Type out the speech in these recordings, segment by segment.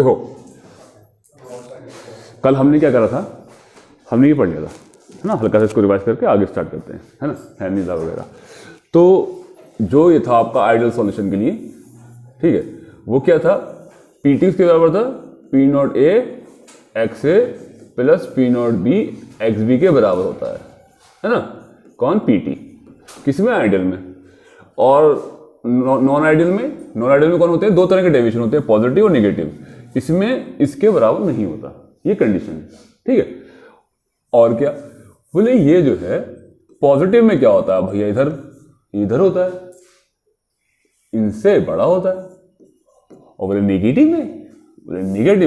देखो कल हमने क्या करा था, हमने ये पढ़ लिया था, है ना, हल्का सा इसको रिवाइज करके आगे स्टार्ट करते हैं, है ना, हैमिजा वगैरह। तो जो ये था आपका आइडियल सॉल्यूशन के लिए, ठीक है, वो क्या था, पी टी के बराबर था P nought A X A plus P nought B X B के बराबर होता है ना, कौन, पी टी, किसमें, आइडियल में। और नॉन आइडियल में कौन होते हैं, दो तरह के डेविएशन होते हैं, पॉजिटिव और नेगेटिव, इसमें इसके बराबर नहीं होता, ये कंडीशन है, ठीक है। और क्या बोले, ये जो है पॉजिटिव में क्या होता है भैया, इधर होता है, इनसे बड़ा होता है। और बोले नेगेटिव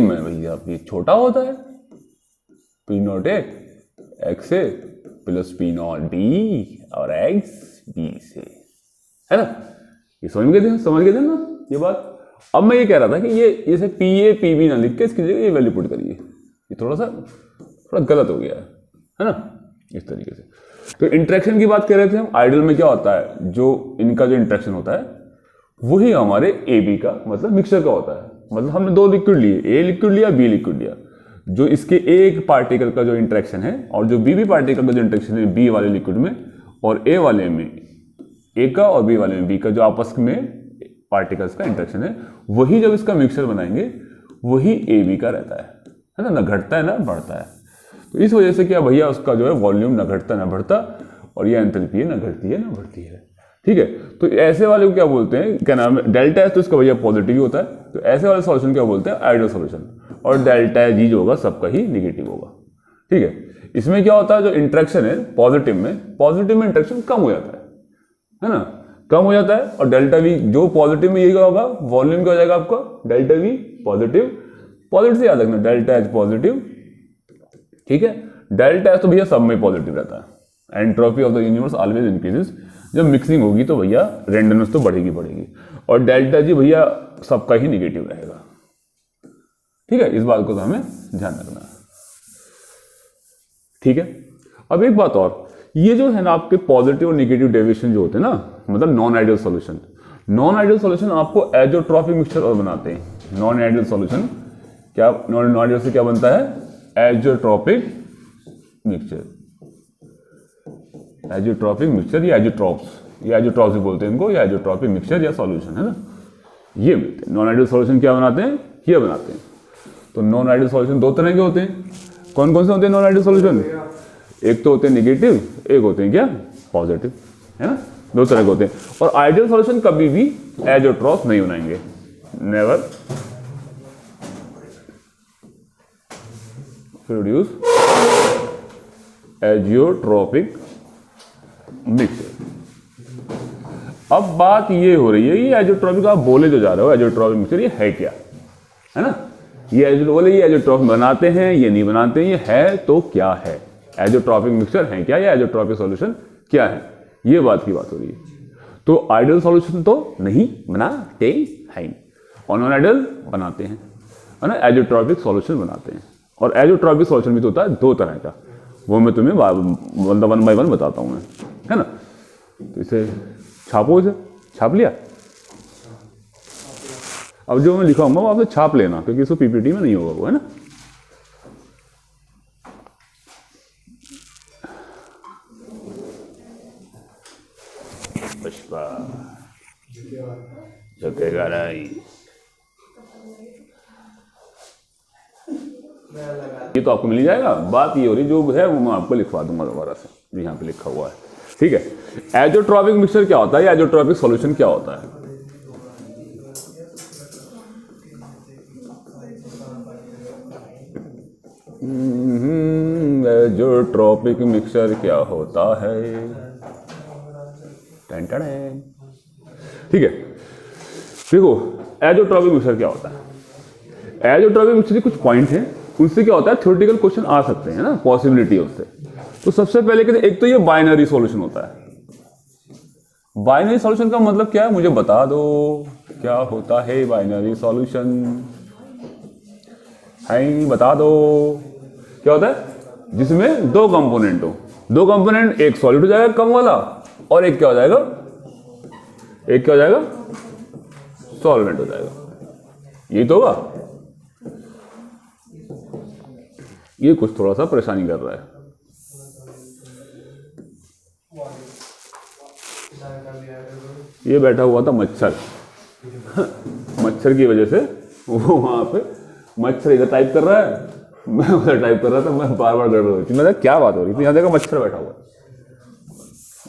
में भैया ये छोटा होता है, P nought A X A plus P nought B और एक्स बी से, है ना। ये समझ गए थे ना ये बात। अब मैं ये कह रहा था कि ये जैसे पी ए पी बी ना लिख के इसकी जगह ये वैल्यू पुट करिए, ये थोड़ा गलत हो गया है ना, इस तरीके से। तो इंटरेक्शन की बात कर रहे थे हम, आइडियल में क्या होता है, जो इनका जो इंटरेक्शन होता है वही हमारे ए बी का मतलब मिक्सचर का होता है। मतलब हमने दो लिक्विड लिए, ए लिक्विड लिया बी लिक्विड लिया, जो इसके एक पार्टिकल का जो इंटरेक्शन है और जो बी पार्टिकल का जो इंटरेक्शन है बी वाले लिक्विड में और ए वाले में ए का और बी वाले में बी का जो आपस में पार्टिकल्स का इंटरेक्शन है, वही जब इसका मिक्सचर बनाएंगे वही ए बी का रहता है ना घटता है ना बढ़ता है। तो इस वजह से क्या भैया उसका जो है वॉल्यूम ना घटता ना बढ़ता, और ये एंथैल्पी है ना घटती है ना बढ़ती है, ठीक है। तो ऐसे वाले को क्या बोलते हैं, क्या नाम है, डेल्टा एस, तो इसका भैया पॉजिटिव ही होता है, तो ऐसे वाले सॉल्यूशन क्या बोलते हैं, आइडियल सॉल्यूशन। और डेल्टा जी जो होगा सबका ही निगेटिव होगा, ठीक है। इसमें क्या होता है, जो इंटरेक्शन है पॉजिटिव में इंटरेक्शन कम हो जाता है ना, कम हो जाता है। और डेल्टा वी जो पॉजिटिव में यही होगा, वॉल्यूम क्या हो जाएगा आपका, डेल्टा वी पॉजिटिव से याद रखना, डेल्टा एच पॉजिटिव, ठीक है। डेल्टा एच तो भैया सब में पॉजिटिव रहता है, entropy of the universe always increases, जब मिक्सिंग होगी तो भैया रेंडमनेस तो बढ़ेगी। और डेल्टा जी भैया सबका ही निगेटिव रहेगा, ठीक है। इस बात को तो हमें ध्यान रखना है, ठीक है। अब एक बात और, ये जो है ना आपके पॉजिटिव और निगेटिव डेविएशन जो होते हैं ना, मतलब नॉन आइडियल सॉल्यूशन आपको एजोट्रॉपिक मिक्सचर और बनाते हैं। नॉन आइडियल सॉल्यूशन क्या, नॉन आइडियल से क्या बनता है, एजोट्रॉपिक मिक्सचर या एजोट्रॉप्स भी बोलते हैं इनको, या एजोट्रॉपिक मिक्सचर या सॉल्यूशन, है ना, ये मिलते हैं। नॉन आइडियल सॉल्यूशन क्या बनाते हैं, ये बनाते हैं। तो नॉन आइडियल सॉल्यूशन दो तरह के होते हैं, कौन कौन से होते हैं नॉन आइडियल सॉल्यूशन, एक तो होते हैं निगेटिव, एक होते हैं क्या, पॉजिटिव, है ना, दो तरह के होते हैं। और आइडियल सॉल्यूशन कभी भी एजोट्रॉप नहीं बनाएंगे, नेवर प्रोड्यूस एजियोट्रॉपिक मिक्सचर। अब बात ये हो रही है, ये एजियोट्रॉपिक आप बोले जो जा रहे हो, एजियोट्रॉपिक मिक्सचर ये है क्या, है ना, ये एजियोट्रॉपिक बनाते हैं, ये नहीं बनाते हैं, ये है तो क्या है, एजियोट्रॉपिक मिक्सचर है क्या, या एजियोट्रॉपिक सॉल्यूशन क्या है, ये बात की बात हो रही है। तो आइडियल सॉल्यूशन तो नहीं बनाते हैं, और नॉन आइडियल बनाते हैं, है ना, एजियोट्रॉपिक सॉल्यूशन बनाते हैं। और एजियोट्रॉपिक सॉल्यूशन भी तो होता है दो तरह का, वो मैं तुम्हें वन बाय वन बताता हूँ मैं, है ना। तो इसे छापो, इसे छाप लिया। अब जो मैं लिखाऊंगा वो आपसे छाप लेना, क्योंकि इसको पीपीटी में नहीं होगा वो, है ना। पुष्पा झुकेगा नहीं, ये तो आपको मिल जाएगा। बात ये हो रही जो है वो मैं आपको लिखवा दूंगा दोबारा से, जो यहाँ पे लिखा हुआ है, ठीक है। एजियोट्रॉपिक मिक्सचर क्या होता है, एजियोट्रॉपिक सॉल्यूशन क्या होता है, एजियोट्रॉपिक मिक्सचर क्या होता है, ठीक है। देखो एजियोट्रॉपिक मिक्सचर क्या होता है, एजियोट्रॉपिक मिक्सचर के कुछ पॉइंट हैं, उनसे क्या होता है थ्योरेटिकल क्वेश्चन आ सकते हैं ना, पॉसिबिलिटी उससे। तो सबसे पहले कहते हैं, एक तो ये बाइनरी सॉल्यूशन होता है। बाइनरी सॉल्यूशन का मतलब क्या है, मुझे बता दो क्या होता है बाइनरी सॉल्यूशन, है बता दो क्या होता है, जिसमें दो कंपोनेंट हो, दो कंपोनेंट, एक सॉलिड हो जाएगा कम वाला, और एक क्या हो जाएगा, एक क्या हो जाएगा, सॉल्वेंट हो जाएगा, यही तो होगा, ये कुछ थोड़ा सा परेशानी कर रहा है। ये बैठा हुआ था मच्छर मच्छर की वजह से वो वहां पे मच्छर इधर टाइप कर रहा है, मैं उधर टाइप कर रहा था, मैं बार बार गड़बड़ हो रही थी। मैं क्या बात हो रही थी, यहाँ देखो मच्छर बैठा हुआ है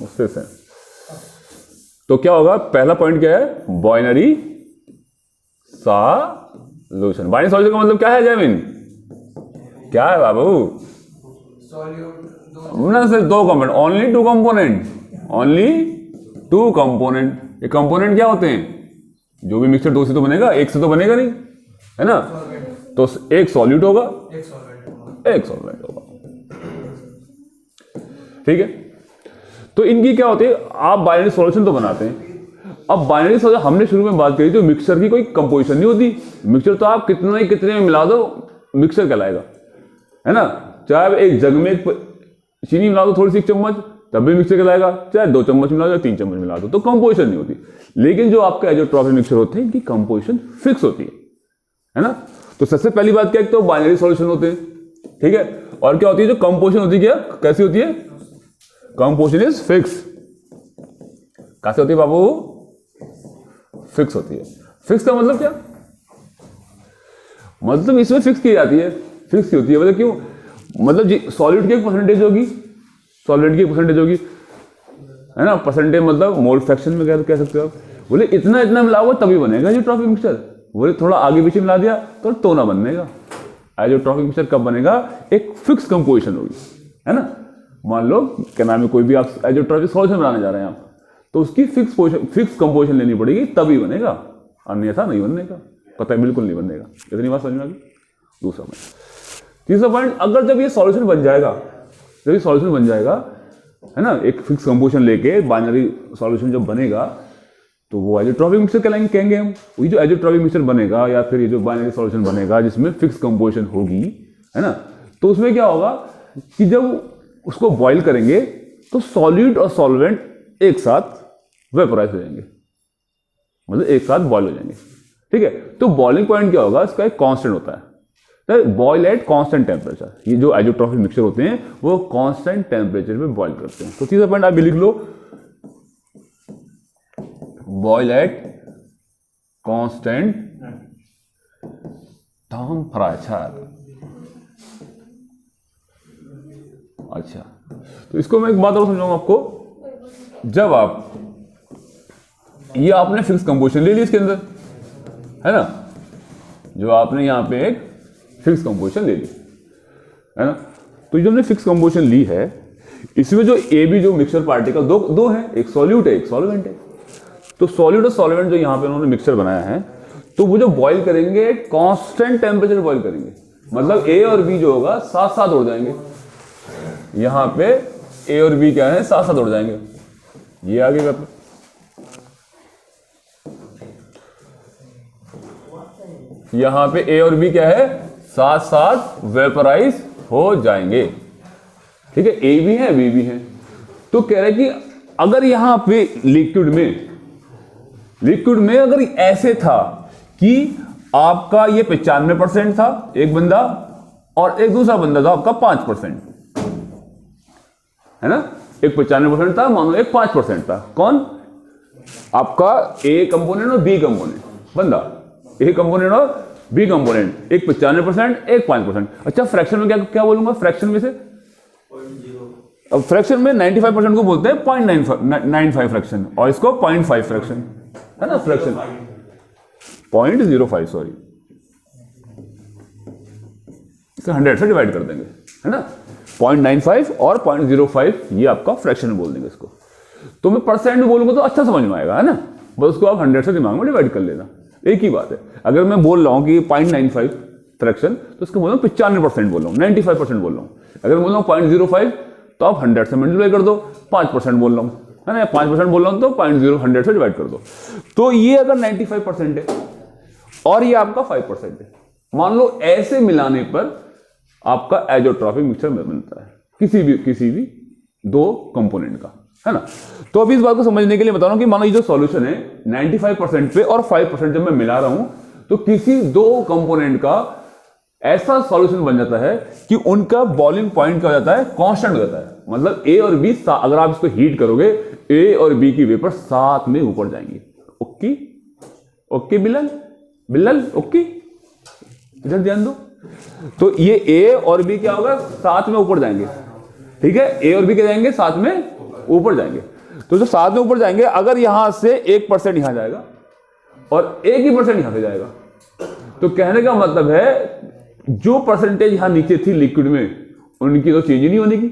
उससे से। तो क्या होगा, पहला पॉइंट क्या है, बाइनरी सॉल्यूशन। बाइनरी सॉल्यूशन का मतलब क्या है जैमिन, क्या है बाबू? ना सिर्फ दो component, only two component, only two component. ये कंपोनेंट क्या होते हैं, जो भी मिक्सचर दो से तो बनेगा, एक से तो बनेगा नहीं, है ना? तो एक सॉल्यूट होगा, एक सॉल्वेंट होगा, ठीक है। तो इनकी क्या होती है, आप बाइनरी सॉल्यूशन तो बनाते हैं। अब बाइनरी सॉल्यूशन हमने शुरू में बात करी थी, मिक्सचर की कोई कंपोजिशन नहीं होती। मिक्सचर तो आप कितने ही कितने में मिला दो मिक्सचर कहलाएगा, है ना? चाहे आप एक जग में एक चीनी मिला दो थोड़ी सी, एक चम्मच, तब भी मिक्सचर कहलाएगा। चाहे 2 चम्मच मिला दो, 3 चम्मच मिला दो, तो कंपोजिशन नहीं होती। लेकिन जो आपका एज़ोट्रॉपिक मिक्सचर होते हैं, इनकी कंपोजिशन फिक्स होती है ना? तो सबसे पहली बात क्या है, तो बाइनरी सॉल्यूशन होते हैं, ठीक है। और क्या होती है, जो कंपोजिशन होती है, क्या कैसी होती है, कंपोजिशन इज फिक्स। कैसे होती है बाबू, फिक्स होती है। फिक्स का मतलब क्या, मतलब इसमें फिक्स की जाती है, फिक्स की होती है। मतलब क्यों, मतलब जी सॉलिड की एक परसेंटेज होगी, सॉलिड की परसेंटेज होगी, है ना? परसेंटेज मतलब मोल फ्रैक्शन में कह सकते हो आप। बोले इतना इतना मिलाओगे तभी बनेगा जो ट्रॉफिक मिक्सचर। बोले थोड़ा आगे पीछे मिला दिया तो ना बनेगा। जो ट्रॉफिक मिक्सचर कब बनेगा, एक फिक्स कंपोजिशन होगी, है ना? मान लो क्या नाम है, कोई भी आप जो ट्रॉफिक सॉल्यूशन बनाने जा रहे हैं आप, तो उसकी फिक्स कंपोजिशन लेनी पड़ेगी, तभी बनेगा, अन्यथा नहीं बनेगा। पता है, बिल्कुल नहीं बनेगा। इतनी बात समझ में आ गई। दूसरा पॉइंट, तीसरा पॉइंट, अगर जब ये सॉल्यूशन बन जाएगा, जब ये सॉल्यूशन बन जाएगा, है ना, एक फिक्स कंपोजिशन लेके बाइनरी सॉल्यूशन जब बनेगा, तो वो एज़ोट्रॉपिक मिक्सचर कहलाएंगे, कहेंगे हम। ये जो एज़ोट्रॉपिक मिक्सचर बनेगा या फिर ये जो बाइनरी सॉल्यूशन बनेगा जिसमें फिक्स कंपोजिशन होगी, है ना, तो उसमें क्या होगा कि जब उसको बॉईल करेंगे तो सॉल्यूट और सॉल्वेंट एक साथ वेपोराइज हो जाएंगे, मतलब एक साथ बॉयल हो जाएंगे, ठीक है। तो बॉइलिंग पॉइंट क्या होगा, इसका एक कांस्टेंट होता है, बॉयल एट कांस्टेंट टेम्परेचर। ये जो एज़ोट्रॉपिक मिक्सचर होते हैं वो कांस्टेंट टेम्परेचर पे बॉयल करते हैं। तो तीसरा पॉइंट आप भी लिख लो, बॉयल एट कांस्टेंट टेम्परेचर। अच्छा, तो इसको मैं एक बात और समझाऊंगा आपको। जब आप ये आपने फिक्स कंपोजिशन ले ली इसके अंदर, है ना, जो आपने यहां पे एक फिक्स कंपोजिशन ले ली, है ना, तो जो हमने फिक्स कंपोजिशन ली है, इसमें जो ए बी जो मिक्सचर पार्टिकल दो है, एक सॉल्यूट है एक सॉल्वेंट है। तो सॉल्यूट और सॉल्वेंट जो यहां पे उन्होंने मिक्सचर बनाया है, तो वो जो बॉईल करेंगे कांस्टेंट टेम्परेचर बॉईल करेंगे, मतलब ए और बी जो होगा साथ साथ उड़ जाएंगे। यहां पे ए और बी क्या है, साथ साथ उड़ जाएंगे। ये आगे कर, यहां पे ए और बी क्या है, साथ साथ वेपोराइज हो जाएंगे, ठीक है। ए भी है बी भी है। तो कह रहे कि अगर यहां पे लिक्विड में अगर ऐसे था कि आपका ये 95% था एक बंदा, और एक दूसरा बंदा था आपका 5%, है ना, एक 95% था, मानो एक 5% था। कौन, आपका ए कंपोनेंट और बी कंपोनेंट बंदा, ए कंपोनेंट और बी कंपोनेंट, एक 95% एक 5%। अच्छा, फ्रैक्शन में क्या बोलूंगा, फ्रैक्शन में से, अब फ्रैक्शन में 95% को बोलते हैं 0.95 फ्रैक्शन, और इसको 0.5 फ्रैक्शन, है ना, फ्रैक्शन 0.05, सॉरी, इसे 100 से डिवाइड कर देंगे, है ना, 0.95 और 0.05, ये आपका फ्रैक्शन में बोल देंगे इसको। तो मैं परसेंट में बोलूंगा तो अच्छा समझ में आएगा, है ना, बस उसको आप 100 से दिमाग में डिवाइड कर लेना, एक ही बात है। अगर मैं बोल रहा हूं कि 0.95 फ्रैक्शन, तो उसको बोल रहा हूं 95% बोल रहा हूं, 95% बोल रहा हूं। अगर बोल रहा हूं 0.05, तो आप 100 से मल्टीप्लाई कर दो, 5% बोल रहा हूं, है ना, 5% बोल रहा हूं तो 100 से डिवाइड कर दो। तो ये अगर 95% है और ये आपका 5% है, मान लो ऐसे मिलाने पर आपका एज़ोट्रॉपिक मिक्सचर बनता है, किसी भी दो कंपोनेंट का, है ना। तो अभी इस बात को समझने के लिए बता रहा हूं कि मानो ये जो सॉल्यूशन है 95% पे और 5% जब मैं मिला रहा हूं, तो किसी दो कंपोनेंट का ऐसा सॉल्यूशन बन जाता है कि उनका बॉइलिंग पॉइंट क्या हो जाता है, कांस्टेंट हो जाता है। मतलब ए और बी, अगर आप इसको हीट करोगे, ए और बी की वेपर साथ में ऊपर जाएंगी। ओके ओके बिल्लल बिल्लल, ओके इधर ध्यान दो। तो ये ए और बी क्या होगा, साथ में ऊपर जाएंगे। ठीक है, ए और बी क्या जाएंगे, साथ में ऊपर जाएंगे। तो जो साथ में ऊपर जाएंगे, अगर यहां से 1% यहां जाएगा और 1% यहां से जाएगा, तो कहने का मतलब है जो परसेंटेज यहां नीचे थी लिक्विड में, उनकी तो चेंज ही नहीं होने की।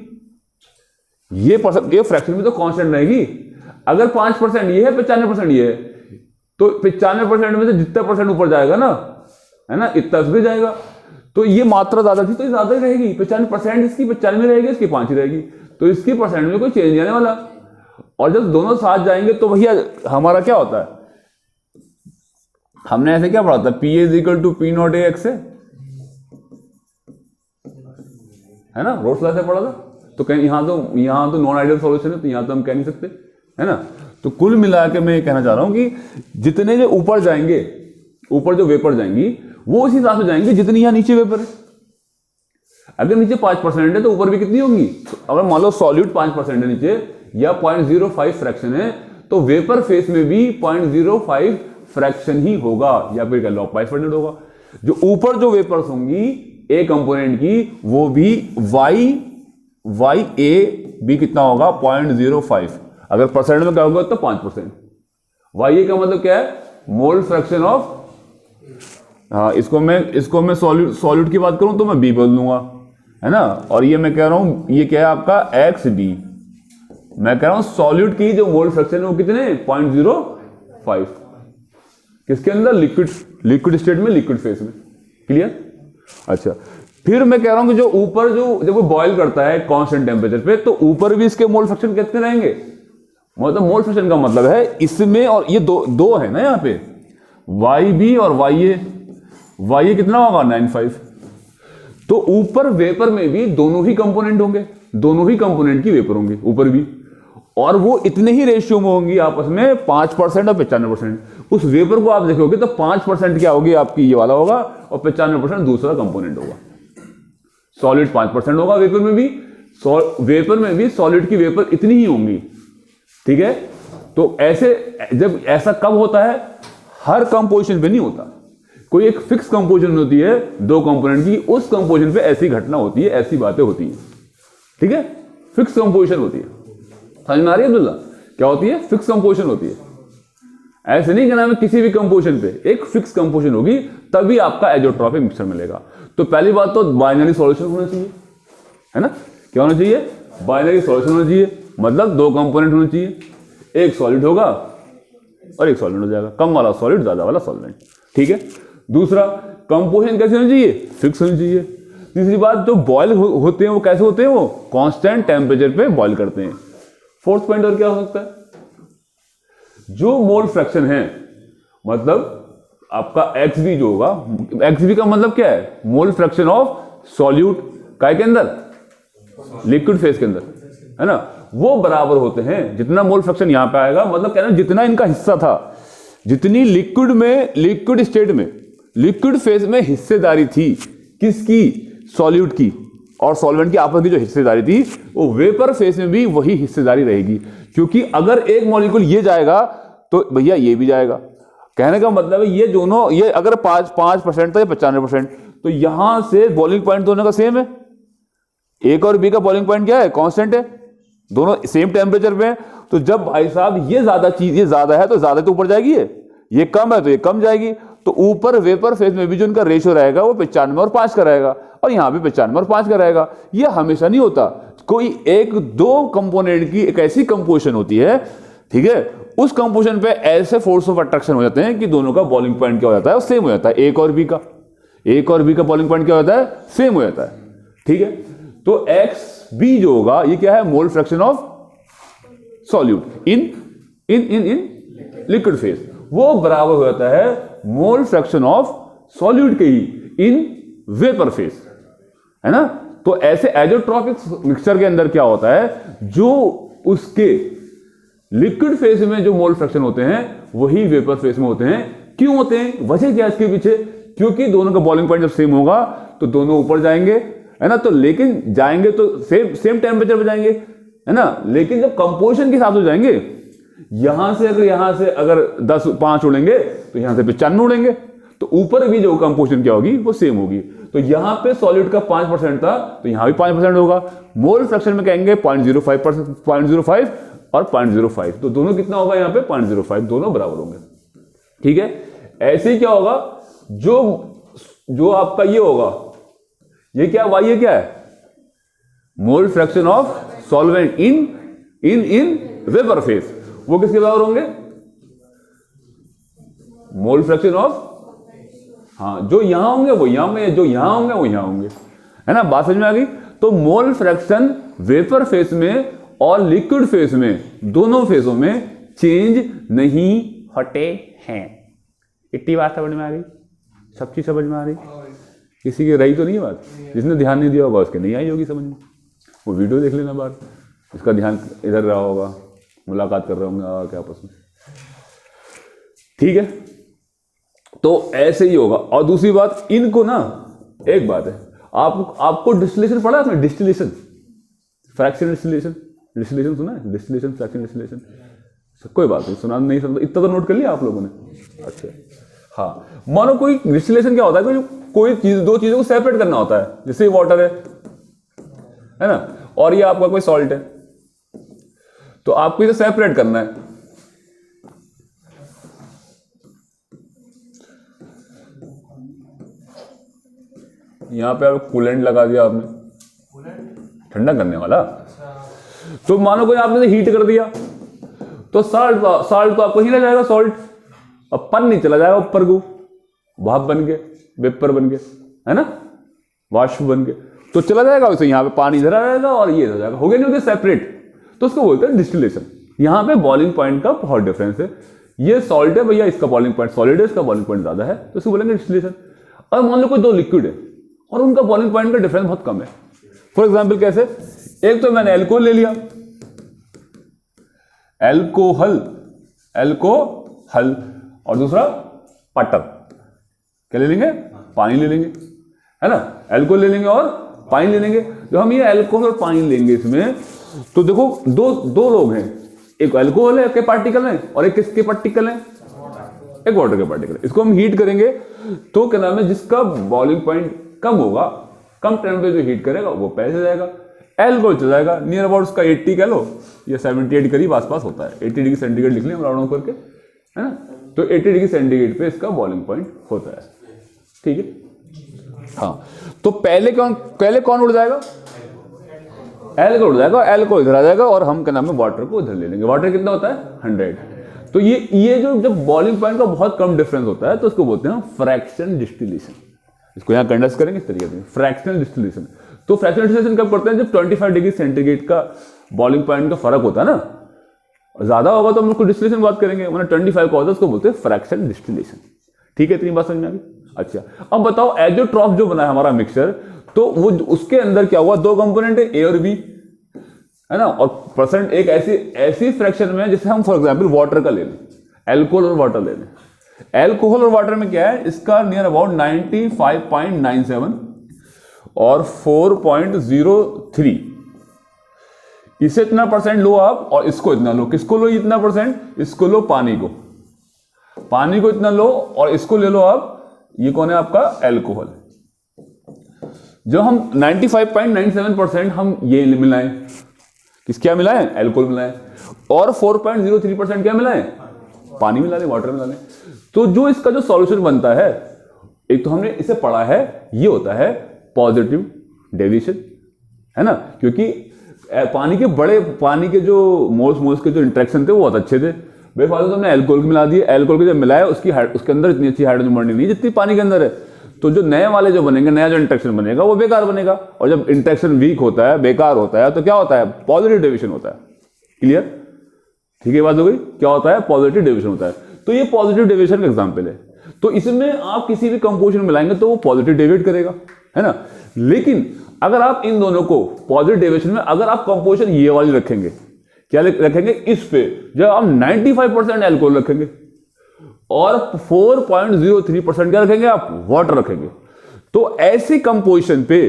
ये फ्रैक्शन में तो कांस्टेंट रहेगी। अगर 5% ये है, 95% ये है, तो 95% में से जितना परसेंट ऊपर जाएगा ना, है ना, इतना भी जाएगा। तो ये मात्रा ज्यादा थी तो ये ज्यादा ही रहेगी। 95% इसकी 95 रहेगी, इसकी 5 ही रहेगी। तो इसकी परसेंट में कोई चेंज नहीं आने वाला। और जब दोनों साथ जाएंगे तो भैया हमारा क्या होता है, हमने ऐसे क्या पढ़ा था, P is equal to P nought A X है ना, रोड्स लॉ से पढ़ा था। तो कहीं यहां तो नॉन आइडियल सॉल्यूशन है, तो यहां तो हम कह नहीं सकते, है ना। तो कुल मिला के मैं ये कहना चाह रहा हूं कि जितने जो ऊपर जाएंगे, ऊपर जो वेपर जाएंगी वो उसी हिसाब से जाएंगे जितनी यहां नीचे वेपर है। अगर नीचे 5% है तो ऊपर भी कितनी होंगी। तो अगर मान लो सॉल्यूट 5% है नीचे, या 0.05 फ्रैक्शन है, तो वेपर फेस में भी 0.05 फ्रैक्शन ही होगा, या फिर कह लो 5% होगा। जो ऊपर जो वेपर्स होंगी ए कंपोनेंट की, वो भी वाई ए भी कितना होगा, 0.05। अगर परसेंट में क्या होगा तो 5%। वाई ए का मतलब क्या है, मोल फ्रैक्शन ऑफ, हाँ इसको मैं सॉल्यूट की बात करूं तो मैं बी बोल दूंगा, है ना। और ये मैं कह रहा हूं, ये क्या है आपका एक्स बी। मैं कह रहा हूं सॉल्यूट की जो मोल फ्रैक्शन है वो कितने, 0.05। किसके अंदर, लिक्विड स्टेट में, लिक्विड फेस में। क्लियर। अच्छा, फिर मैं कह रहा हूं कि जो ऊपर जब वो बॉयल करता है कांस्टेंट टेम्परेचर पे, तो ऊपर भी इसके मोल फ्रैक्शन कितने रहेंगे। मतलब मोल फ्रैक्शन का मतलब है इसमें, और ये दो है ना यहाँ पे, वाई बी और वाई ए कितना होगा, 95। तो ऊपर वेपर में भी दोनों ही कंपोनेंट होंगे, दोनों ही कंपोनेंट की वेपर होंगे ऊपर भी, और वो इतने ही रेशियो में होंगी आपस में, 5% और 95%। उस वेपर को आप देखोगे तो 5% क्या होगी आपकी, ये वाला होगा, और 95% दूसरा कंपोनेंट होगा। सॉलिड 5% होगा वेपर में भी सॉलिड की वेपर इतनी ही होंगी। ठीक है। तो ऐसे, जब ऐसा कब होता है, हर कंपोजिशन पे नहीं होता, कोई एक फिक्स कंपोजिशन होती है दो कंपोनेंट की, उस कंपोजिशन पे ऐसी घटना होती है, ऐसी बातें होती हैं। ठीक है, फिक्स कंपोजिशन होती है। समझ में आ रही है अब्दुल्ला, क्या होती है, फिक्स कंपोजिशन होती है। ऐसे नहीं कहना, किसी भी कंपोजिशन पे एक फिक्स कंपोजिशन होगी, तभी आपका एजोट्रॉपिक मिक्सचर मिलेगा। तो पहली बात तो बाइनरी सॉल्यूशन होना चाहिए, है ना। क्या होना चाहिए, बाइनरी सॉल्यूशन होना चाहिए। मतलब दो कंपोनेंट होने चाहिए, एक सॉलिड होगा और एक सॉल्वेंट हो जाएगा, कम वाला सॉलिड, ज्यादा वाला सॉल्वेंट। ठीक है। दूसरा, कंपोजिशन कैसे होनी चाहिए, फिक्स होनी चाहिए। तीसरी बात, जो बॉयल होते हैं वो कैसे होते हैं, वो कांस्टेंट टेम्परेचर पे बॉयल करते हैं। फोर्थ पॉइंट और क्या हो सकता है, जो मोल फ्रैक्शन है, मतलब आपका एक्स बी जो होगा, एक्स बी का मतलब क्या है, मोल फ्रैक्शन ऑफ सॉल्यूट काय के अंदर, लिक्विड फेज के अंदर, है ना, वो बराबर होते हैं। जितना मोल फ्रैक्शन यहां पे आएगा, मतलब क्या ना, जितना इनका हिस्सा था, जितनी लिक्विड में, लिक्विड स्टेट में, लिक्विड फेज में हिस्सेदारी थी किसकी, सॉल्यूट की, और सॉल्वेंट की आपस की जो हिस्सेदारी थी, वो वेपर फेज में भी वही हिस्सेदारी रहेगी। क्योंकि अगर एक मॉलिक्यूल ये जाएगा तो भैया ये भी जाएगा। कहने का मतलब है ये दोनों, ये अगर 5% था या 95%, तो यहां से बॉइलिंग पॉइंट दोनों का सेम है। एक और बी का बॉइलिंग पॉइंट क्या है, कांस्टेंट है, दोनों सेम टेम्परेचर पे है। तो जब भाई साहब ये ज्यादा चीज, ये ज्यादा है तो ज्यादा तो ऊपर जाएगी, ये कम है तो ये कम जाएगी। तो ऊपर वेपर फेज में भी जो उनका रेशियो रहेगा वो 95 और 5 का रहेगा, और यहां भी 95 और 5 का रहेगा। ये हमेशा नहीं होता, कोई एक दो कंपोनेंट की एक ऐसी कंपोजिशन होती है, ठीक है, उस कंपोजिशन पे ऐसे फोर्स ऑफ अट्रैक्शन हो जाते हैं कि दोनों का बॉइलिंग पॉइंट क्या हो जाता है, वो सेम हो जाता है। एक और बी का बॉइलिंग पॉइंट क्या होता है, सेम हो जाता है। ठीक है। तो एक्स बी जो होगा, ये क्या है, मोल fraction of solute in in in in liquid phase, वो बराबर हो जाता है मोल फ्रैक्शन ऑफ सॉल्यूट के ही इन वेपर फेज, है ना। तो ऐसे एजोट्रॉपिक मिक्सचर के अंदर क्या होता है, जो उसके लिक्विड फेज में जो मोल फ्रैक्शन होते हैं वही वेपर फेज में होते हैं। क्यों होते हैं, वजह क्या है इसके पीछे, क्योंकि दोनों का बॉइलिंग पॉइंट जब सेम होगा तो दोनों ऊपर जाएंगे, है ना। तो लेकिन जाएंगे तो सेम टेम्परेचर पे जाएंगे, है ना। लेकिन जब कंपोजिशन के साथ हो जाएंगे, यहां से अगर 5 उड़ेंगे तो यहां से 95 उड़ेंगे, तो ऊपर भी जो कंपोजिशन क्या होगी वो सेम होगी। तो यहां पे सॉलिड का 5% था तो यहां भी 5% होगा। मोल फ्रैक्शन में कहेंगे 0.05%, 0.05 और 0.05, तो दोनों कितना होगा यहाँ पे 0.05, दोनों बराबर होंगे, ठीक है। ऐसे ही क्या होगा, जो आपका ये होगा, ये क्या वाई है, क्या है, मोल fraction of solvent in vapour phase, वो किसके बराबर होंगे, मोल फ्रैक्शन ऑफ, हाँ, जो यहां होंगे वो यहां में, जो यहां होंगे वो यहां होंगे, है ना। बात समझ में आ गई। तो मोल फ्रैक्शन वेपर फेज में और लिक्विड फेज में, दोनों फेजों में चेंज नहीं होते हैं। इतनी बात समझ में आ गई, सब चीज समझ में आ रही, किसी की रही तो नहीं बात, जिसने ध्यान नहीं दिया होगा उसके नहीं आई होगी समझ में। वो वीडियो देख लेना बार, उसका ध्यान इधर रहा होगा, मुलाकात कर रहे होंगे और क्या आपस में, ठीक है। तो ऐसे ही होगा। और दूसरी बात, इनको ना, एक बात है, आपको डिस्टिलेशन पढ़ा आपने, डिस्टिलेशन, फ्रैक्शन डिस्टिलेशन सुना है, डिस्टिलेशन, फ्रैक्शन डिस्टिलेशन, कोई बात नहीं, सुना नहीं समझ, इतना तो नोट कर लिया आप लोगों ने, अच्छा। हाँ, मानो कोई डिस्टिलेशन क्या होता है, कोई चीज, दो चीजों को सेपरेट करना होता है, जैसे वाटर है ना, और ये आपका कोई सॉल्ट है, तो आपको इसे सेपरेट करना है। यहां पे आप कूलेंट लगा दिया आपने, ठंडा करने वाला, तो मानो कोई आपने हीट कर दिया, तो साल्ट तो आपको ही रह जाएगा, सॉल्ट, अब पन नहीं चला जाएगा ऊपर को, भाप बन के, वेपर बन के, है ना, वाष्प बन के, तो चला जाएगा उसे, यहाँ पे पानी इधर आ जाएगा और ये हो जाएगा, हो गया नहीं, हो गया सेपरेट, तो उसको बोलते हैं डिस्टिलेशन। यहाँ पे बॉइलिंग पॉइंट का बहुत डिफरेंस है, ये सॉल्ट है भैया, इसका बॉइलिंग पॉइंट सॉलिड है, इसका बॉइलिंग पॉइंट ज्यादा है, तो उसको बोलेंगे डिस्टिलेशन। और मान लो कोई दो लिक्विड है और उनका बॉइलिंग पॉइंट का डिफरेंस बहुत कम है, फॉर एग्जाम्पल कैसे, एक तो मैंने एल्कोहल ले लिया, एल्कोहल, और दूसरा वाटर, क्या ले लेंगे, पानी ले लेंगे, है ना, एल्कोहल ले लेंगे और पानी ले लेंगे। जब हम ये एल्कोहल और पानी लेंगे इसमें, तो देखो दो लोग हैं, एक एल्कोहल है के पार्टिकल है और एक किसके पार्टिकल है, एक वाटर के पार्टिकल। इसको हम हीट करेंगे तो क्या नाम है, जिसका बॉइलिंग पॉइंट कम होगा, कम टेम्परेचर जो हीट करेगा वो पहले जाएगा, एल्कोहल चला जाएगा, नियर अबाउट उसका 80 कह लो या 78 करीब आसपास होता है, 80 डिग्री सेंटीग्रेड लिख लें राउंड ऑफ करके, है ना। तो 80 डिग्री सेंटीग्रेड पे इसका बॉइलिंग पॉइंट होता है, ठीक है। हाँ, तो पहले कौन उड़ जाएगा, एल्कोहल उड़ जाएगा, एल्कोहल इधर आ जाएगा और हम क्या नाम है वाटर को इधर ले लेंगे। वाटर कितना होता है 100। तो ये जो जब बॉइलिंग पॉइंट का बहुत कम डिफरेंस होता है तो उसको बोलते हैं फ्रैक्शन डिस्टिलेशन। इसको यहाँ कंडेंस करेंगे इस तरीके से, फ्रैक्शनल डिस्टिलेशन। तो फ्रैक्शनल डिस्टिलेशन कब करते हैं, जब 25 डिग्री सेंटीग्रेड का बॉइलिंग पॉइंट का फर्क होता है ना, ज्यादा होगा तो हम उसको डिस्टिलेशन बात करेंगे, मतलब 25 का होता है उसको बोलते हैं फ्रैक्शन डिस्टिलेशन, ठीक है। इतनी बात समझ में आ गई। अच्छा, अब बताओ एजोट्रॉफ जो बना है हमारा मिक्सचर, तो वो उसके अंदर क्या हुआ, दो कंपोनेंट है, ए और बी, है ना, और परसेंट एक ऐसी फ्रैक्शन में, जैसे हम फॉर एग्जांपल वाटर का ले लें, एल्कोहल और वाटर ले लें। एल्कोहल और वाटर में क्या है, इसका नियर अबाउट 95.97 और 4.03, इसे इतना परसेंट लो आप और इसको इतना लो, किसको लो इतना परसेंट, इसको लो पानी को इतना लो और इसको ले लो आप, ये कौन है आपका एल्कोहल। जो हम 95.97% हम ये मिलाएं, क्या मिलाएं, एल्कोहल मिलाएं, और 4.03% क्या मिलाएं, पानी मिला लें, वाटर मिला लें। तो जो इसका जो सॉल्यूशन बनता है, एक तो हमने इसे पढ़ा है, ये होता है पॉजिटिव डेविएशन, है ना, क्योंकि पानी के जो मोल्स के जो इंट्रैक्शन थे वो बहुत अच्छे थे। बेफालतू तो हमने एल्कोहल मिला दिए, एल्कोहल के जब मिलाया उसके अंदर इतनी अच्छी हाइड्रोजन बॉन्डिंग नहीं जितनी पानी के अंदर है, तो जो नए वाले जो बनेंगे, नया जो इंट्रैक्शन बनेगा वो बेकार बनेगा। और जब इंट्रैक्शन वीक होता है, बेकार होता है, तो क्या होता है, पॉजिटिव डेविएशन होता है। क्लियर, ठीक है, बात हो गई। क्या होता है, पॉजिटिव डेविएशन होता है। तो ये पॉजिटिव डेविएशन का एग्जांपल है। तो इसमें आप किसी भी कंपोजिशन मिलाएंगे तो वो पॉजिटिव डेविएट करेगा, है ना। लेकिन अगर आप इन दोनों को पॉजिटिव डेविएशन में अगर आप कंपोजिशन ये वाली रखेंगे, क्या रखेंगे, इस पे जब आप 95% एल्कोहल रखेंगे और 4.03% क्या रखेंगे, आप वाटर रखेंगे, तो ऐसी कंपोजिशन पे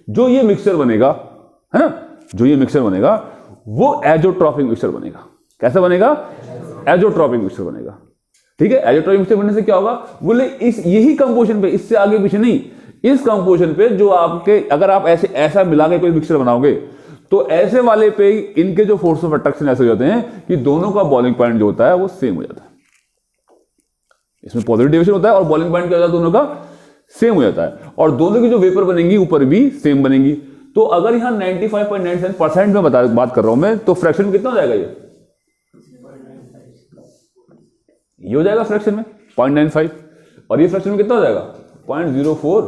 जो ये मिक्सचर बनेगा, है ना, जो ये मिक्सचर बनेगा वो एजोट्रॉपिक मिक्सचर बनेगा। कैसा बनेगा? एजोट्रॉपिक मिक्सचर बनेगा। ठीक है, एजोट्रॉपिक मिक्सचर बनने से क्या होगा, बोले इस यही कंपोजिशन पे, इससे आगे पीछे नहीं, इस कंपोजिशन पे जो आपके, अगर आप ऐसे ऐसा मिला के कोई मिक्सचर बनाओगे तो ऐसे वाले पे इनके जो फोर्स ऑफ अट्रैक्शन ऐसे हो जाते हैं कि दोनों का बॉइलिंग पॉइंट जो होता है वो सेम हो जाता है। इसमें पॉजिटिव डिविजन होता है और बॉइलिंग पॉइंट क्या होता है, दोनों का सेम हो जाता है, और दोनों की जो वेपर बनेंगी ऊपर भी सेम बनेंगी। तो अगर यहां 95.97% में बात कर रहा हूं मैं, तो फ्रैक्शन में कितना हो जाएगा, ये हो जाएगा फ्रैक्शन में 0.95, और ये फ्रैक्शन में कितना हो जाएगा 0.04,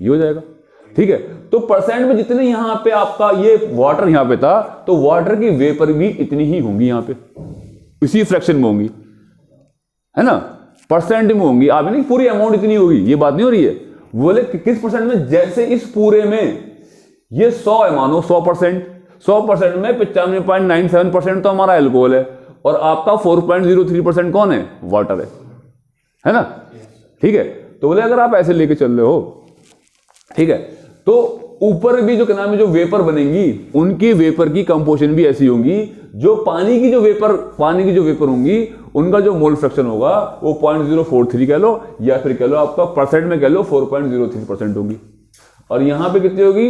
ये हो जाएगा। ठीक है, तो परसेंट में जितने यहां पे आपका ये वाटर यहां पे था, तो वाटर की वेपर भी इतनी ही होंगी यहां पे, इसी फ्रैक्शन में होंगी, है ना, परसेंट में होंगी। आप नहीं पूरी अमाउंट इतनी होगी, ये बात नहीं हो रही है। बोले कि किस परसेंट में, जैसे इस पूरे में ये 100 है, मानो 100%, 100% में 95.97% तो हमारा एल्कोहल है, और आपका 4.03% कौन है, वाटर है ना। ठीक है, तो बोले अगर आप ऐसे लेके चल रहे हो, ठीक है, तो ऊपर भी जो क्या नाम है, जो वेपर बनेंगी उनकी वेपर की कंपोजिशन भी ऐसी होंगी, जो पानी की जो वेपर होंगी उनका जो मोल फ्रैक्शन होगा वो 0.043 कह लो, या फिर कह लो आपका परसेंट में कह लो 4.03% होगी। और यहां पे कितनी होगी,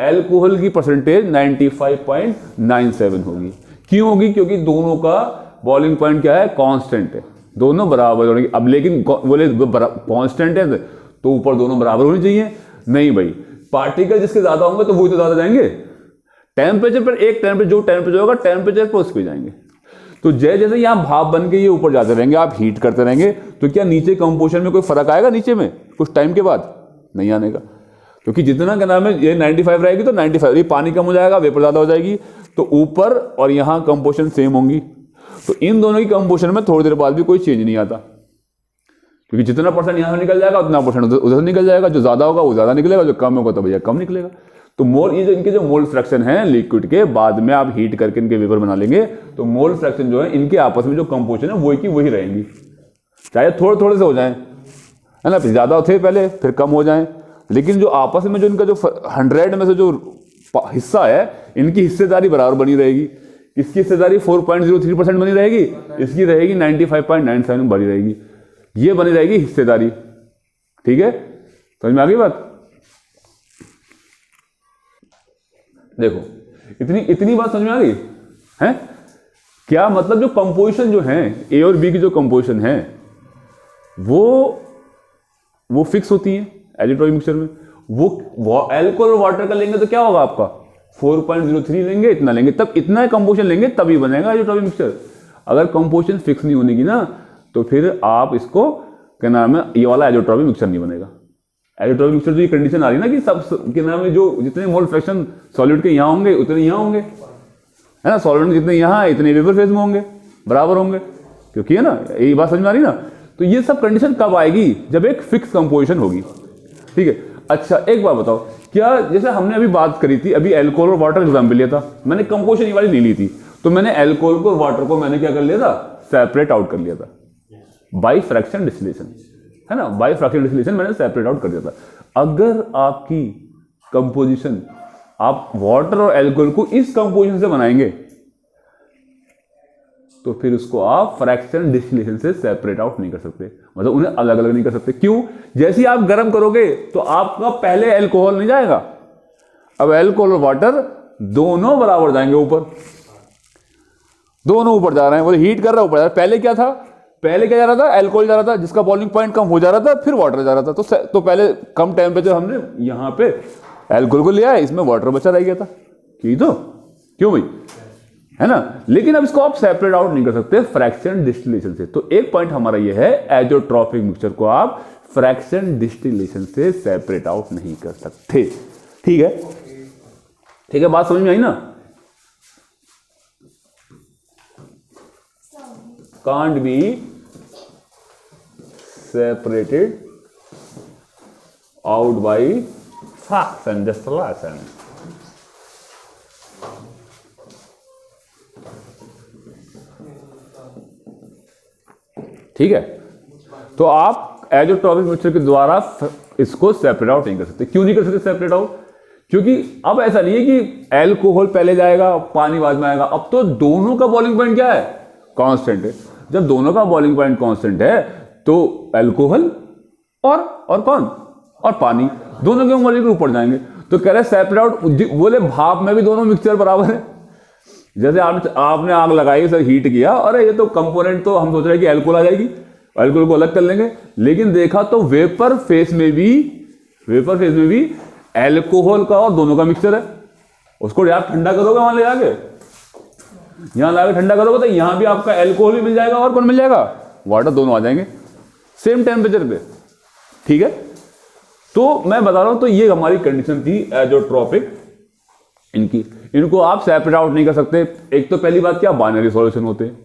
एल्कोहल की परसेंटेज 95.97 होगी। क्यों होगी, क्योंकि दोनों का बॉइलिंग पॉइंट क्या है, कांस्टेंट है, दोनों बराबर होंगे। अब लेकिन बोले कांस्टेंट है तो ऊपर दोनों बराबर होनी चाहिए, नहीं भाई, पार्टिकल जिसके ज्यादा होंगे तो वही तो ज्यादा जाएंगे। टेम्परेचर पर एक टेम्परेचर होगा, टेम्परेचर पर उस पर जाएंगे। तो जैसे यहां भाप बन के ये ऊपर जाते रहेंगे, आप हीट करते रहेंगे, तो क्या नीचे कंपोजिशन में कोई फर्क आएगा, नीचे में कुछ टाइम के बाद नहीं आने का, क्योंकि जितना क्या नाम है ये 95 रहेगी तो 95, ये पानी कम हो जाएगा, वेपर ज्यादा हो जाएगी, तो ऊपर और यहां कंपोजिशन सेम होंगी। तो इन दोनों की कंपोजिशन में थोड़ी देर बाद भी कोई चेंज नहीं आता, क्योंकि जितना परसेंट यहां से निकल जाएगा उतना परसेंट उधर से निकल जाएगा, जो ज्यादा होगा वो ज्यादा निकलेगा, जो कम होगा तो भैया कम निकलेगा। तो मोल, ये जो इनके जो मोल फ्रैक्शन है लिक्विड के, बाद में आप हीट करके इनके वेपर बना लेंगे, तो मोल फ्रैक्शन जो है इनके आपस में जो कंपोजिशन है वही की वही रहेंगी, चाहे थोड़े थोड़े से हो जाए, है ना, ज्यादा थे पहले फिर कम हो जाए, लेकिन जो आपस में जो इनका जो 100 में से जो हिस्सा है, इनकी हिस्सेदारी बराबर बनी रहेगी। इसकी हिस्सेदारी 4.03% बनी रहेगी, इसकी रहेगी 95.97 बनी रहेगी, ये बनी रहेगी हिस्सेदारी। ठीक है, समझ में आ गई बात। देखो इतनी बात समझ में आ गई है, क्या मतलब, जो कंपोजिशन जो है ए और बी की जो कंपोजिशन है वो फिक्स होती है एजिट्रॉपिक मिक्सचर में। वो एल्कोहल और वाटर का लेंगे तो क्या होगा आपका 4.03 लेंगे, इतना लेंगे, तब इतना कंपोजिशन लेंगे तभी बनेगा एजिट्रॉपिक मिक्सचर। अगर कंपोजिशन फिक्स नहीं होने की ना, तो फिर आप इसको क्या नाम है, ये वाला एजिट्रॉपिक मिक्सचर नहीं बनेगा। एजिट्रॉपिक मिक्सचर जो ये कंडीशन आ रही है ना कि सब क्या नाम है, जो जितने मोल फ्रैक्शन सॉलिड के यहाँ होंगे उतने यहाँ होंगे, है ना, सॉलिड में जितने यहाँ इतने वेपर फेज में होंगे, बराबर होंगे, क्योंकि है ना, ये बात समझ में आ रही ना। तो ये सब कंडीशन कब आएगी, जब एक फिक्स कंपोजिशन होगी। ठीक है, अच्छा एक बात बताओ, क्या जैसे हमने अभी बात करी थी, अभी एल्कोहल और वाटर एग्जाम्पल लिया था, मैंने कंपोजिशन वाली नहीं ली थी, तो मैंने एल्कोहल को और वाटर को मैंने क्या कर लिया था, सेपरेट आउट कर लिया था बाई फ्रैक्शन डिस्टिलेशन, है ना, बाई फ्रैक्शन डिस्टिलेशन मैंने सेपरेट आउट कर दिया था। अगर आपकी कंपोजिशन, आप वाटर और एल्कोहल को इस कंपोजिशन से बनाएंगे, तो फिर उसको आप फ्रैक्शन डिस्टिलेशन से सेपरेट आउट नहीं कर सकते, मतलब उन्हें अलग अलग नहीं कर सकते। क्यों, जैसे ही आप गर्म करोगे तो आपका पहले एल्कोहल नहीं जाएगा, अब एल्कोहल और वाटर दोनों बराबर जाएंगे ऊपर, दोनों ऊपर जा रहे हैं, वो हीट कर रहा है ऊपर जा रहा है। पहले क्या था, पहले क्या जा रहा था, एल्कोहल जा रहा था, जिसका बॉइलिंग पॉइंट कम हो जा रहा था, फिर वाटर जा रहा था। तो पहले कम टेम्परेचर हमने यहां पे एल्कोहल को लिया, इसमें वाटर बचा रह गया था, तो क्यों भाई, है ना। लेकिन अब इसको आप सेपरेट आउट नहीं कर सकते फ्रैक्शन डिस्टिलेशन से। तो एक पॉइंट हमारा ये है, एजोट्रॉपिक मिक्सचर को आप फ्रैक्शन डिस्टिलेशन से सेपरेट आउट नहीं कर सकते। ठीक है, ठीक है, बात समझ में आई ना। Can't be separated out by fraction distillation. ठीक है, तो आप एजोट्रॉपिक मिक्सचर के द्वारा इसको सेपरेट आउट नहीं कर सकते। क्यों नहीं कर सकते सेपरेट आउट? क्योंकि अब ऐसा नहीं है कि एल्कोहल पहले जाएगा पानी बाद में आएगा। अब तो दोनों का बॉइलिंग पॉइंट क्या है? कांस्टेंट है। जब दोनों का बॉइलिंग पॉइंट कांस्टेंट है तो एल्कोहल और कौन? और पानी, दोनों के मॉलिक्यूल ऊपर जाएंगे। तो कह रहे सेपरेट आउट, बोले भाप में भी दोनों मिक्सचर बराबर है। जैसे आपने आग लगाई, सर हीट किया, अरे ये तो कंपोनेंट तो हम सोच रहे हैं कि एल्कोहल आ जाएगी, एल्कोहल को अलग कर लेंगे, लेकिन देखा तो वेपर फेस में भी एल्कोहल का और दोनों का मिक्सचर है। उसको यार ठंडा करोगे, वहां ले जाके यहां लाके ठंडा करोगे तो यहां भी आपका एल्कोहल भी मिल जाएगा और कौन मिल जाएगा? वाटर, दोनों आ जाएंगे सेम टेम्परेचर पे। ठीक है, तो मैं बता रहा हूं, तो ये हमारी कंडीशन थी एजोट्रॉपिक इनको आप सेपरेट आउट नहीं कर सकते। एक तो पहली बात क्या, बाइनरी सॉल्यूशन होते हैं।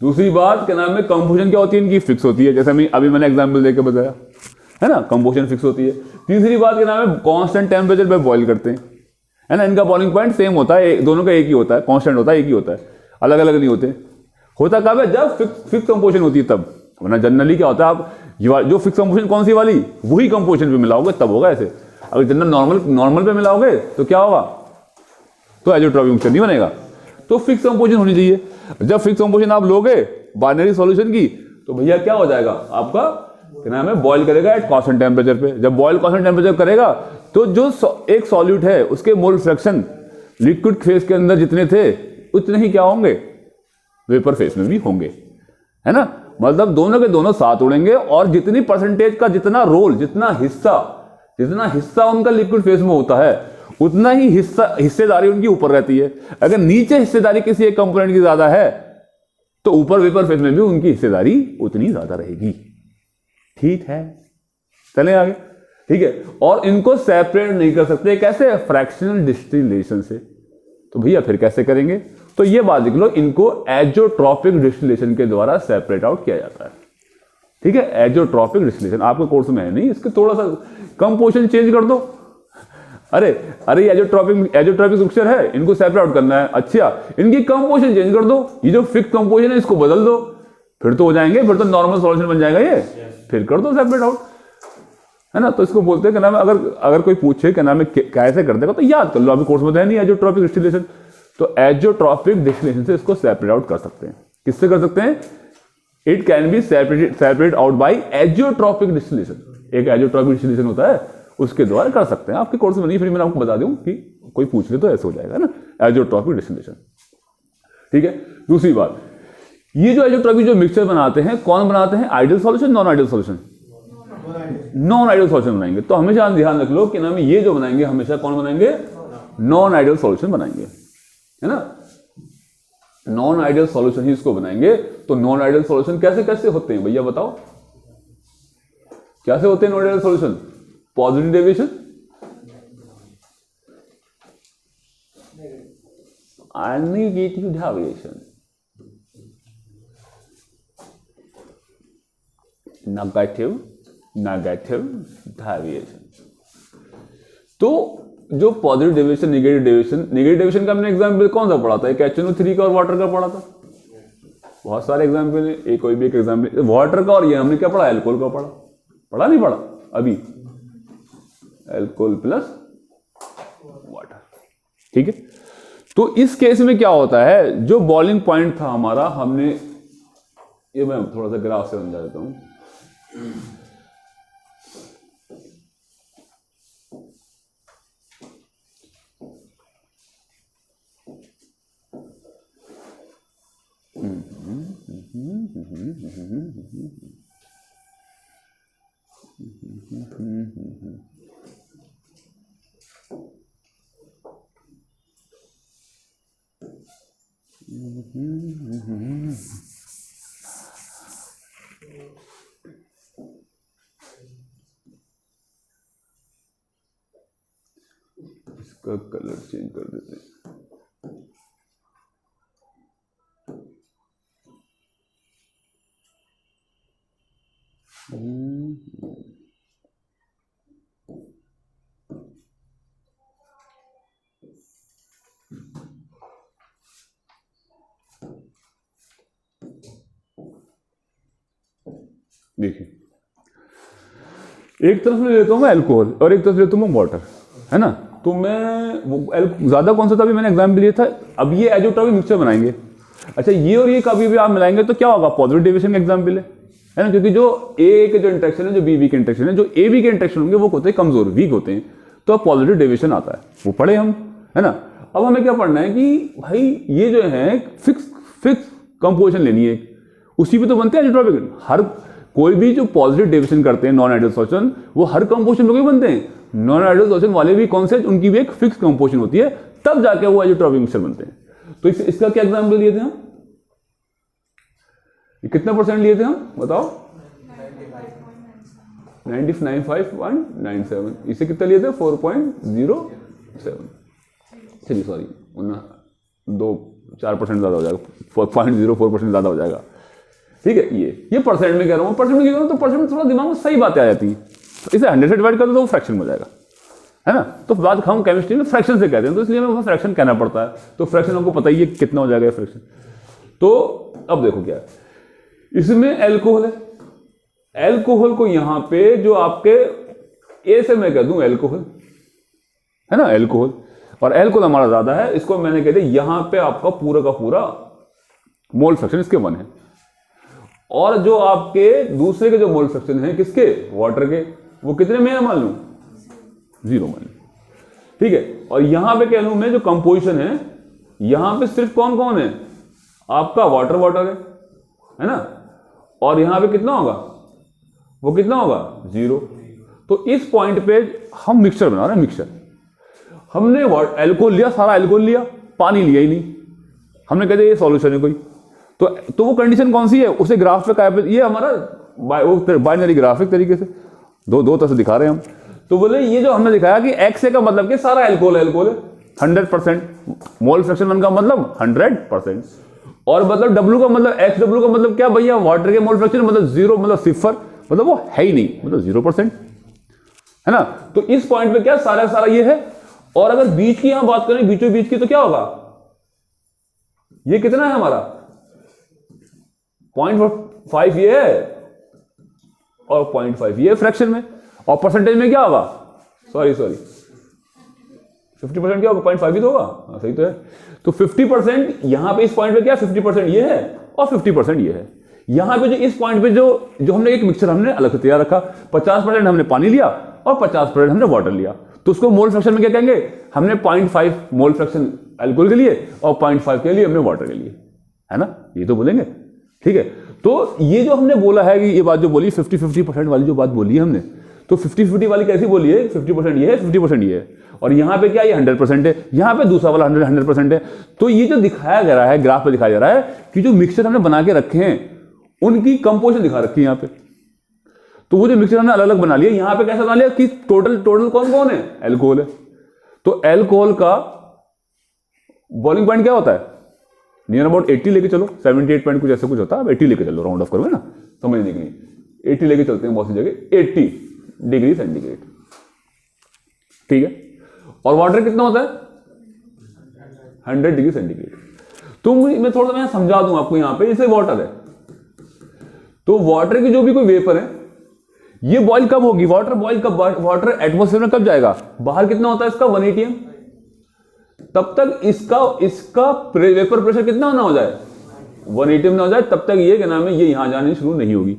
दूसरी बात क्या नाम है, कंपोजिशन क्या होती है इनकी, फिक्स होती है। जैसे अभी मैंने एग्जांपल देके बताया है ना, कंपोजिशन फिक्स होती है। तीसरी बात क्या नाम है, कांस्टेंट टेम्परेचर पे बॉईल करते हैं, है ना। इनका बॉइलिंग पॉइंट सेम होता है, दोनों का एक ही होता है, कांस्टेंट होता है, एक ही होता है, अलग अलग नहीं होते। होता कब है? जब फिक्स कंपोजिशन होती है तब। वरना जनरली क्या होता है, आप जो फिक्स कंपोजिशन कौन सी वाली, वही कंपोजिशन पे मिलाओगे तब होगा ऐसे। अगर जनरल नॉर्मल पे मिलाओगे तो क्या होगा? तो एजोट्रॉपिक मिक्सचर नहीं बनेगा। तो फिक्स कंपोजिशन होनी चाहिए। जब फिक्स कंपोजिशन आप लोगे बाइनरी सॉल्यूशन की, तो भैया क्या हो जाएगा आपका, क्या नाम है, बॉईल करेगा एट कांस्टेंट टेम्परेचर पे। जब बॉईल कांस्टेंट टेम्परेचर करेगा तो जो एक सॉल्यूट है उसके मोल फ्रैक्शन लिक्विड फेस के अंदर जितने थे उतने ही क्या होंगे, वेपर फेस में भी होंगे, है ना। मतलब दोनों के दोनों साथ उड़ेंगे और जितनी परसेंटेज का जितना रोल, जितना हिस्सा उनका लिक्विड फेस में होता है, उतना ही हिस्सेदारी उनकी ऊपर रहती है। अगर नीचे हिस्सेदारी किसी एक कंपोनेंट की ज्यादा है तो ऊपर वेपर फेस में भी उनकी हिस्सेदारी उतनी ज्यादा रहेगी। ठीक है, चलें आगे। ठीक है, और इनको सेपरेट नहीं कर सकते, कैसे? फ्रैक्शनल डिस्टिलेशन से। तो भैया फिर कैसे करेंगे? तो ये बात देख लो, इनको एजोट्रॉपिक डिस्टिलेशन के द्वारा सेपरेट आउट किया जाता है। ठीक है, एजोट्रॉपिक डिस्टिलेशन आपके कोर्स में है नहीं, इसके थोड़ा सा कंपोजिशन चेंज कर दो। अरे एजोट्रॉपिक मिक्सचर है, इनको सेपरेट आउट करना है, अच्छा इनकी कंपोजिशन चेंज कर दो, ये जो फिक्स कंपोजिशन है इसको बदल दो, फिर तो हो जाएंगे, फिर तो नॉर्मल सॉल्यूशन बन जाएगा ये। फिर कर दो सेपरेट आउट, है ना। तो इसको बोलते हैं क्या नाम है, अगर कोई पूछे क्या नाम है कैसे कर देगा तो याद कर लो, अभी कोर्स में तो है नहीं एजोट्रॉपिक डिस्टिलेशन। तो एजोट्रॉपिक डिस्टिलेशन से इसको सेपरेट आउट कर सकते हैं। किससे कर सकते हैं? It can be separate out by azeotropic distillation. एक एजोट्रॉपिक डिस्टिलेशन होता है, उसके द्वारा कर सकते हैं। आपके कोर्स में नहीं, फिर मैं आपको बता दूं कि कोई पूछ ले तो ऐसे हो जाएगा ना, एजोट्रॉपिक डिस्टिलेशन। ठीक है, दूसरी बात, ये जो एजोट्रॉपिक जो मिक्सचर बनाते हैं, कौन बनाते हैं? Ideal solution, non ideal solution? Non ideal solution बनाएंगे। तो हमेशा ध्यान रख लो कि नाम ये जो बनाएंगे हमेशा कौन बनाएंगे? नॉन आइडियल सॉल्यूशन बनाएंगे, है ना। नॉन आइडियल सॉल्यूशन ही इसको बनाएंगे। तो नॉन आइडियल सॉल्यूशन कैसे कैसे होते हैं भैया बताओ, कैसे होते हैं non ideal solution? Positive deviation, negative deviation, negative deviation. तो जो पॉजिटिव डेविएशन, नेगेटिव डेविएशन का हमने एग्जांपल कौन सा पढ़ा था? एक HNO3 का और वाटर का पढ़ा था। बहुत सारे एग्जांपल है, एक कोई भी एक एग्जांपल वाटर का, और ये हमने क्या पढ़ा? एल्कोहल का पढ़ा नहीं पढ़ा अभी? Alcohol plus water. ठीक है, तो इस केस में क्या होता है, जो बॉइलिंग पॉइंट था हमारा, हमने ये मैं थोड़ा सा ग्राफ से समझा देता हूं। इसका कलर चेंज कर देते हैं। देखिए, एक तरफ ले लेता हूँ मैं एल्कोहल और एक तरफ लेता हूँ वाटर, है ना। तो मैं ज़्यादा कौन सा था, अभी मैंने एग्जाम्पल लिया था, अब ये एजोटॉपिक मिक्सचर बनाएंगे। अच्छा, ये और ये कभी भी आप मिलाएंगे तो क्या होगा, पॉजिटिव डेविएशन का एग्जाम्पल है ना, क्योंकि जो ए के जो इंटरेक्शन है, जो बी के इंटरेक्शन है, जो ए बी के इंटरेक्शन होंगे वो होते हैं कमजोर, वीक होते हैं, तो अब पॉजिटिव डेविएशन आता है, वो पढ़े हम, है ना। अब हमें क्या पढ़ना है कि भाई ये जो है फिक्स कंपोजिशन लेनी है, उसी पे तो बनते हैं एजोटॉपिक। हर कोई भी जो पॉजिटिव डेविएशन करते हैं नॉन आइडियल सॉल्यूशन, वो हर कंपोजिशन पे बनते हैं। नॉन आइडियल सॉल्यूशन वाले भी कौन से, उनकी भी एक फिक्स कंपोजिशन होती है, तब जाके वो एजोटॉपिक मिक्सचर बनते हैं। तो इसका क्या एग्जाम्पल लिए थे हम, कितना परसेंट लिए थे हम बताओ, 95.97। इसे कितना लिए थे, 4.07। चलिए सॉरी, 2-4% ज्यादा हो जाएगा, 0.04% ज्यादा हो जाएगा, ठीक है। ये परसेंट में कह रहा हूँ, परसेंट में कह रहा हूँ तो परसेंट में थोड़ा दिमाग में सही बातें आ जाती है। इसे 100 से डिवाइड कर दो तो वो फ्रैक्शन में हो जाएगा, है ना। तो बात हम केमिस्ट्री में फ्रैक्शन से कहते हैं, तो इसलिए हमें फ्रैक्शन कहना पड़ता है। तो फ्रैक्शन आपको पता ही है कितना हो जाएगा फ्रैक्शन। तो अब देखो क्या है, इसमें एल्कोहल है, एल्कोहल को यहां पे जो आपके ए से मैं कह दूं एल्कोहल, है ना, एल्कोहल, और एल्कोहल हमारा ज्यादा है, इसको मैंने कह दिया यहां पे आपका पूरा का पूरा मोल फ्रैक्शन इसके 1 है। और जो आपके दूसरे के जो मोल फ्रैक्शन है किसके, वाटर के, वो कितने में है मान लूं, 0 मान लूं, ठीक है। और यहां पे कह लूं मैं जो कंपोजिशन है, यहां पे सिर्फ कौन कौन है, आपका वाटर है ना। और यहां पे कितना होगा, वो कितना होगा, 0। तो इस पॉइंट पे हम मिक्सचर बना रहे हैं, मिक्सचर। हमने एल्कोहल लिया, सारा एल्कोहल लिया, पानी लिया ही नहीं, हमने कह दिया ये सॉल्यूशन है कोई। तो वो कंडीशन कौन सी है, उसे ग्राफ पे ये हमारा बाइनरी ग्राफ एक तरीके से दो तरह से दिखा रहे हैं हम। तो बोले ये जो हमने दिखाया कि एक्स का मतलब कि सारा एल्कोहल है 100%, मोल फ्रैक्शन 1 का मतलब 100%, और मतलब डब्ल्यू का मतलब XW का मतलब क्या भैया, वाटर के मोल फ्रैक्शन मतलब 0, मतलब 0, मतलब वो है ही नहीं, मतलब 0%, है ना। तो इस पॉइंट पे क्या सारा ये है। और अगर बीच की यहां बात करें, बीचों बीच की, तो क्या होगा, ये कितना है हमारा 0.5 ये है, और 0.5 ये फ्रैक्शन में, और परसेंटेज में क्या होगा, सॉरी 50% क्या होगा, 0.5 ही तो होगा, हाँ सही तो है। तो 50% यहां पे इस पॉइंट पे क्या, 50% ये है और 50% ये है। यहां पे जो इस पॉइंट पे जो हमने एक मिक्सचर हमने अलग से तैयार रखा, 50% हमने पानी लिया और 50% हमने वाटर लिया, तो उसको मोल फ्रैक्शन में क्या कहेंगे, हमने 0.5 मोल फ्रैक्शन अल्कोहल के लिए और 0.5 के लिए हमने वाटर के लिए, है ना, ये तो बोलेंगे, ठीक है। तो ये जो हमने बोला है कि ये बात जो बोली 50-50% वाली जो बात बोली है हमने, तो 50-50 वाली कैसी बोली है, 50% ये है, 50% ये है, और यहां पे क्या, ये 100% है, यहां पे दूसरा वाला 100% है। तो ये जो दिखाया जा रहा है, ग्राफ पे दिखाया जा रहा है कि जो मिक्सचर हमने बना के रखे हैं उनकी कंपोजिशन दिखा रखी है यहां पे। तो वो जो मिक्सचर हमने अलग अलग बना लिया, यहां पे कैसा बना लिया कि टोटल कौन कौन है, एल्कोहल है। तो एल्कोहल का बॉइलिंग पॉइंट क्या होता है, नियर अबाउट 80 लेके चलो, 78 पॉइंट कुछ ऐसा कुछ होता है, अब 80 लेके चलो, राउंड ऑफ करो ना समझने के लिए, 80 लेके चलते हैं बहुत सी जगह, 80 डिग्री सेंटीग्रेड, ठीक है। और वाटर कितना होता है 100 डिग्री सेंटीग्रेड। तो मैं थोड़ा मैं समझा दूं आपको, यहां पे जैसे वाटर है, तो वाटर की जो भी कोई वेपर है ये बॉइल कब होगी, वाटर बॉइल कब, वाटर एटमॉस्फेयर में कब जाएगा, बाहर कितना होता है इसका 1 atm, तब तक इसका वेपर प्रेशर कितना ना हो जाए 1 atm ना हो जाए, तब तक ये क्या नाम है, ये यहां जानी शुरू नहीं होगी,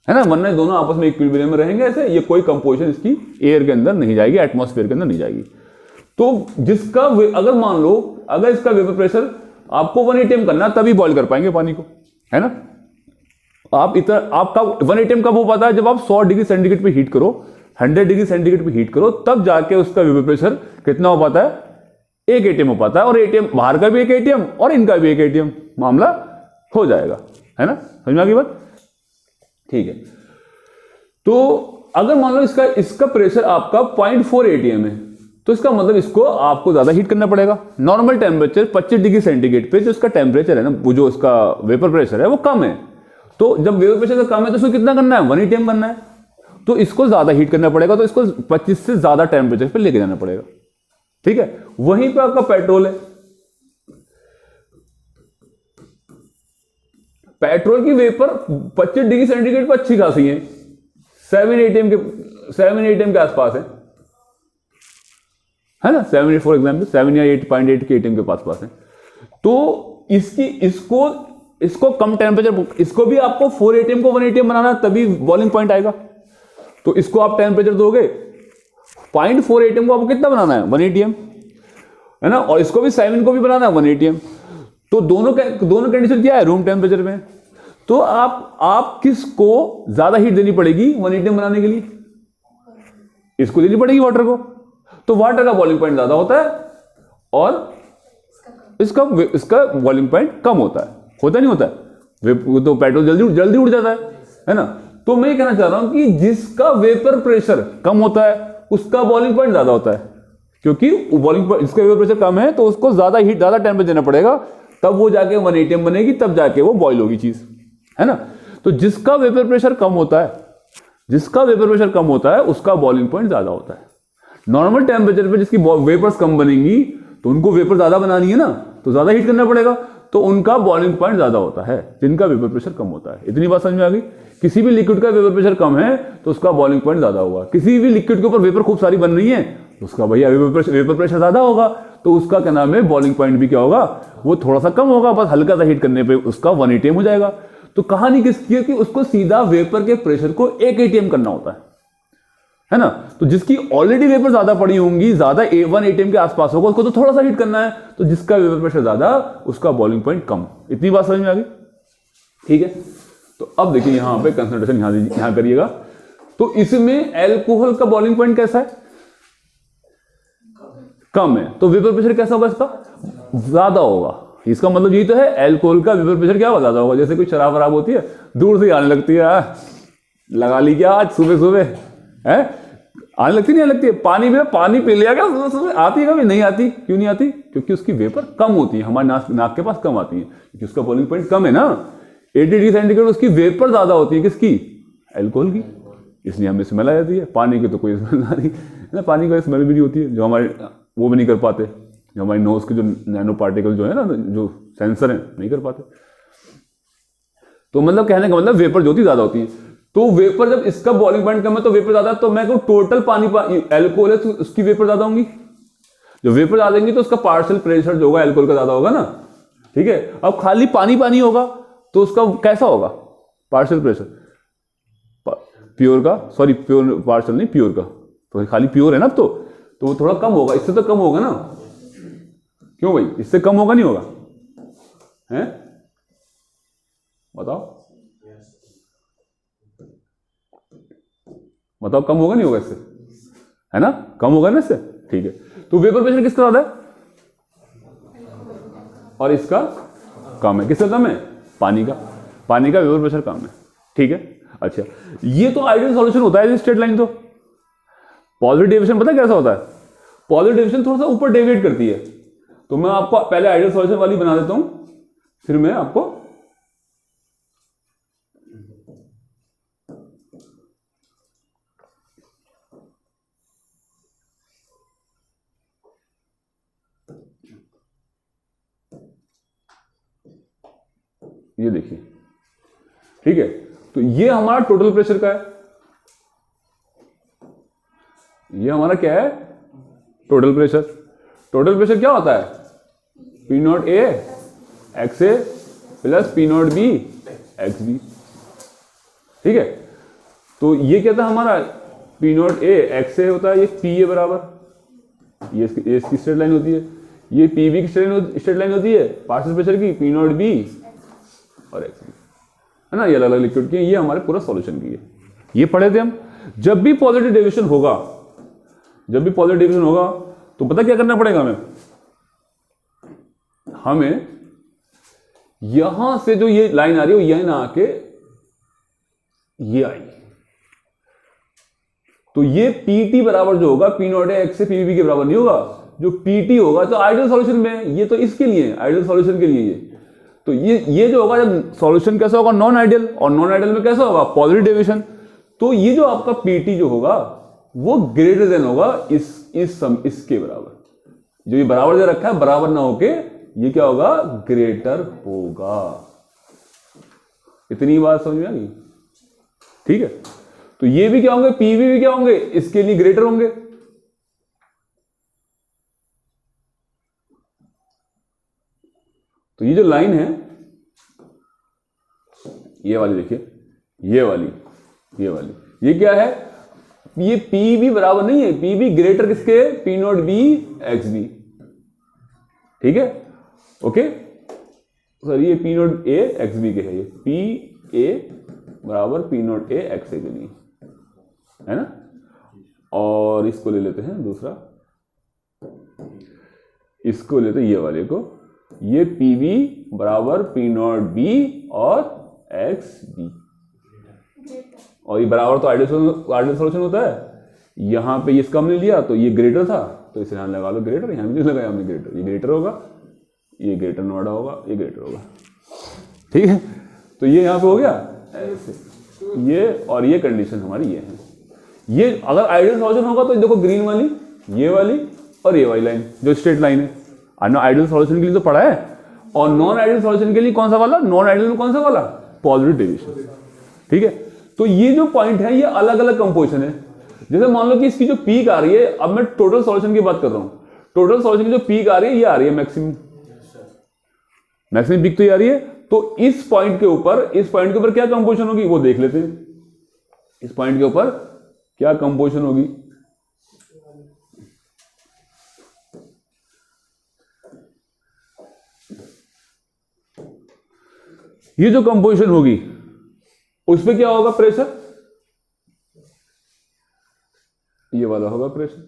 है ना, वरना दोनों आपस में इक्विलिब्रियम में रहेंगे ऐसे, ये कोई कंपोजिशन इसकी एयर के अंदर नहीं जाएगी, एटमॉस्फेयर के अंदर नहीं जाएगी। तो जिसका अगर मान लो अगर इसका वेपर प्रेशर आपको 1 atm करना तभी बॉइल कर पाएंगे पानी को, है ना। आपका 1 atm कब हो पाता है, जब आप 100 डिग्री सेंटीग्रेड पे हीट करो, 100 डिग्री सेंटीग्रेड पे हीट करो, तब जाके उसका वेपर प्रेशर कितना हो पाता है, 1 atm हो पाता है। और ATM बाहर का भी 1 atm और इनका भी 1 atm मामला हो जाएगा, है ना, समझ में आ गई बात, ठीक है। तो अगर मान लो इसका प्रेशर आपका 0.4 atm है, तो इसका मतलब इसको आपको ज्यादा हीट करना पड़ेगा। नॉर्मल टेम्परेचर 25 डिग्री सेंटीग्रेड पे जो इसका टेम्परेचर है ना, वो जो इसका वेपर प्रेशर है वो कम है, तो जब वेपर प्रेशर कम है तो इसको कितना करना है 1 atm करना है, तो इसको ज्यादा हीट करना पड़ेगा, तो इसको 25 से ज्यादा टेम्परेचर पे लेके जाना पड़ेगा, ठीक है। वहीं पे आपका पेट्रोल है, पेट्रोल की वेपर 25 डिग्री सेंटीग्रेड पर अच्छी खासी है, 7 ATM के आसपास है ना, 7 फॉर एग्जाम्पल 7 या 8.8 के ATM के पास है। तो इसको कम टेम्परेचर, इसको भी आपको 4 ATM को 1 ATM बनाना तभी बॉइलिंग पॉइंट आएगा। तो इसको आप टेम्परेचर दोगे 0.4 ATM को आपको कितना बनाना है 1 ATM है ना, और इसको भी 7 को भी बनाना है 1 ATM। तो दोनों कंडीशन क्या है, रूम टेम्परेचर में। तो आप किसको ज्यादा हीट देनी पड़ेगी 1 ATM बनाने के लिए, इसको देनी पड़ेगी वाटर को। तो वाटर का बॉइलिंग पॉइंट ज्यादा होता है और इसका बॉइलिंग पॉइंट कम होता है, होता नहीं होता है, तो पेट्रोल जल्दी उड़ जाता है ना। तो मैं कहना चाह रहा हूं कि जिसका वेपर प्रेशर कम होता है उसका बॉइलिंग पॉइंट ज्यादा होता है, क्योंकि इसका वेपर प्रेशर कम है तो उसको ज्यादा टेम्परेचर देना पड़ेगा, तब वो जाके 1 ATM बनेगी, तब जाके वो बॉइल होगी चीज, है ना। तो जिसका वेपर प्रेशर कम होता है उसका बॉइलिंग पॉइंट ज्यादा होता है। नॉर्मल टेम्परेचर पे जिसकी वेपर्स कम बनेंगी तो उनको वेपर ज्यादा बनानी है ना, तो ज्यादा हीट करना पड़ेगा, तो उनका बॉइलिंग पॉइंट ज्यादा होता है जिनका वेपर प्रेशर कम होता है। इतनी बात समझ में आ गई। किसी भी लिक्विड का वेपर प्रेशर कम है तो उसका बॉइलिंग पॉइंट ज्यादा होगा। किसी भी लिक्विड के ऊपर वेपर खूब सारी बन रही है तो उसका भैया वेपर प्रेशर ज्यादा होगा, तो उसका क्या नाम है बॉइलिंग पॉइंट भी क्या होगा, वो थोड़ा सा कम होगा, बस हल्का सा हीट करने पे उसका 1 ATM हो जाएगा। तो कहानी किसकी है कि उसको सीधा वेपर के प्रेशर को 1 ATM करना होता है ना। तो जिसकी ऑलरेडी वेपर ज्यादा पड़ी होंगी, ज्यादा 1 ATM के आसपास होगा, उसको तो थोड़ा सा हीट करना है, तो जिसका वेपर प्रेशर ज्यादा उसका बॉइलिंग पॉइंट कम। इतनी बात समझ में आ गई, ठीक है। तो अब देखिए यहां पे कंसंट्रेशन यहां करिएगा। तो इसमें एल्कोहल का बॉइलिंग पॉइंट कैसा है, कम है, तो वेपर प्रेशर कैसा होगा इसका, ज्यादा होगा। इसका मतलब यही तो है, एल्कोहल का वेपर प्रेशर क्या होगा, ज्यादा होगा। जैसे कोई शराब वराब होती है, दूर से आने लगती है, लगा ली क्या आज सुबह है, आने लगती नहीं, आने लगती है। पानी पी लिया क्या सुबह आती है, कभी नहीं आती। क्यों नहीं आती, क्योंकि उसकी वेपर कम होती है, हमारे नाक के पास कम आती है, क्योंकि उसका बॉइलिंग पॉइंट कम है ना। 80 डिग्री सेंटीग्रेड उसकी वेपर ज्यादा होती है, किसकी, एल्कोहल की, इसलिए हमें स्मेल आ जाती है। पानी की तो कोई स्मेल आ रही है, पानी की स्मेल भी नहीं होती है, जो हमारे वो भी नहीं कर पाते, जो हमारी नोज के जो नैनो पार्टिकल जो है ना, जो सेंसर है, नहीं कर पाते। तो मतलब कहने का मतलब वेपर जो होती ज्यादा होती है। तो वेपर जब इसका बॉइलिंग पॉइंट कम है तो वेपर ज्यादा है, तो मैं कहूं टोटल पानी एल्कोहल है तो उसकी वेपर ज्यादा होंगी। जो वेपर ज्यादा होंगी तो उसका पार्शियल प्रेशर जो होगा एल्कोहल का ज्यादा होगा ना, ठीक है। अब खाली पानी होगा तो उसका कैसा होगा पार्शियल प्रेशर, प्योर का, सॉरी प्योर पार्शियल नहीं, प्योर का, तो खाली प्योर है ना, तो वो थोड़ा कम होगा, इससे तो कम होगा ना। क्यों भाई, इससे कम होगा नहीं होगा, हैं बताओ कम होगा नहीं होगा इससे, है ना, कम होगा ना इससे, ठीक है। तो वेपर प्रेशर किसका ज्यादा है और इसका कम है, किसका कम है, पानी का वेपर प्रेशर कम है, ठीक है। अच्छा, ये तो आइडियल सॉल्यूशन होता है स्ट्रेट लाइन। तो पॉजिटिव डेविएशन पता कैसा होता है, पॉजिटिव डेविएशन थोड़ा सा ऊपर डेविएट करती है। तो मैं आपको पहले आइडियल सॉल्यूशन वाली बना देता हूं, फिर मैं आपको ये देखिए, ठीक है। तो ये हमारा टोटल प्रेशर का है, ये हमारा क्या है, टोटल प्रेशर। टोटल प्रेशर क्या होता है, P0 A XA plus P0 B XB, ठीक है। तो ये क्या था हमारा, P0 A XA होता है, ये P A बराबर, ये इसकी स्ट्रेट लाइन होती है, ये PB की स्ट्रेट लाइन होती है पार्शियल प्रेशर की, P0 B और XB, है ना, ये अलग अलग लिक्विड की, ये हमारे पूरा सॉल्यूशन की है। ये पढ़े थे हम। जब भी पॉजिटिव डेविएशन होगा, तो पता क्या करना पड़ेगा हमें यहां से जो ये लाइन आ रही है, यहां ना आके ये आई, तो ये PT बराबर जो होगा P0 A XA PB के बराबर नहीं होगा। जो PT होगा तो आइडियल सॉल्यूशन में, ये तो इसके लिए आइडियल सॉल्यूशन के लिए ये, तो ये जो होगा, जब सॉल्यूशन कैसा होगा, नॉन आइडियल, और नॉन आइडियल में कैसा होगा, पॉजिटिव डेविएशन। तो ये जो आपका PT जो होगा वो ग्रेटर देन होगा इसके बराबर। जो ये बराबर दे रखा है, बराबर ना होके ये क्या होगा, ग्रेटर होगा। इतनी बात समझ में आ गई, ठीक है। तो ये भी क्या होंगे, पीवी भी क्या होंगे, इसके लिए ग्रेटर होंगे। तो ये जो लाइन है ये वाली, देखिए ये वाली ये क्या है, ये पी भी बराबर नहीं है, पी भी ग्रेटर किसके, P nought B X B, ठीक है, ओके। सर ये P nought A X B के है, ये पी ए बराबर P nought A X A के लिए, है ना। और इसको ले लेते हैं दूसरा, इसको लेते हैं ये वाले को, ये पी बी बराबर पी नॉट बी और एक्स बी, और ये बराबर तो आइडियल सॉल्यूशन होता है। यहां पे इसका हमने लिया तो ये ग्रेटर था, तो इसे यहां लगा लो ग्रेटर, यहां भी लगाया हमने ग्रेटर, ये ग्रेटर होगा, ये ग्रेटर नोडा होगा, ये ग्रेटर होगा, ठीक है। तो ये यहां पे हो गया ऐसे, ये और ये कंडीशन हमारी ये है। ये अगर आइडियल सॉल्यूशन होगा तो देखो ग्रीन वाली, ये वाली और ये वाली लाइन जो स्ट्रेट लाइन है, आइडियल सॉल्यूशन के लिए तो पढ़ा है। और नॉन आइडियल सॉल्यूशन के लिए कौन सा वाला, नॉन आइडियल में कौन सा वाला, पॉजिटिव डेविएशन, ठीक है। तो ये जो पॉइंट है ये अलग अलग कंपोजिशन है। जैसे मान लो कि इसकी जो पीक आ रही है, अब मैं टोटल सॉल्यूशन की बात कर रहा हूं, टोटल सॉल्यूशन की जो पीक आ रही है ये आ रही है मैक्सिमम, मैक्सिमम पीक तो ये आ रही है। तो इस पॉइंट के ऊपर क्या कंपोजिशन होगी वो देख लेते हैं, इस पॉइंट के ऊपर क्या कंपोजिशन होगी। ये जो कंपोजिशन होगी उसमें क्या होगा, प्रेशर, ये वाला होगा प्रेशर,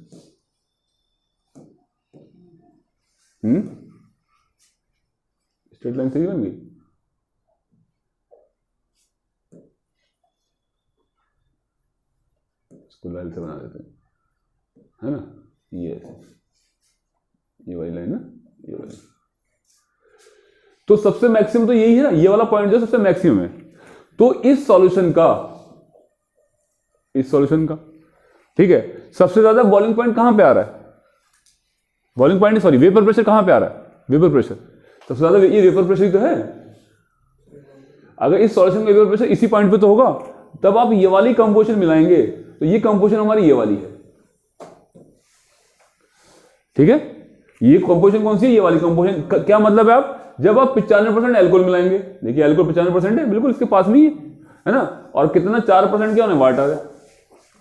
स्ट्रेट लाइन सही बन गई। इसको लाइन से बना देते हैं, है ना, ये वाली लाइन ना, ये वाली। तो सबसे मैक्सिमम तो यही है ना, ये वाला पॉइंट जो सबसे मैक्सिमम है। तो इस सॉल्यूशन का ठीक है, सबसे ज्यादा बॉइलिंग पॉइंट कहां पे आ रहा है, boiling point sorry vapour pressure कहां पे आ रहा है, वेपर प्रेशर सबसे ज्यादा, ये वेपर प्रेशर ही तो है। अगर इस सॉल्यूशन का वेपर प्रेशर इसी पॉइंट पे तो होगा, तब आप ये वाली कंपोजिशन मिलाएंगे तो ये कंपोजिशन हमारी ये वाली है, ठीक है। ये कंपोजिशन कौन सी है, ये वाली कंपोजिशन। क्या मतलब है, आप जब आप 95% एल्कोहल मिलाएंगे, देखिए एल्कोहल 95% है, बिल्कुल इसके पास में ही है ना, और कितना 4% क्या होना, वाटर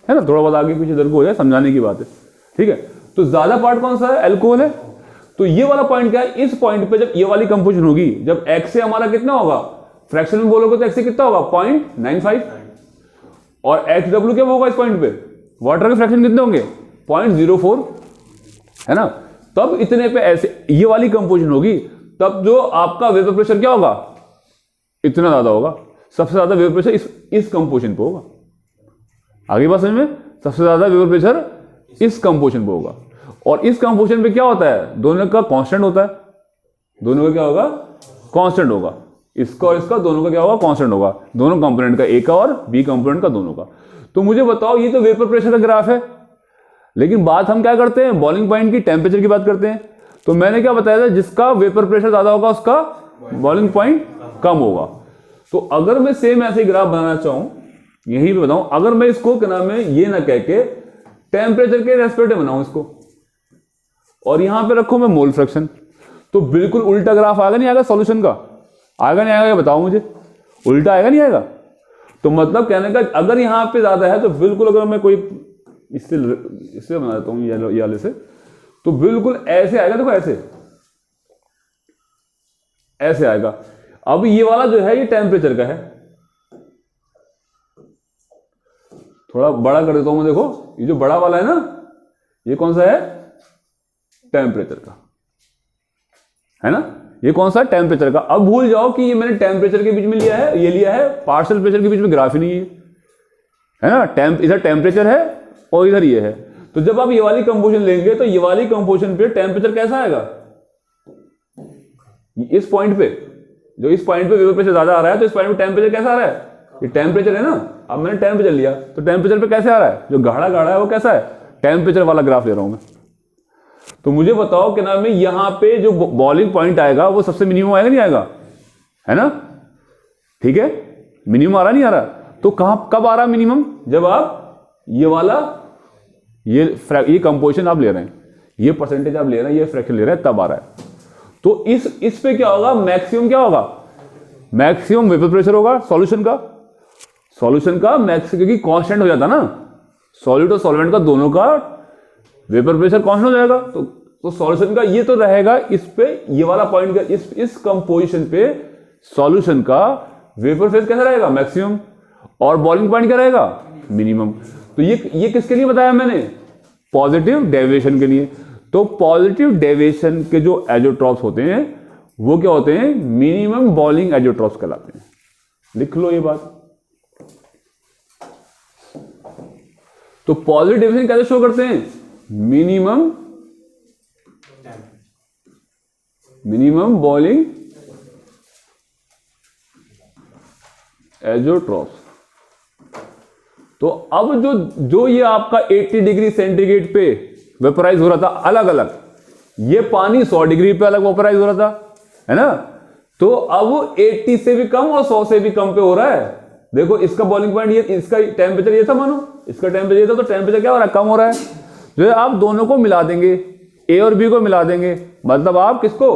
है ना, थोड़ा बहुत आगे पीछे इधर को हो जाए, समझाने की बात है, ठीक है। तो ज्यादा पार्ट कौन सा है, एल्कोहल है। तो ये वाला पॉइंट क्या है, इस पॉइंट पे जब ये वाली कंपोजिशन होगी, जब एक्स से हमारा कितना होगा, फ्रैक्शन में बोलोगे तो एक्स से कितना होगा 0.95, और एक्स डब्ल्यू क्या होगा इस पॉइंट पे, वाटर के फ्रैक्शन कितने होंगे 0.04, है ना। तब इतने पे ऐसे ये वाली कंपोजिशन होगी, तब जो आपका वेपर प्रेशर क्या होगा, इतना ज्यादा होगा। सबसे ज्यादा वेपर प्रेशर इस कंपोजिशन पे होगा, आगे बात समझ में, सबसे ज्यादा वेपर प्रेशर इस कंपोजिशन पे होगा। और इस कंपोजिशन पे क्या होता है, दोनों का कांस्टेंट होता है, दोनों का क्या होगा, कांस्टेंट होगा, इसका और इसका दोनों का क्या होगा, कांस्टेंट होगा, दोनों कंपोनेंट का, ए का और बी कंपोनेंट का, दोनों का। तो मुझे बताओ, ये तो वेपर प्रेशर का ग्राफ है, लेकिन बात हम क्या करते हैं, बॉइलिंग पॉइंट की, टेम्परेचर की बात करते हैं। तो मैंने क्या बताया था, जिसका वेपर प्रेशर ज्यादा होगा उसका बॉइलिंग पॉइंट कम होगा। तो अगर मैं सेम ऐसे ग्राफ बनाना चाहूं, यहीं पे बताऊं, अगर मैं इसको क्या नाम है, ये ना कह के टेम्परेचर के रेस्पेक्ट में बनाऊं इसको, और यहां पे रखूं मैं मोल फ्रैक्शन, तो बिल्कुल उल्टा ग्राफ आएगा नहीं आएगा सॉल्यूशन का, आएगा नहीं आएगा, बताओ मुझे, उल्टा आएगा नहीं आएगा। तो मतलब कहने का, अगर यहां पे ज्यादा है तो बिल्कुल, अगर मैं कोई इससे बना देता हूं ये वाले से, तो बिल्कुल ऐसे आएगा, देखो ऐसे आएगा। अब ये वाला जो है ये टेम्परेचर का है, थोड़ा बड़ा कर देता हूं मैं, देखो ये जो बड़ा वाला है ना, ये कौन सा है, टेम्परेचर का, है ना, ये कौन सा, टेम्परेचर का। अब भूल जाओ कि ये मैंने टेम्परेचर के बीच में लिया है, ये लिया है पार्शियल प्रेशर के बीच में, ग्राफ ही नहीं है ना, इधर टेम्परेचर है और इधर ये है। तो जब आप ये वाली कंपोजिशन लेंगे तो ये वाली कंपोजिशन पे टेम्परेचर कैसा आएगा, इस पॉइंट पे, जो इस पॉइंट पे वेपर प्रेशर ज्यादा आ रहा है, तो इस पॉइंट पे टेम्परेचर कैसा आ रहा है, ये टेम्परेचर है ना। अब मैंने टेम्परेचर लिया, तो टेम्परेचर पे कैसे आ रहा है, जो गाढ़ा गाढ़ा है वो कैसा है, टेम्परेचर वाला ग्राफ ले रहा हूं मैं। तो मुझे बताओ कि नाम है, यहां पे जो बॉइलिंग पॉइंट आएगा वो सबसे मिनिमम आएगा नहीं आएगा, है ना, ठीक है, मिनिमम आ रहा नहीं आ रहा। तो कब आ रहा है मिनिमम? जब आप ये वाला ये कंपोजिशन आप ले रहे हैं, ये परसेंटेज आप ले रहे हैं, ये फ्रैक्शन ले रहे हैं, तब आ रहा है। तो इस पे क्या होगा? मैक्सिमम क्या होगा? मैक्सिमम वेपर प्रेशर होगा सॉल्यूशन का मैक्सिमम, क्योंकि कांस्टेंट हो जाता ना सॉल्यूट और सॉल्वेंट का, दोनों का वेपर प्रेशर कांस्टेंट हो जाएगा। तो सॉल्यूशन का ये तो रहेगा, इस पे ये वाला पॉइंट का, इस कंपोजिशन पे सॉल्यूशन का वेपर फेज कैसा रहेगा? मैक्सिमम। और बॉइलिंग पॉइंट क्या रहेगा? मिनिमम। तो ये किसके लिए बताया मैंने? पॉजिटिव डेविएशन के लिए। तो पॉजिटिव डेविएशन के जो एजोट्रॉप्स होते हैं वो क्या होते हैं? मिनिमम बॉइलिंग एजोट्रॉप्स कहलाते हैं। लिख लो ये बात। तो पॉजिटिव डेविएशन कैसे शो करते हैं? Minimum boiling azeotropes. तो अब जो ये आपका 80 डिग्री सेंटीग्रेड पे वेपराइज हो रहा था अलग अलग, ये पानी 100 डिग्री पे अलग वेपराइज हो रहा था, है ना? तो अब 80 से भी कम और 100 से भी कम पे हो रहा है। देखो इसका बॉइलिंग पॉइंट ये, इसका टेम्परेचर ये था, मानो इसका टेम्परेचर ये था, तो टेम्परेचर क्या हो रहा है? कम हो रहा है। जो है आप दोनों को मिला देंगे, ए और बी को मिला देंगे, मतलब आप किसको?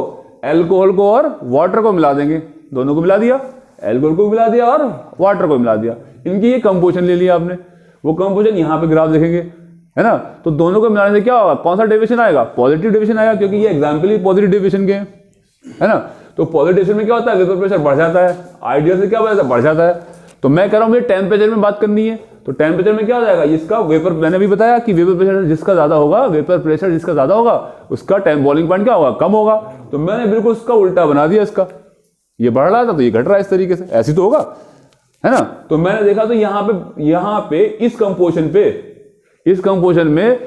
एल्कोहल को और वाटर को मिला देंगे। दोनों को मिला दिया, एल्कोहल को मिला दिया और वाटर को मिला दिया। इनकी ये कंपोजिशन ले लिया आपने, वो कंपोजिशन यहां पे ग्राफ देखेंगे, है ना? तो दोनों को मिलाने से क्या होगा? कौन सा डेविएशन आएगा? पॉजिटिव डेविएशन आएगा, क्योंकि ये एग्जाम्पल ही पॉजिटिव डेविएशन के हैं, है ना? तो पॉजिटिव डेविएशन में क्या होता है? वेपर प्रेशर बढ़ जाता है, आइडियल से क्या बढ़ जाता है। तो मैं कह रहा हूं मुझे टेम्परेचर में बात करनी है, तो टेम्परेचर में क्या हो जाएगा? इसका वेपर, मैंने भी बताया कि वेपर प्रेशर जिसका ज्यादा होगा, वेपर प्रेशर जिसका ज्यादा होगा उसका बॉइलिंग पॉइंट क्या होगा? कम होगा। तो मैंने बिल्कुल उसका उल्टा बना दिया, इसका ये बढ़ रहा था तो ये घट रहा है, इस तरीके से, ऐसी तो होगा, है ना? तो मैंने देखा तो यहां पे इस कंपोजिशन में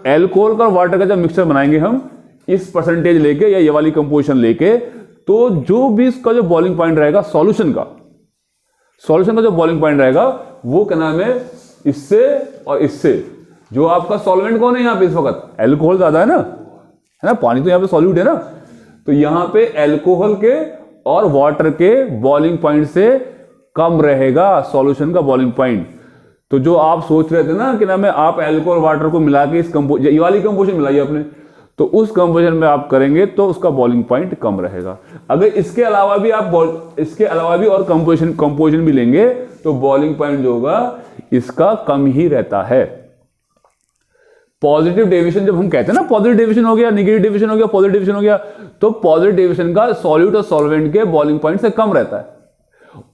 एल्कोहल का वाटर का जब मिक्सचर बनाएंगे हम, इस परसेंटेज लेके या ये वाली कंपोजिशन लेके, तो जो भी इसका जो बॉइलिंग पॉइंट रहेगा सॉल्यूशन का जो बॉइलिंग पॉइंट रहेगा वो क्या नाम है? इससे और इससे। जो आपका सॉल्वेंट कौन है यहाँ पे इस वक्त? एल्कोहल ज्यादा है ना? पानी तो यहाँ पे सॉल्यूट है ना? तो यहाँ पे एल्कोहल के और वाटर के बॉइलिंग पॉइंट से कम रहेगा सॉल्यूशन का बॉइलिंग पॉइंट। तो जो आप सोच रहे थे ना कि नाम है आप एल्कोहल वाटर को मिला के ये वाली कंपोजिशन मिलाई आपने, तो उस कंपोजिशन में आप करेंगे तो उसका बॉइलिंग पॉइंट कम रहेगा। अगर इसके अलावा भी और कंपोजिशन भी लेंगे तो बॉइलिंग पॉइंट जो होगा इसका कम ही रहता है। पॉजिटिव डेविएशन जब हम कहते हैं ना, पॉजिटिव डेविएशन हो गया, नेगेटिव डेविएशन हो गया, पॉजिटिव डेविएशन हो गया, तो पॉजिटिव डेविएशन का सॉल्यूट और सॉल्वेंट के बॉइलिंग पॉइंट से कम रहता है,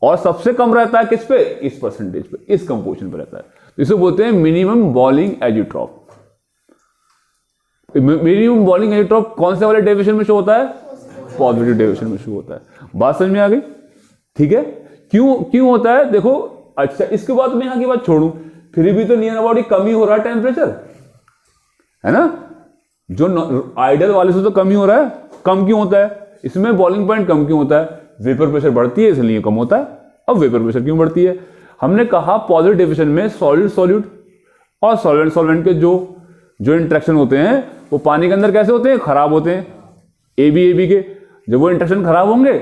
और सबसे कम रहता है किस पे? इस परसेंटेज पे, इस कंपोजिशन पे रहता है। तो इसे बोलते हैं मिनिमम बॉइलिंग एजिट्रॉप। मिनिमम बॉइलिंग एजिट्रॉप कौन से वाले डेविएशन में शो होता है? पॉजिटिव डेविएशन में शो होता है। बात समझ में आ गई? ठीक है। क्यों होता है? देखो, अच्छा इसके बाद मैं यहां की बात छोड़ू, फिर भी तो नियर अबाउट कम ही हो रहा है टेम्परेचर, है ना? जो आइडियल वाले से तो कम ही हो रहा है। कम क्यों होता है? इसमें बॉइलिंग पॉइंट कम क्यों होता है? वेपर प्रेशर बढ़ती है इसलिए कम होता है। अब वेपर प्रेशर क्यों बढ़ती है? हमने कहा पॉजिटिव डेविएशन में सॉल्यूट और सॉल्वेंट के जो इंटरेक्शन होते हैं वो पानी के अंदर कैसे होते हैं? खराब होते हैं, ए बी के। जब वो इंटरेक्शन खराब होंगे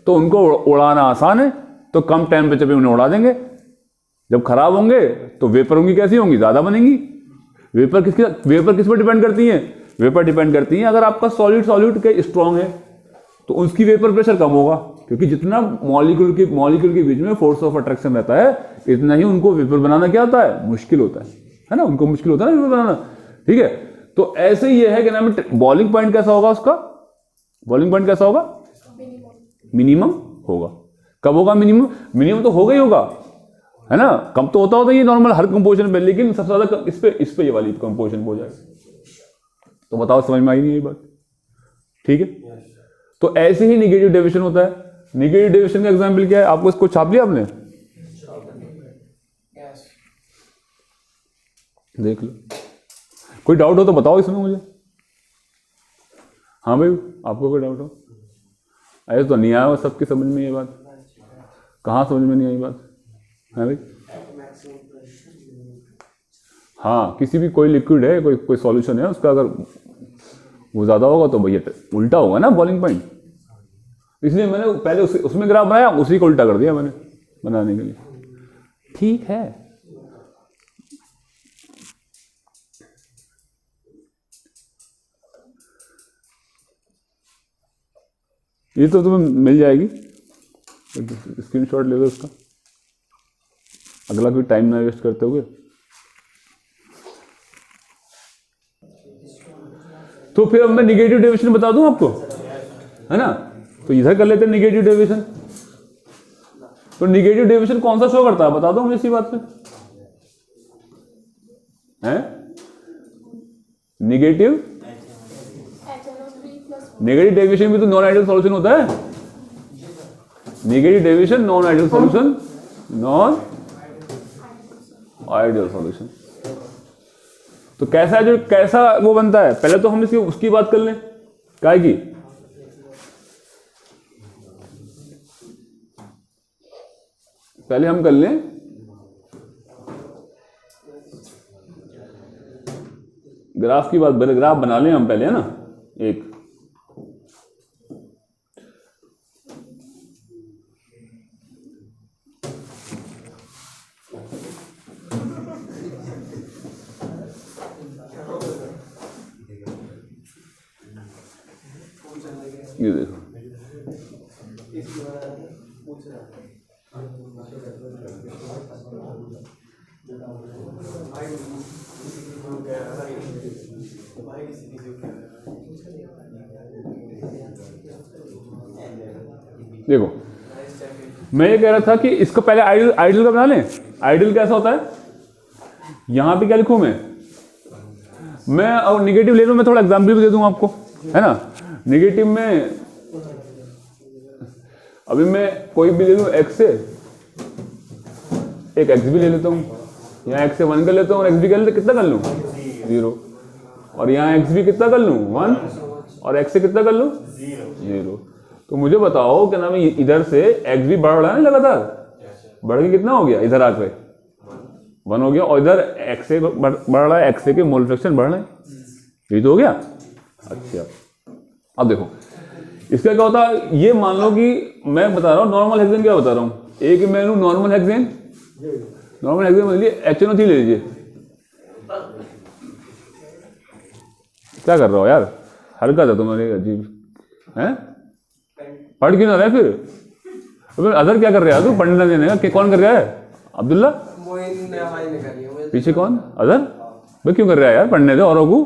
तो उनको उड़ाना आसान है, तो कम टेम्परेचर पे उन्हें उड़ा देंगे। जब खराब होंगे तो वेपर होंगी कैसी होंगी? ज्यादा बनेंगी। वेपर किस पर डिपेंड करती है? वेपर डिपेंड करती है, अगर आपका सॉल्यूट के स्ट्रॉन्ग है तो उसकी वेपर प्रेशर कम होगा, क्योंकि जितना मॉलिक्यूल के बीच में फोर्स ऑफ अट्रैक्शन रहता है इतना ही उनको वेपर बनाना क्या होता है? मुश्किल होता है ना? उनको मुश्किल होता है ना वेपर बनाना। ठीक है। तो ऐसे ही है कि नाम बॉइलिंग पॉइंट कैसा होगा? उसका बॉइलिंग पॉइंट कैसा होगा? मिनिमम होगा। कब होगा मिनिमम तो होगा ही होगा, है ना? कम तो होता है ये नॉर्मल हर कंपोजिशन पे, लेकिन सबसे ज्यादा इस पे ये वाली कंपोजिशन हो जाएगा। तो बताओ, समझ में आई नहीं ये बात? ठीक है। तो ऐसे ही नेगेटिव डेविएशन होता है। नेगेटिव डेविएशन का एग्जांपल क्या है? आपको इसको छाप लिया आपने? देख लो। कोई डाउट हो तो बताओ इसमें मुझे। हाँ भाई, आपको कोई डाउट हो? ऐसे तो नहीं आया सबकी समझ में ये बात? कहाँ समझ में नहीं आई बात? है भाई? हाँ, किसी भी कोई लिक्विड है, कोई सॉल्यूशन है, उसका अगर वो ज्यादा होगा तो भैया उल्टा होगा ना बॉइलिंग पॉइंट। इसलिए मैंने पहले उसमें ग्राफ बनाया, उसी को उल्टा कर दिया मैंने बनाने के लिए। ठीक है। ये तो तुम्हें मिल जाएगी, स्क्रीनशॉट ले लो इसका, अगला कोई टाइम ना वेस्ट करते हुए। तो फिर अब मैं निगेटिव डेविएशन बता दूं आपको, है ना? तो इधर कर लेते हैं निगेटिव डेविएशन। तो निगेटिव डेविएशन कौन सा शो करता है बता दो मुझे इसी बात पे, हैं? निगेटिव डेविएशन भी तो नॉन आइडियल सॉल्यूशन होता है। Negative deviation non ideal solution, non ideal solution. तो कैसा जो कैसा वो बनता है, पहले तो हम इसकी उसकी बात कर लें, काय की पहले हम कर लें ग्राफ की बात, ग्राफ बना लें हम पहले, है ना? एक ये देखो, देखो मैं ये कह रहा था कि इसको पहले आइडियल का बना लें। आइडियल कैसा होता है, यहां पे क्या लिखूं मैं और निगेटिव ले लूं, मैं थोड़ा एग्जाम्पल भी दे दूं आपको, है ना? निगेटिव में अभी मैं कोई भी ले लूं x से, एक x भी ले लेता हूं, यहाँ x से 1 कर लेता हूं और x भी कर लेता, कितना कर लूं 0, और यहाँ x भी कितना कर लूं 1, और x से कितना कर लूं 0। तो मुझे बताओ क्या नाम है, इधर से x भी बढ़ रहा है ना लगातार, बढ़ के कितना हो गया, इधर आकर 1 हो गया, और इधर x से बढ़ रहा है, x से के मोल फ्रैक्शन बढ़ रहे हैं, ये तो हो गया। अच्छा अब देखो इसका क्या होता है, ये मान लो कि मैं बता रहा हूँ नॉर्मल हेक्सेन, क्या बता रहा हूँ, एक मैं लूँ नॉर्मल हेक्सेन मान लीजिए HNO3 ले लीजिए। क्या कर रहा हो यार, हरकत है तुम्हारी अजीब, हैं? पढ़ क्यों ना रहा है फिर? अदर क्या कर रहा है तू, पढ़ने देने का कौन कर रहा है? अब्दुल्ला पीछे कौन, अदर भाई क्यों कर रहा है यार, पढ़ने दे औरों को,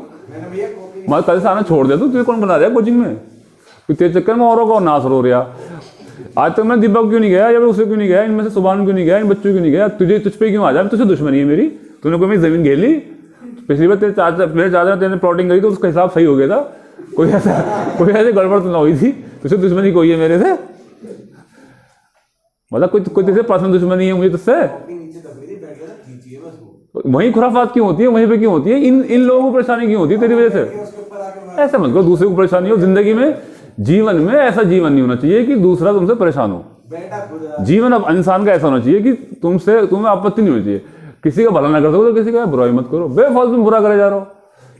मैं कल से आना छोड़ दे, तुझे कौन बना रहा है कोचिंग में, तेरे चक्कर में औरों का नाश हो रहा। आज तक मैं दीपक क्यों नहीं गया, या उसे क्यों नहीं गया, इनमें से सुभान क्यों नहीं गया, इन बच्चों क्यों नहीं गया, तुझे तुझ पे क्यों आ जाए, तुझसे दुश्मनी है मेरी, तूने कोई मेरी जमीन घेर ली, पिछली बार मेरे चाचा तेने प्लॉटिंग करी तो उसका हिसाब सही हो गया था, कोई ऐसे गड़बड़ तो ना हुई थी, तुझसे दुश्मनी कोई है मेरे से, मतलब कोई तुझसे पर्सनल दुश्मनी है मुझे तुझसे, वही खुराफात क्यों होती है, वहीं पे क्यों होती है, इन लोगों को परेशानी क्यों होती है तेरी वजह से? ऐसा मत करो, दूसरे को परेशानी हो जिंदगी में, जीवन में ऐसा जीवन नहीं होना चाहिए कि दूसरा तुमसे परेशान हो। जीवन अब इंसान का ऐसा होना चाहिए कि तुम्हें आपत्ति नहीं होनी चाहिए, किसी का भला ना कर सको तो किसी का बुराई मत करो, बेफालतू तुम बुरा करे जा रहे हो,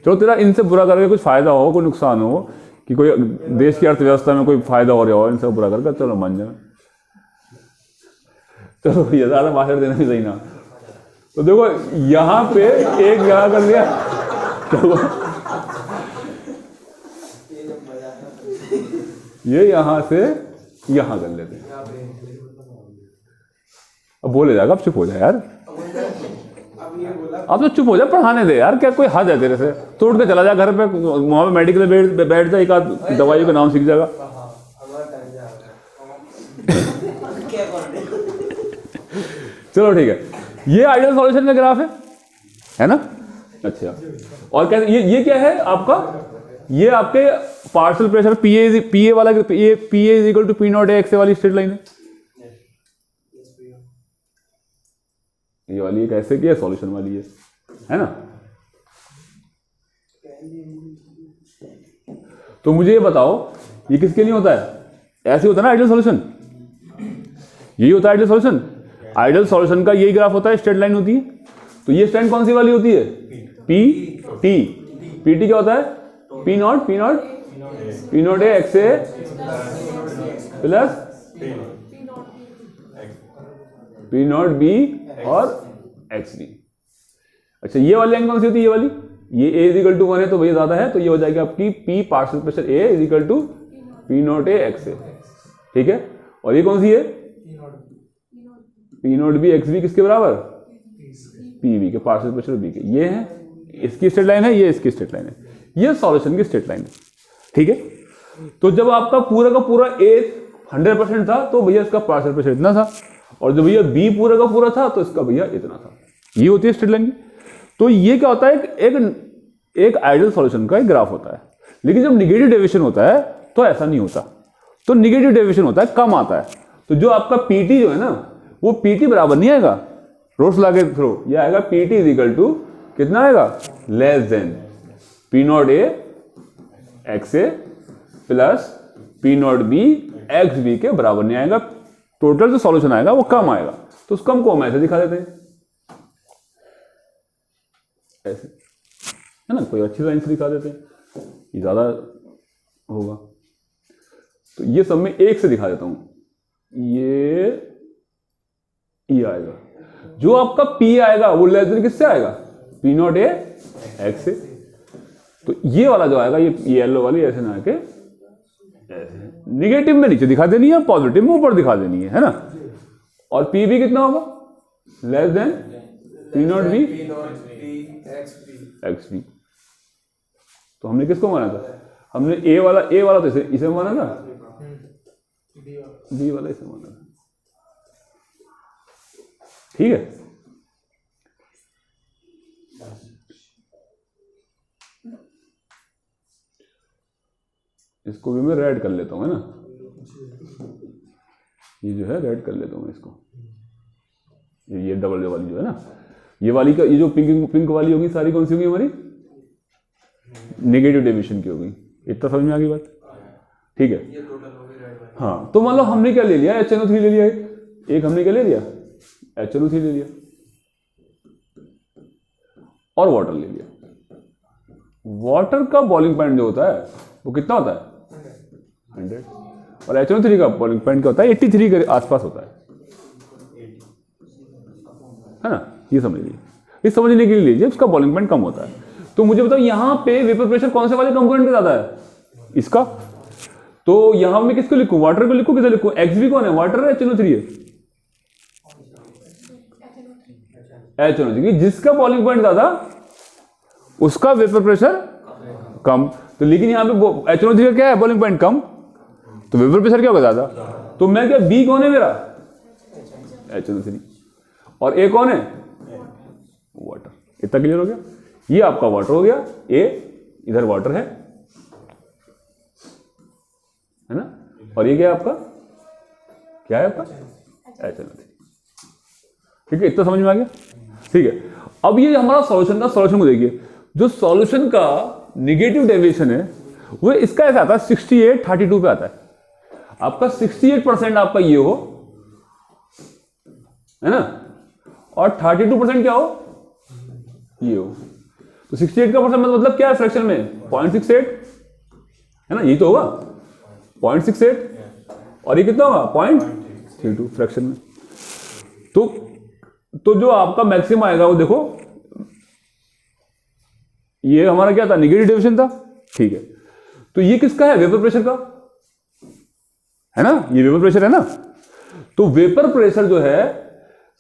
चलो तेरा इनसे बुरा करके कुछ फायदा हो, कोई नुकसान हो, कि कोई देश की अर्थव्यवस्था में कोई फायदा हो रहा हो इनसे बुरा करके, चलो मान जाए, चलो ये ज्यादा भाषण देना भी सही ना। तो देखो यहाँ पे एक जगह कर लिया, ये यहां से यहां कर लेते हैं, अब बोले जाएगा, अब चुप हो जाए यार, अब तो चुप हो जाए, पढ़ाने दे यार, क्या कोई हद है तेरे से, तोड़ के चला जा घर पे, वहां पे मेडिकल में बैठ जा, एक आध दवाई का नाम सीख जाएगा। चलो ठीक है, ये आइडियल सॉल्यूशन का ग्राफ है ना? अच्छा, और क्या ये क्या है आपका, ये आपके पार्शियल प्रेशर पीए वाला, PA is equal to P not x वाली स्ट्रेट लाइन है, ये वाली एक ऐसे की है, सॉल्यूशन वाली है ना? तो मुझे ये बताओ ये किसके लिए होता है, ऐसे होता है ना आइडियल सॉल्यूशन, यही होता है आइडियल सॉल्यूशन। आइडियल सॉल्यूशन का यही ग्राफ होता है, स्ट्रेट लाइन होती है, तो ये स्ट्रेट कौन सी वाली होती है, पी टी, पी टी क्या होता है, P nought A X A plus P nought B और XB। अच्छा ये वाली लाइन कौन सी होती है? ये वाली, ये A इजिकल टू 1 है तो भैया ज्यादा है, तो ये हो जाएगी आपकी P partial pressure A is equal to P नॉट A XA, ठीक है। और ये कौन सी है? P नॉट B XB किसके बराबर? PV के पार्शियल प्रेशर B के। ये है इसकी स्ट्रेट लाइन है, ये इसकी स्ट्रेट लाइन है, ये सॉल्यूशन की स्ट्रेट लाइन है, ठीक है। तो जब आपका पूरा का पूरा A 100% था तो भैया इसका पार्शियल प्रेशर इतना था, और जब भैया B पूरा का पूरा था तो इसका भैया इतना था। ये होती है स्ट्रेट लाइन की। तो ये क्या होता है? एक आइडियल सॉल्यूशन का एक ग्राफ होता है। लेकिन जब निगेटिव डेविएशन होता है तो ऐसा नहीं होता, तो निगेटिव डेविएशन होता है, कम आता है। तो जो आपका PT जो है ना, वो PT बराबर नहीं आएगा रोल्स लॉ के थ्रू, ये आएगा PT इजिकल टू कितना आएगा? लेस देन P नॉट A XA plus P not B XB के बराबर नहीं आएगा। टोटल जो सॉल्यूशन आएगा वो कम आएगा, तो उस कम को हम ऐसे दिखा देते हैं, ऐसे, है ना। कोई अच्छी लाइन से दिखा देते हैं, ये ज्यादा होगा। तो ये सब में एक से दिखा देता हूं, ये आएगा। जो आपका P आएगा वो लेस देन किससे आएगा? P नॉट A X से। तो ये वाला जो आएगा, ये येलो वाली ऐसे ना आके ऐसे निगेटिव में नीचे दिखा देनी है, पॉजिटिव में ऊपर दिखा देनी है ना। और P भी कितना होगा? Less than P not B XB। तो हमने किसको माना था? हमने A वाला तो इसे माना था, B वाला इसे माना था, ठीक है। इसको भी मैं रेड कर लेता हूं, है ना। ये जो है रेड कर लेता हूं इसको, ये डबल वाली जो है ना, ये वाली का, ये जो पिंक वाली होगी सारी कौन सी होगी हमारी? नेगेटिव डेविएशन की होगी। इतना समझ में आ गई बात, ठीक है। हाँ, तो मान लो हमने क्या ले लिया? HNO3 ले लिया, एक हमने क्या ले लिया? HNO3 ले लिया और वाटर ले लिया। वाटर का बॉइलिंग पॉइंट जो होता है वो कितना होता है? 100। और HNO3 का बॉइलिंग पॉइंट क्या होता है? 83 के आसपास होता है ना। ये समझ लीजिए, इस समझने के लिए लीजिए उसका बॉइलिंग पॉइंट कम होता है। तो मुझे बताओ यहाँ पे वेपर प्रेशर कौन से वाले कंपोनेंट का ज्यादा है? इसका। तो यहां मैं किसको लिखूं? वाटर को लिखूं, किसे लिखूं? XB कौन है? वाटर है, HNO3 है? HNO3। जिसका बॉइलिंग पॉइंट ज्यादा उसका वेपर प्रेशर कम। तो लेकिन यहाँ पे HNO3 का क्या है? बॉइलिंग पॉइंट कम, तो वेपर प्रेशर क्या होगा? ज्यादा। तो मैं क्या, B कौन है मेरा? HNO3। और A कौन है? वाटर। इतना क्लियर हो गया? ये आपका वाटर हो गया, A इधर वाटर है ना। और ये क्या है आपका? क्या है आपका? HNO3। ठीक है, इतना समझ में आ गया? ठीक है। अब ये हमारा सॉल्यूशन को देखिए। जो सॉल्यूशन का निगेटिव डेविएशन है वो इसका ऐसा आता है 68-32 पे आता है। आपका 68% आपका ये हो, है ना, और 32% क्या हो? ये हो। तो 68 का परसेंट मतलब क्या है फ्रैक्शन में? 0.68, है ना, यही तो होगा 0.68। और ये कितना होगा? 0.32 फ्रैक्शन में। तो जो आपका मैक्सिमम आएगा वो देखो, ये हमारा क्या था? निगेटिव डेविएशन था, ठीक है। तो ये किसका है? वेपर प्रेशर का, है ना। ये वेपर प्रेशर है ना। तो वेपर प्रेशर जो है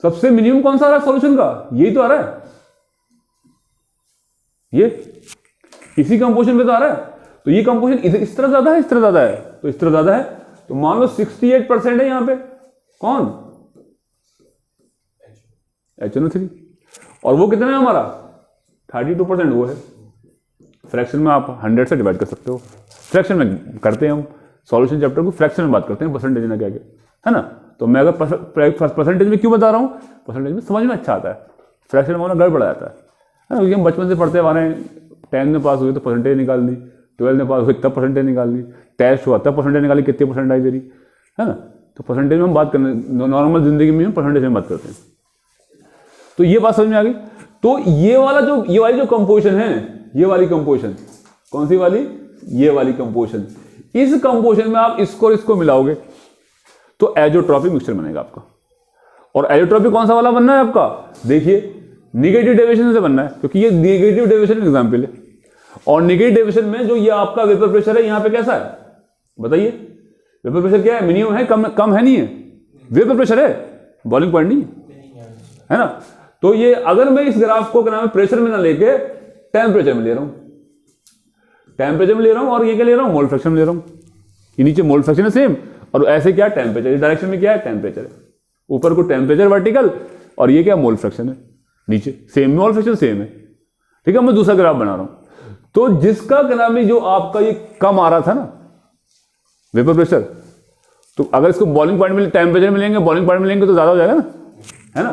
सबसे मिनिमम कौन सा आ रहा है सॉल्यूशन का? यही तो आ रहा है, ये इसी कंपोजिशन पे तो आ रहा है। तो ये कंपोजिशन इस तरह ज्यादा है, इस तरह ज्यादा है, तो इस तरह ज्यादा है। तो मान लो 68% है यहां पे, कौन? HNO3। और वो कितना है हमारा? 32% वो है। फ्रैक्शन में आप 100 से डिवाइड कर सकते हो। फ्रैक्शन में करते हैं हम सॉल्यूशन चैप्टर को, फ्रैक्शन में बात करते हैं, परसेंटेज ना क्या क्या, है ना। तो मैं अगर परसेंटेज में क्यों बता रहा हूं? परसेंटेज में समझ में अच्छा आता है, फ्रैक्शन में होना गड़बड़ आता है ना। क्योंकि हम बचपन से पढ़ते आ रहे हैं, 10 में पास हुए तो परसेंटेज निकाल दी, 12 में पास हुए तब परसेंटेज निकाल दी, टेस्ट हुआ तब परसेंटेज निकाली, कितनी परसेंट आई तेरी, है ना। तो परसेंटेज में हम बात करने, नॉर्मल जिंदगी में हम परसेंटेज में बात करते हैं। तो ये बात समझ में आ गई। तो ये वाली जो कंपोजिशन है, ये वाली कंपोजिशन कौन सी वाली? ये वाली कंपोजिशन। इस कंपोजिशन में आप इसको और इसको मिलाओगे तो एजोट्रॉपिक मिक्सचर बनेगा आपका। और एजोट्रॉपिक कौन सा वाला बनना है आपका, देखिए निगेटिव डेविएशन से बनना है, क्योंकि ये निगेटिव डेविएशन एग्जाम्पल है। और निगेटिव डेविएशन में जो ये आपका वेपर प्रेशर है यहाँ पे कैसा है बताइए, वेपर प्रेशर क्या है, मिनिमम है, कम है, नहीं है, वेपर प्रेशर है, बॉइलिंग पॉइंट नहीं है ना। तो ये अगर मैं इस ग्राफ को क्या नाम है प्रेशर में ना लेके टेम्परेचर में ले रहा हूं, टेम्परेचर में ले रहा हूं, और ये क्या ले रहा हूं, मोल फ्रैक्शन में ले रहा हूं। ये नीचे मोल फ्रैक्शन है सेम, और ऐसे क्या टेम्परेचर, इस डायरेक्शन में क्या है टेम्परेचर है, ऊपर को टेम्परेचर वर्टिकल, और ये क्या मोल फ्रैक्शन है नीचे, सेम मोल फ्रैक्शन सेम है। ठीक है, मैं दूसरा ग्राफ बना रहा हूं, तो जिसका क्या नाम है जो आपका ये कम आ रहा था ना वेपर प्रेशर, तो अगर इसको बॉइलिंग पॉइंट में टेम्परेचर में लेंगे, बॉइलिंग पॉइंट में लेंगे तो ज्यादा हो जाएगा ना, है ना।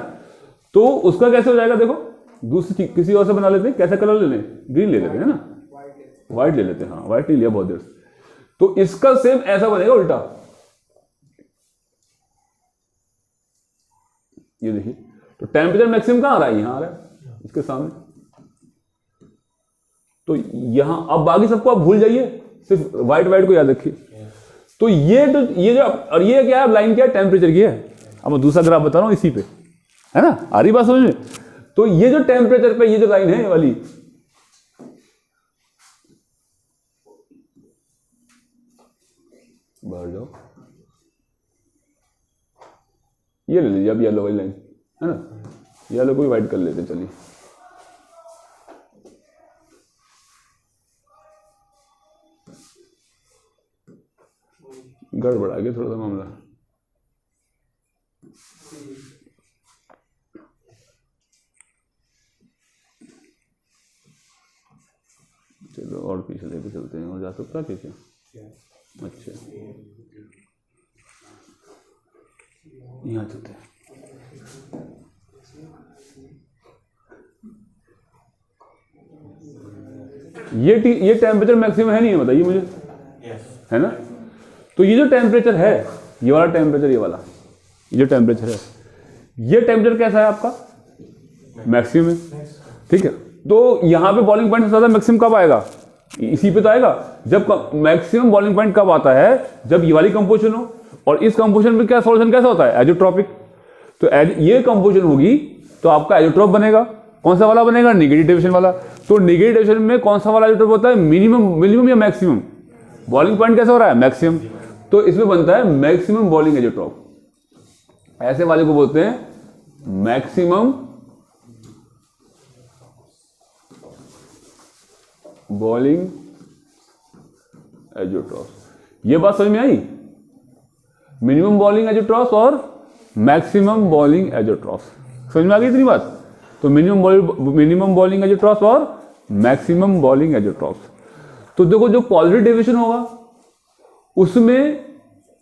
तो उसका कैसे हो जाएगा, देखो दूसरी किसी और से बना लेते हैं, कैसा कलर ले लें, ग्रीन ले लेते हैं ना, व्हाइट ले लेते हैं, हाँ व्हाइट नहीं लिया बहुत देर से। तो इसका सेम ऐसा बनेगा उल्टा, ये देखिए, तो टेम्परेचर मैक्सिमम कहां आ रहा है, यहां आ रहा है इसके सामने। तो यहां अब बाकी सबको आप भूल जाइए, सिर्फ व्हाइट को याद रखिए। तो ये जो और ये क्या है, लाइन क्या है, टेम्परेचर की है। अब मैं दूसरा ग्राफ बता रहा हूं इसी पे, है ना, आ रही बात समझ में। तो ये जो टेम्परेचर पे ये जो लाइन है ये वाली, बाहर जाओ, ये ले लीजिए अब येलो वाली लाइन, है ना, येलो को भी व्हाइट कर लेते, चलिए गड़बड़ा गया थोड़ा सा मामला। चलो और पीछे लेके चलते हैं, और जा सकता है पीछे, अच्छा यहाँ चलते हैं। ये टेम्परेचर मैक्सिमम है नहीं है, बताइए मुझे, है ना। तो ये जो टेम्परेचर है, ये वाला टेम्परेचर, ये वाला ये जो टेम्परेचर है, ये टेम्परेचर कैसा है आपका, मैक्सिमम है। ठीक है, तो यहां पे बॉइलिंग पॉइंट से ज्यादा मैक्सिमम कब आएगा, इसी पे तो आएगा। जब मैक्सिमम बॉइलिंग पॉइंट कब आता है, जब ये वाली कंपोजिशन हो, और इस कंपोजिशन में क्या सॉल्यूशन कैसा होता है, एजोट्रॉपिक। तो ये कंपोजिशन होगी तो आपका एजोट्रॉप बनेगा, कौन सा वाला बनेगा, निगेटिव डेविएशन वाला। तो निगेटिव डेविएशन में कौन सा वाला एजोट्रॉप होता है, मिनिमम या मैक्सिमम, बॉइलिंग पॉइंट कैसा हो रहा है, मैक्सिमम। तो इसमें बनता है मैक्सिमम बॉइलिंग एजोट्रॉप, ऐसे वाले को बोलते हैं मैक्सिमम बॉइलिंग एजोट्रॉप। ये बात समझ में आई, मिनिमम बॉइलिंग एजोट्रॉप और मैक्सिमम बॉइलिंग एजोट्रॉप, समझ में आ गई इतनी बात। तो मिनिमम बॉइलिंग एजोट्रॉप और मैक्सिमम बॉइलिंग एजोट्रॉप। तो देखो जो पॉजिटिव डेविएशन होगा उसमें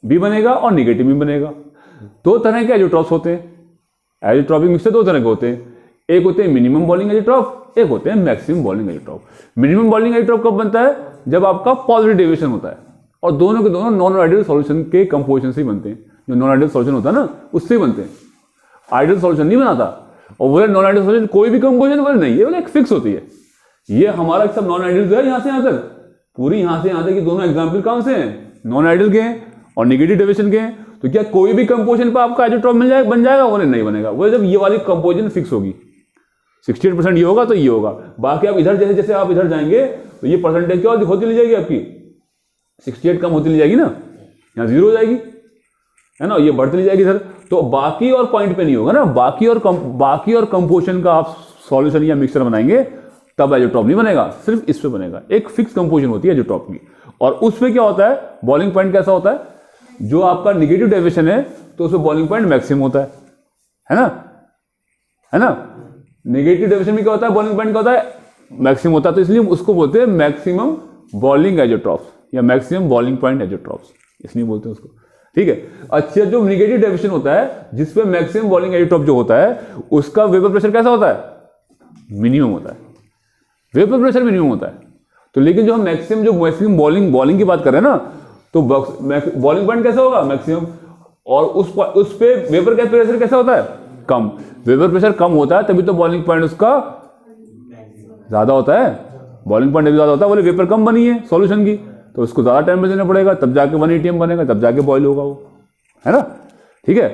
भी बनेगा और निगेटिव भी बनेगा। दो तरह के एजोट्रॉप्स होते हैं, एजोट्रॉपिक मिक्सचर दो तरह के होते हैं, एक होते हैं मिनिमम बॉइलिंग एजोट्रॉप, एक होते हैं maximum boiling azeotrope. Minimum boiling azeotrope कब बनता है, जब आपका पॉजिटिव डेविएशन होता है, और दोनों के दोनों नॉन आइडियल सॉल्यूशन के कंपोजिशन से बनते हैं। जो नॉन आइडियल सॉल्यूशन होता है ना उससे ही बनते हैं, आइडियल सॉल्यूशन नहीं बनाता। और वो नॉन आइडियल सॉल्यूशन कोई भी कंपोजिशन वाले नहीं है, वो एक फिक्स होती है। ये हमारा सब नॉन आइडियल जो है यहाँ से यहाँ तक, पूरी यहाँ से यहाँ तक, दोनों एग्जाम्पल कौन से हैं, नॉन आइडियल के हैं और निगेटिव डेविएशन के हैं। तो क्या कोई भी कंपोजिशन पर आपका एजोट्रॉप मिल जाएगा, बन जाएगा, वो नहीं बनेगा। वो जब ये वाली कंपोजिशन फिक्स होगी, 68% ये होगा तो ये होगा। बाकी आप इधर जैसे जैसे आप इधर जाएंगे तो ये परसेंटेज क्या होती ले जाएगी आपकी, 68 कम होती ले जाएगी ना, यहाँ 0 हो जाएगी, है ना, ये बढ़ती ले जाएगी इधर। तो बाकी और पॉइंट पे नहीं होगा ना, बाकी और कंपोजिशन का आप सॉल्यूशन या मिक्सचर बनाएंगे तब एजोट्रॉप नहीं बनेगा, सिर्फ इस पे बनेगा। एक फिक्स कंपोजिशन होती है एजोट्रॉप की, और उसमें क्या होता है, बॉइलिंग पॉइंट कैसा होता है, जो आपका निगेटिव डेविएशन है तो उसमें बॉइलिंग पॉइंट मैक्सिमम होता है ना, है ना। नेगेटिव डेविएशन में क्या होता है, बॉइलिंग पॉइंट क्या होता है, मैक्सिमम होता है। तो इसलिए उसको बोलते हैं मैक्सिमम बॉइलिंग एजोट्रॉप्स या मैक्सिमम बॉइलिंग पॉइंट एजोट्रॉप्स, इसलिए बोलते हैं उसको। ठीक है, अच्छा, जो नेगेटिव डेविएशन होता है जिसपे मैक्सिमम बॉइलिंग एजोट्रॉप जो होता है उसका वेपर प्रेशर कैसा होता है, मिनिमम होता है, वेपर प्रेशर मिनिमम होता है। तो लेकिन जो हम मैक्सिमम बॉइलिंग की बात कर रहे हैं ना, तो बॉइलिंग पॉइंट कैसा होगा, मैक्सिमम, और उस पे वेपर का प्रेशर कैसा होता है, कम। वेपर प्रेशर कम होता है तभी तो बॉइलिंग पॉइंट उसका ज्यादा होता है, बॉइलिंग पॉइंट भी ज्यादा होता है, बोले वेपर कम बनी है सॉल्यूशन की, तो उसको ज्यादा टाइम देना पड़ेगा, तब जाके 1 atm बनेगा, तब जाके बॉइल होगा वो, है ना। ठीक है,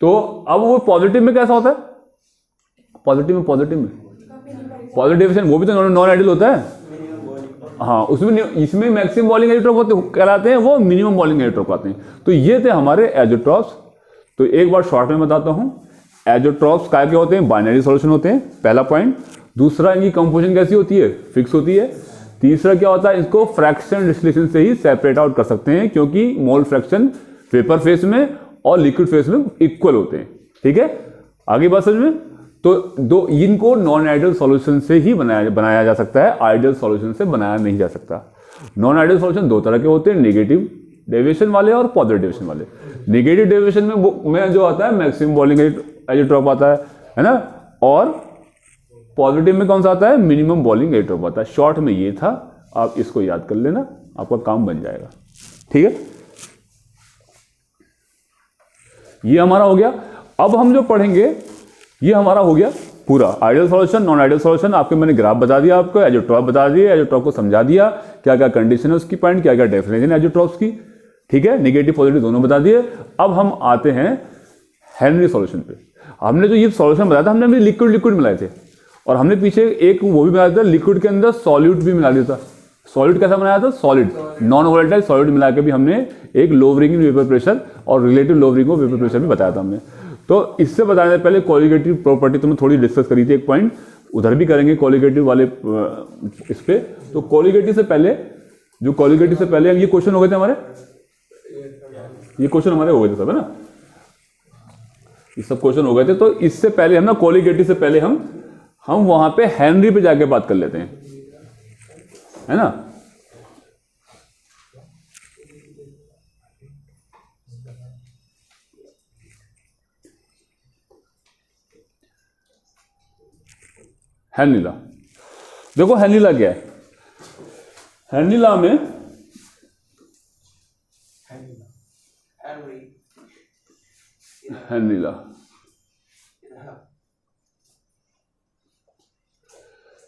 तो अब वो पॉजिटिव में कैसा होता है, पॉजिटिव में पॉजिटिव डेविएशन वो भी तो नॉन आइडियल होता है। हाँ, उसमें इसमें मैक्सिमम बॉलिंग एजियोट्रॉप होते कहलाते हैं, वो मिनिमम बॉलिंग एजियोट्रॉप आते हैं। तो ये थे हमारे एजियोट्रॉप्स। तो एक बार शॉर्ट में बताता हूँ, एजियोट्रॉप्स क्या क्या होते हैं, बाइनरी सॉल्यूशन होते हैं, पहला पॉइंट। दूसरा, इनकी कंपोजिशन कैसी होती है, फिक्स होती है। तीसरा क्या होता है, इसको फ्रैक्शन डिस्टिलेशन से ही सेपरेट आउट कर सकते हैं, क्योंकि मोल फ्रैक्शन वेपर फेज में और लिक्विड फेज में इक्वल होते हैं। ठीक है, आगे बात समझ में। तो दो इनको नॉन आइडियल सॉल्यूशन से ही बनाया जा सकता है, आइडियल सॉल्यूशन से बनाया नहीं जा सकता। नॉन आइडियल सॉल्यूशन दो तरह के होते हैं, नेगेटिव डेविएशन वाले और पॉजिटिव डेविएशन वाले। नेगेटिव डेविएशन में जो आता है मैक्सिमम बॉलिंग एजियोट्रॉप आता है ना, और पॉजिटिव में कौन सा आता है, मिनिमम बॉलिंग एजियोट्रॉप आता है। शॉर्ट में ये था, आप इसको याद कर लेना, आपका काम बन जाएगा। ठीक है, ये हमारा हो गया। अब हम जो पढ़ेंगे ये हमारा हो गया पूरा ideal solution, non ideal solution. आपके मैंने ग्राफ बता दिया, आपको एजियोट्रॉप बता दिए, एजियोट्रॉप को समझा दिया, क्या क्या कंडीशन है उसकी पॉइंट, क्या क्या डेफिनेशन है एजियोट्रॉप्स की। ठीक है, नेगेटिव पॉजिटिव दोनों बता दिए। अब हम आते हैं हेनरी सॉल्यूशन पे। हमने जो ये सॉल्यूशन बताया था, हमने लिक्विड मिलाए थे, और हमने पीछे एक वो भी बनाया था, लिक्विड के अंदर सॉल्यूट भी मिला दिया था। सॉलिड कैसा बनाया था, सॉलिड नॉन वोलेटाइल सॉलिड मिला के भी हमने एक लोवरिंग इन वेपर प्रेशर और relative lowering of vapour pressure भी बताया था हमने। तो इससे बताने से पहले कोलिगेटिव प्रॉपर्टी तुमने थोड़ी डिस्कस करी थी, एक पॉइंट उधर भी करेंगे कोलिगेटिव वाले इस पे। तो कोलिगेटिव से पहले ये क्वेश्चन हो गए थे हमारे, ये क्वेश्चन हमारे हो गए थे सब, है ना, ये सब क्वेश्चन हो गए थे। तो इससे पहले हम ना कोलिगेटिव से पहले हम वहां पे हेनरी पे जाके बात कर लेते हैं, है ना। हेनरी लॉ देखो, हेनरी लॉ क्या है। हेनरी लॉ में हेनरी लॉ,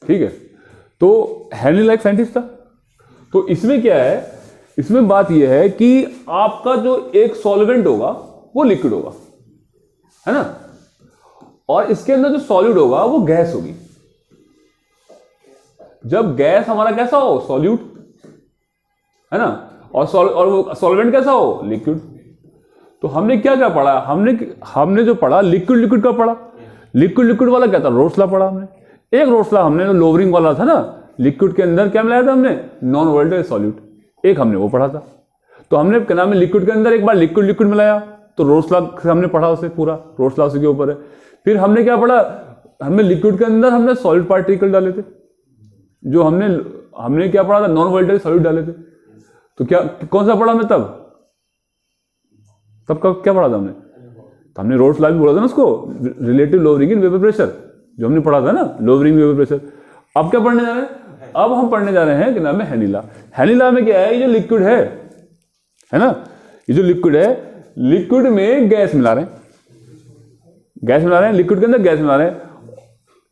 ठीक है। तो हेनरी लॉ एक साइंटिस्ट था। तो इसमें क्या है, इसमें बात यह है कि आपका जो एक सॉल्वेंट होगा वो लिक्विड होगा, है ना, और इसके अंदर जो सॉल्यूट होगा वो गैस होगी। जब गैस हमारा कैसा हो, सॉल्यूट, है ना, और वो सॉल्वेंट कैसा हो, लिक्विड। तो हमने क्या क्या पढ़ा, हमने जो पढ़ा लिक्विड का पढ़ा। लिक्विड वाला क्या था, रोस्ला पढ़ा हमने। एक रोस्ला हमने जो लोवरिंग वाला था ना, लिक्विड के अंदर क्या मिलाया था हमने, नॉन वोलेटाइल सॉल्यूट, एक हमने वो पढ़ा था। तो हमने क्या नाम है, लिक्विड के अंदर एक बार लिक्विड मिलाया, तो रोस्ला हमने पढ़ा उसे पूरा, रोस्ला उसी के ऊपर है। फिर हमने क्या पढ़ा, हमने लिक्विड के अंदर हमने सॉलिड पार्टिकल डाले थे, जो हमने क्या पढ़ा था, नॉन वोलेटाइल सॉल्यूट डाले थे। तो क्या कौन सा पढ़ा हमने तब क्या पढ़ा था हमने, तो हमने रोड्स लॉ भी बोला था ना उसको, relative lowering in vapour pressure, जो हमने पढ़ा था ना, लोवरिंग वेपर प्रेशर। अब क्या पढ़ने जा रहे हैं, अब हम पढ़ने जा रहे हैं कि नाम है हेनरी लॉ। हेनरी लॉ में क्या है, ये जो लिक्विड है ना, ये जो लिक्विड है, लिक्विड में गैस मिला रहे हैं, लिक्विड के अंदर गैस मिला रहे हैं,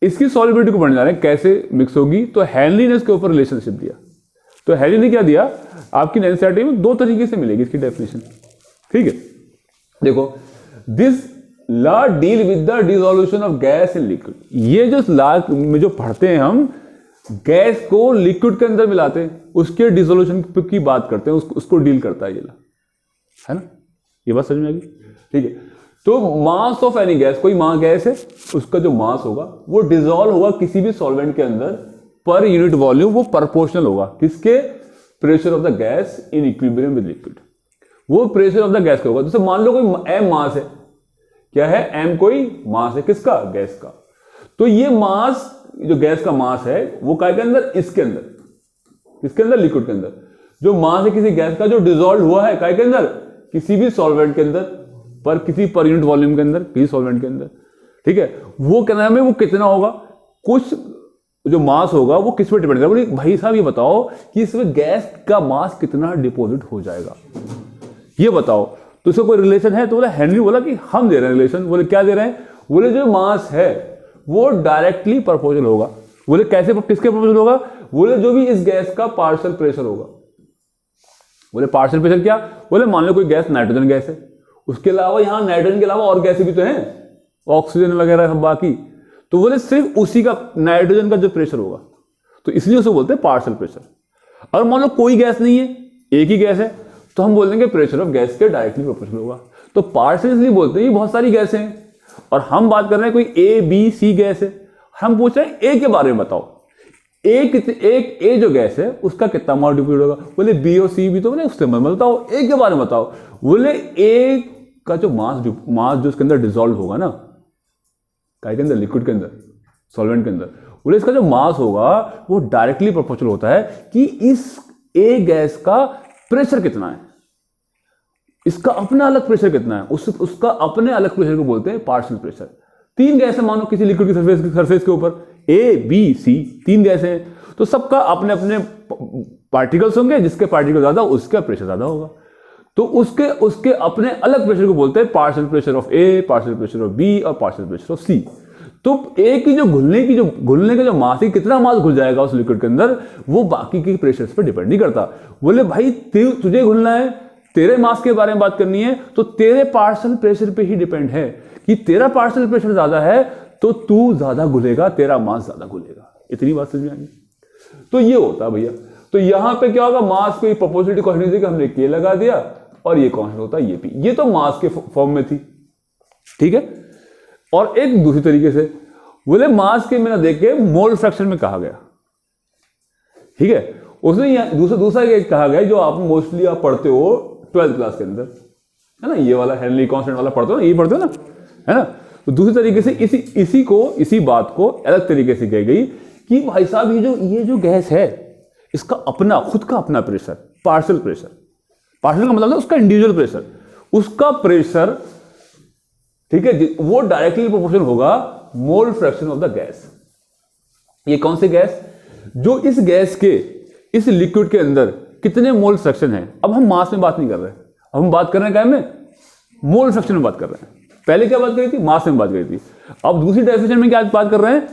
इसकी सॉल्युबिलिटी को पढ़ने जा रहे हैं, कैसे मिक्स होगी। तो हेनरी ने इसके ऊपर रिलेशनशिप दिया। तो हेनरी ने क्या दिया, आपकी एनसीईआरटी में दो तरीके से मिलेगी इसकी डेफिनेशन, ठीक है। देखो, this law deal with the dissolution of gas in liquid. ये जो लॉ में जो पढ़ते हैं हम, गैस को लिक्विड के अंदर मिलाते हैं, उसके डिसोल्यूशन की बात करते हैं, उसको डील करता है ये लॉ, है ना। ये बात समझ में आ गई, ठीक है। तो मास ऑफ एनी गैस, कोई गैस है, उसका जो मास होगा वो डिसॉल्व होगा किसी भी सॉल्वेंट के अंदर पर यूनिट वॉल्यूम, वो प्रोपोर्शनल होगा किसके, pressure of the gas in equilibrium with liquid. वो प्रेशर ऑफ द गैस का होगा। जैसे मान लो कोई एम मास है, क्या है, एम कोई मास है, किसका, गैस का। तो ये मास, जो गैस का मास है, वो काय के अंदर, इसके अंदर लिक्विड के अंदर। जो मास है किसी गैस का जो डिसॉल्व हुआ है काय के अंदर, किसी भी सॉल्वेंट के अंदर, पर किसी पर यूनिट वॉल्यूम के अंदर, किसी सॉल्वेंट के अंदर, ठीक है। वो क्या नाम है, वो कितना होगा, कुछ जो मास होगा वो किस पे डिपेंड करेगा। बोले भाई साहब ये बताओ कि इसमें गैस का मास कितना डिपॉजिट हो जाएगा, ये बताओ। तो इसका कोई रिलेशन है, तो बोला हेनरी बोला कि हम दे रहे हैं रिलेशन। बोले क्या दे रहे हैं, बोले जो मास है वो डायरेक्टली प्रोपोर्शनल होगा। बोले कैसे, किसके प्रोपोर्शनल होगा, बोले जो भी इस गैस का पार्शियल प्रेशर होगा। बोले पार्शियल प्रेशर क्या, बोले मान लो कोई गैस नाइट्रोजन गैस है, उसके अलावा यहाँ नाइट्रोजन के अलावा और गैसें भी तो हैं, ऑक्सीजन वगैरह सब बाकी। तो बोले सिर्फ उसी का नाइट्रोजन का जो प्रेशर होगा, तो इसलिए उसे बोलते हैं पार्शियल प्रेशर। अगर मान लो कोई गैस नहीं है, एक ही गैस है, तो हम बोल देंगे प्रेशर ऑफ गैस के डायरेक्टली प्रोपोर्शनल होगा। तो पार्शियल इसलिए बोलते हैं, ये बहुत सारी गैसें हैं और हम बात कर रहे हैं कोई ए बी सी गैस है, हम पूछ रहे हैं ए के बारे में बताओ, एक ए जो गैस है उसका कितना मास डिप्यूट होगा। बोले बी और सी भी तो बोले उससे बताओ, ए के बारे में बताओ। बोले ए का जो मास जो उसके अंदर डिसॉल्व होगा ना, काय के अंदर, लिक्विड के अंदर, सॉल्वेंट के अंदर, बोले इसका जो मास होगा वो डायरेक्टली प्रोपोर्शनल होता है कि इस ए गैस का प्रेशर कितना है, इसका अपना अलग प्रेशर कितना है, उसका अपने अलग प्रेशर को बोलते हैं पार्शियल प्रेशर। तीन गैसें मानो किसी लिक्विड की सरफेस के ऊपर, ए बी सी, तीन गैसें हैं, तो सबका अपने अपने पार्टिकल्स होंगे, जिसके पार्टिकल ज्यादा उसका प्रेशर ज्यादा होगा। तो उसके अपने अलग प्रेशर को बोलते हैं partial pressure of A, partial pressure of B और पार्शियल प्रेशर ऑफ सी। तो ए की जो घुलने का जो मास है, कितना मास घुल जाएगा उस लिक्विड के अंदर, वो बाकी के प्रेशर्स पर डिपेंड नहीं करता। बोले भाई तुझे घुलना है, तेरे मास के बारे में बात करनी है, तो तेरे पार्शियल प्रेशर पे ही डिपेंड है कि तेरा पार्शियल प्रेशर ज्यादा है तो तू ज्यादा घुलेगा, तेरा मास ज्यादा घुलेगा। इतनी बात समझ में आ गई। तो ये होता है भैया। तो यहां पे क्या होगा, मास की प्रोपोर्शनलिटी कांस्टेंट थी कि हमने के लगा दिया और ये कांस्टेंट होता है ये पी। ये तो मास के फॉर्म में थी, ठीक है। और एक दूसरी तरीके से बोले मास के बिना देख के मोल फ्रैक्शन में कहा गया, ठीक है। उसने दूसरा एक कहा गया जो आप मोस्टली आप पढ़ते हो 12th क्लास के अंदर, है ना, ये वाला हेनरी कांस्टेंट वाला पढ़ते हो ना, ये पढ़ते हो ना, है ना। तो दूसरी तरीके से इसी बात को अलग तरीके से कही गई कि भाई साहब ये जो गैस है इसका अपना खुद का अपना प्रेशर, पार्शियल प्रेशर, पार्शियल का मतलब है उसका इंडिविजुअल प्रेशर, उसका प्रेशर, ठीक है, वो डायरेक्टली प्रोपोर्शनल होगा मोल फ्रैक्शन ऑफ द गैस। ये कौन सी गैस, जो इस गैस के इस लिक्विड के अंदर कितने मोल फ्रैक्शन है। अब हम मास में बात नहीं कर रहे, अब हम बात कर रहे हैं क्या में, मोल फ्रैक्शन में बात कर रहे हैं। पहले क्या बात करी थी, मास में बात करी थी। अब दूसरी डेफिनेशन में क्या बात कर रहे हैं,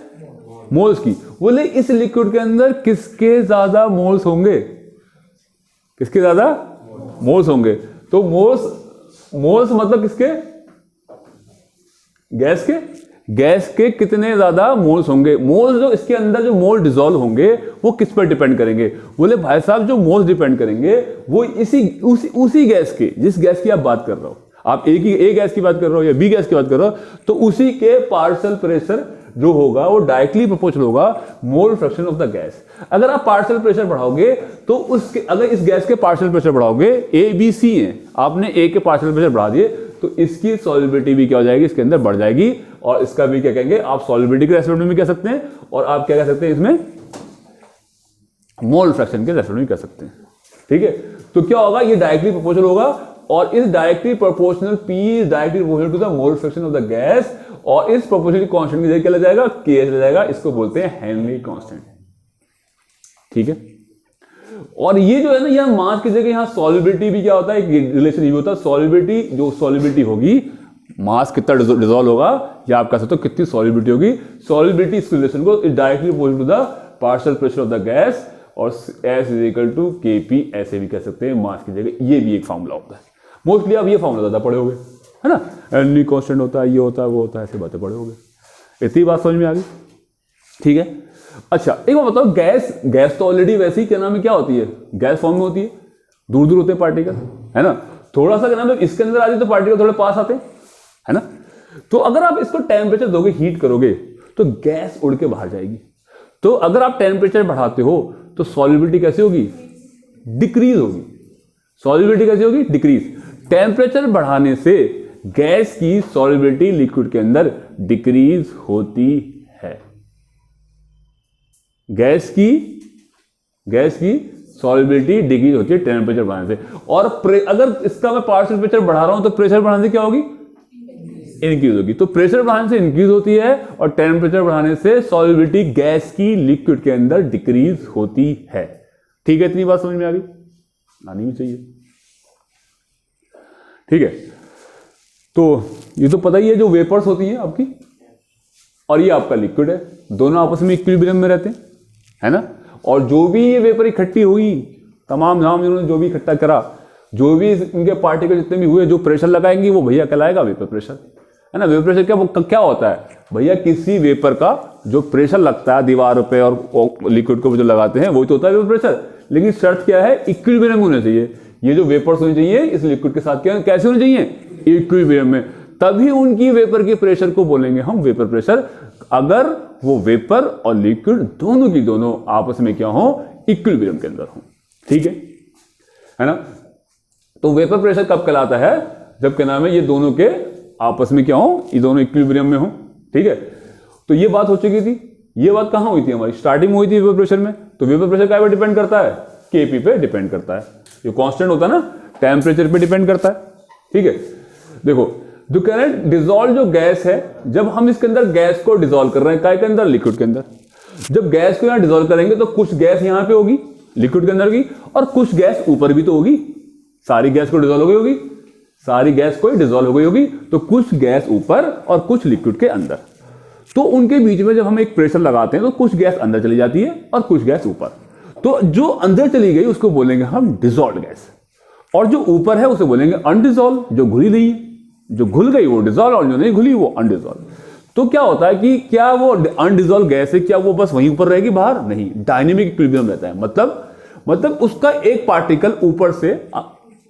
मोल्स की। बोले इस लिक्विड के अंदर किसके ज्यादा मोल्स होंगे, किसके ज्यादा मोल्स होंगे। तो मोल्स मतलब किसके, गैस के कितने ज्यादा मोल्स होंगे। मोल्स जो इसके अंदर जो मोल डिसॉल्व होंगे वो किस पर डिपेंड करेंगे। बोले भाई साहब जो मोल्स डिपेंड करेंगे वो उसी गैस के, जिस गैस की आप बात कर रहे हो, आप ए गैस की बात कर रहे हो या बी गैस की बात कर रहे हो, तो उसी के पार्शियल प्रेशर जो होगा वो डायरेक्टली प्रोपोर्शनल होगा मोल फ्रैक्शन ऑफ द गैस। अगर आप पार्शियल प्रेशर बढ़ाओगे तो अगर इस गैस के पार्शियल प्रेशर बढ़ाओगे, ए बी सी है, आपने ए के पार्शियल प्रेशर बढ़ा दिए तो इसकी सॉल्युबिलिटी भी क्या हो जाएगी, इसके अंदर बढ़ जाएगी। और इसका भी क्या कहेंगे, आप सॉल्युबिलिटी के रेस्पेक्ट में भी कह सकते हैं और आप क्या कह सकते हैं, इसमें मोल फ्रैक्शन के रेस्पेक्ट में कह सकते हैं, ठीक है। तो क्या होगा, ये डायरेक्टली प्रोपोर्शनल होगा और इस directly proportional P is directly proportional to the mole fraction of the gas, और इस प्रोपोर्शनल कांस्टेंट की जगह क्या लग जाएगा, के लग जाएगा। इसको बोलते हैं हेनरी कांस्टेंट, ठीक है। और ये जो है ना, यहां मास की जगह यहां सॉल्युबिलिटी भी क्या होता है, एक रिलेशन ये होता है, सॉल्युबिलिटी जो सॉल्युबिलिटी होगी, मास कितना डिसॉल्व होगा या आप कह सकते हो कितनी सॉल्युबिलिटी होगी, सॉल्युबिलिटी इस रिलेशन को directly proportional to the partial pressure of the gas, और S is equal to KP ऐसे भी कह सकते हैं मास की जगह। ये भी एक फॉर्मूला होता है, मोस्टली आप ये फॉर्मूला ज्यादा पढ़े होगे, है ना, हेनरी कांस्टेंट होता है, ये होता है, वो होता है, ऐसे बातें पढ़े होगे। इतनी बात समझ में आ गई, ठीक है। अच्छा एक बात बताओ, गैस तो ऑलरेडी वैसे ही क्या नाम है, क्या होती है, गैस फॉर्म में होती है, दूर दूर होते हैं पार्टिकल, है ना, थोड़ा सा क्या नाम है इसके अंदर आ जाए तो पार्टिकल थोड़े पास आते हैं, है ना। तो अगर आप इसको टेम्परेचर दोगे, हीट करोगे, तो गैस उड़ के बाहर जाएगी। तो अगर आप टेम्परेचर बढ़ाते हो तो सॉल्युबिलिटी कैसे होगी, डिक्रीज होगी। सॉल्युबिलिटी कैसे होगी, डिक्रीज। टेम्परेचर बढ़ाने से गैस की सॉल्युबिलिटी लिक्विड के अंदर डिक्रीज होती है। गैस की सॉल्युबिलिटी डिक्रीज होती है टेम्परेचर बढ़ाने से। और अगर इसका मैं पार्शियल प्रेशर बढ़ा रहा हूं तो प्रेशर बढ़ाने से क्या होगी, इंक्रीज होगी। तो प्रेशर बढ़ाने से इंक्रीज होती है और टेम्परेचर बढ़ाने से सॉल्युबिलिटी गैस की लिक्विड के अंदर डिक्रीज होती है, ठीक है। इतनी बात समझ में आ गई, आनी भी चाहिए, ठीक है। तो ये तो पता ही है, जो वेपर्स होती है आपकी और ये आपका लिक्विड है, दोनों आपस में इक्विलिब्रियम में रहते हैं, है ना। और जो भी ये वेपर इकट्ठी हुई, तमाम झाम इन्होंने जो भी इकट्ठा करा, जो भी इनके पार्टिकल जितने भी हुए जो प्रेशर लगाएंगे वो भैया कहलाएगा वेपर प्रेशर, है ना। वेपर प्रेशर क्या होता है भैया, किसी वेपर का जो प्रेशर लगता है दीवार पे और लिक्विड को जो लगाते हैं वो तो होता है वेपर प्रेशर। लेकिन शर्त क्या है, इक्विलिब्रियम होने चाहिए। ये जो वेपर्स होने चाहिए इस लिक्विड के साथ क्या कैसे होने चाहिए, इक्विलिब्रियम में, तभी उनकी वेपर के प्रेशर को बोलेंगे हम वेपर प्रेशर। अगर वो वेपर और लिक्विड दोनों की दोनों आपस में क्या हो, इक्विलिब्रियम के अंदर हो, ठीक है ना। तो वेपर प्रेशर कब कहलाता है, जब क्या नाम है ये दोनों के आपस में क्या हो, ये दोनों इक्विलिब्रियम में हो, ठीक है। तो ये बात हो चुकी थी। ये बात कहां हुई थी, हमारी स्टार्टिंग में हुई थी वेपर प्रेशर में। तो वेपर प्रेशर क्या पे डिपेंड करता है, केपी पे डिपेंड करता है। जो कांस्टेंट होता है ना टेम्परेचर पे डिपेंड करता है, ठीक है। देखो जो कह रहे हैं डिजोल्व जो गैस है, जब हम इसके अंदर गैस को डिजोल्व कर रहे हैं काय के अंदर, लिक्विड के अंदर, जब गैस को यहां डिजोल्व करेंगे तो कुछ गैस यहां पे होगी लिक्विड के अंदर की, और कुछ गैस ऊपर भी तो होगी। सारी गैस को डिजोल्व हो गई होगी, सारी गैस को डिजोल्व हो गई होगी, तो कुछ गैस ऊपर और कुछ लिक्विड के अंदर। तो उनके बीच में जब हम एक प्रेशर लगाते हैं तो कुछ गैस अंदर चली जाती है और कुछ गैस ऊपर। तो जो अंदर चली गई उसको बोलेंगे हम डिजोल्व गैस, और जो ऊपर है उसे बोलेंगे अनडिजोल्व, जो घुली नहीं है। जो घुल गई वो डिजोल्व और जो नहीं घुली वो अनडिजोल्व। तो क्या होता है कि क्या वो अनडिजोल्व गैस है, क्या वो बस वहीं ऊपर रहेगी, बाहर नहीं, डायनेमिक इक्विलिब्रियम रहता है। मतलब उसका एक पार्टिकल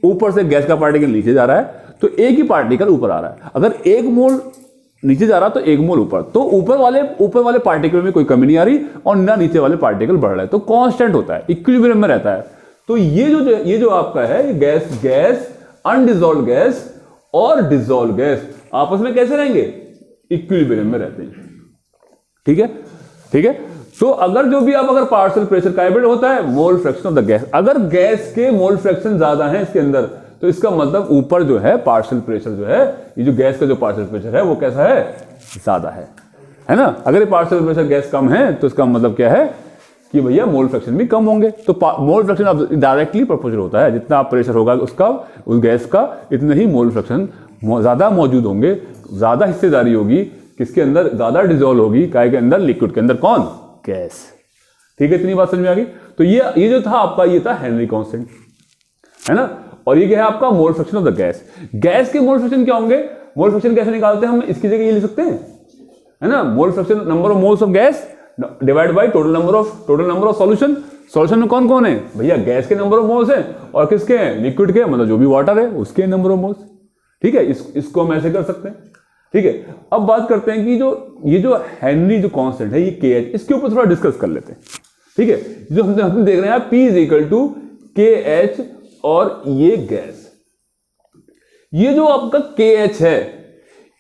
ऊपर से गैस का पार्टिकल नीचे जा रहा है तो एक ही पार्टिकल ऊपर आ रहा है। अगर एक मोल नीचे जा रहा तो एक मोल ऊपर, तो ऊपर वाले पार्टिकल में कोई कमी नहीं आ रही और ना नीचे वाले पार्टिकल बढ़ रहे हैं, तो कांस्टेंट होता है, इक्विलिब्रियम में रहता है। तो ये जो आपका है ये गैस अनडिजोल्व गैस और डिजोल्व गैस आपस में कैसे रहेंगे, इक्विलिब्रियम में रहते हैं, ठीक है। तो अगर पार्शियल प्रेशर का होता है मोल फ्रैक्शन ऑफ द गैस, अगर गैस के मोल फ्रैक्शन ज्यादा है इसके अंदर, तो इसका मतलब ऊपर जो है पार्शियल प्रेशर जो है, ये जो गैस का जो पार्शियल प्रेशर है वो कैसा है, ज्यादा है ना। अगर ये पार्शियल प्रेशर गैस कम है तो इसका मतलब क्या है कि भैया मोल फ्रैक्शन भी कम होंगे। तो मोल फ्रैक्शन अब डायरेक्टली प्रोपोर्शनल होता है, जितना प्रेशर होगा उसका उस गैस का इतने ही मोल फ्रैक्शन ज्यादा मौजूद होंगे, ज्यादा हिस्सेदारी होगी किसके अंदर, ज्यादा डिजोल्व होगी काय के अंदर, लिक्विड के अंदर, कौन, गैस, ठीक है। इतनी बात समझ में आ गई। तो ये जो था आपका, ये था हेनरी कांस्टेंट, है ना। और ये क्या है आपका, मोल fraction of the gas. Gas के मोल फ्रैक्शन क्या होंगे, मोल फ्रैक्शन कैसे निकालते हैं हम, इसकी जगह ये लिख सकते हैं, है ना, mole fraction number of moles of gas divide by total number of solution. Solution में कौन कौन है भैया, गैस के नंबर ऑफ मोल्स है और किसके हैं, लिक्विड के, मतलब जो भी वाटर है उसके नंबर ऑफ मोल्स, ठीक है। इसको हम ऐसे कर सकते हैं, ठीक है। अब बात करते हैं कि ये जो हेनरी जो कांस्टेंट है ये KH, इसके ऊपर थोड़ा डिस्कस कर लेते हैं, ठीक है। जो हम देख रहे हैं P = KH और ये गैस, ये जो आपका KH है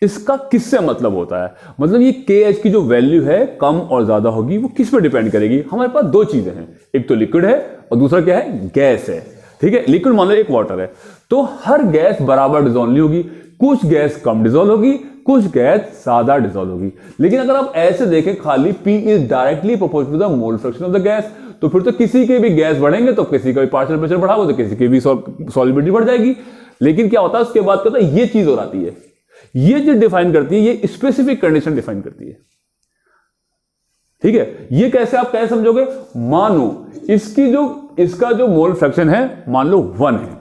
इसका किससे मतलब होता है, मतलब ये KH की जो वैल्यू है कम और ज्यादा होगी, वो किस पर डिपेंड करेगी। हमारे पास दो चीजें हैं, एक तो लिक्विड है और दूसरा क्या है, गैस है, ठीक है। लिक्विड मान लो एक वाटर है, तो हर गैस बराबर डिजोल्व नहीं होगी, कुछ गैस कम डिजोल्व होगी, कुछ गैस ज्यादा डिजोल्व होगी। लेकिन अगर आप ऐसे देखें खाली P is directly proportional to the mole fraction of the gas, तो फिर तो किसी के भी गैस बढ़ेंगे तो किसी का भी पार्शियल प्रेशर बढ़ाओ तो किसी की भी सॉल्युबिलिटी बढ़ जाएगी। लेकिन क्या होता है उसके बाद क्या होता है, ये चीज हो जाती है, ये जो डिफाइन करती है, ये स्पेसिफिक कंडीशन डिफाइन करती है, ठीक है। ये कैसे आप कैसे समझोगे, मानो इसका जो मोल फ्रैक्शन है मान लो 1 है,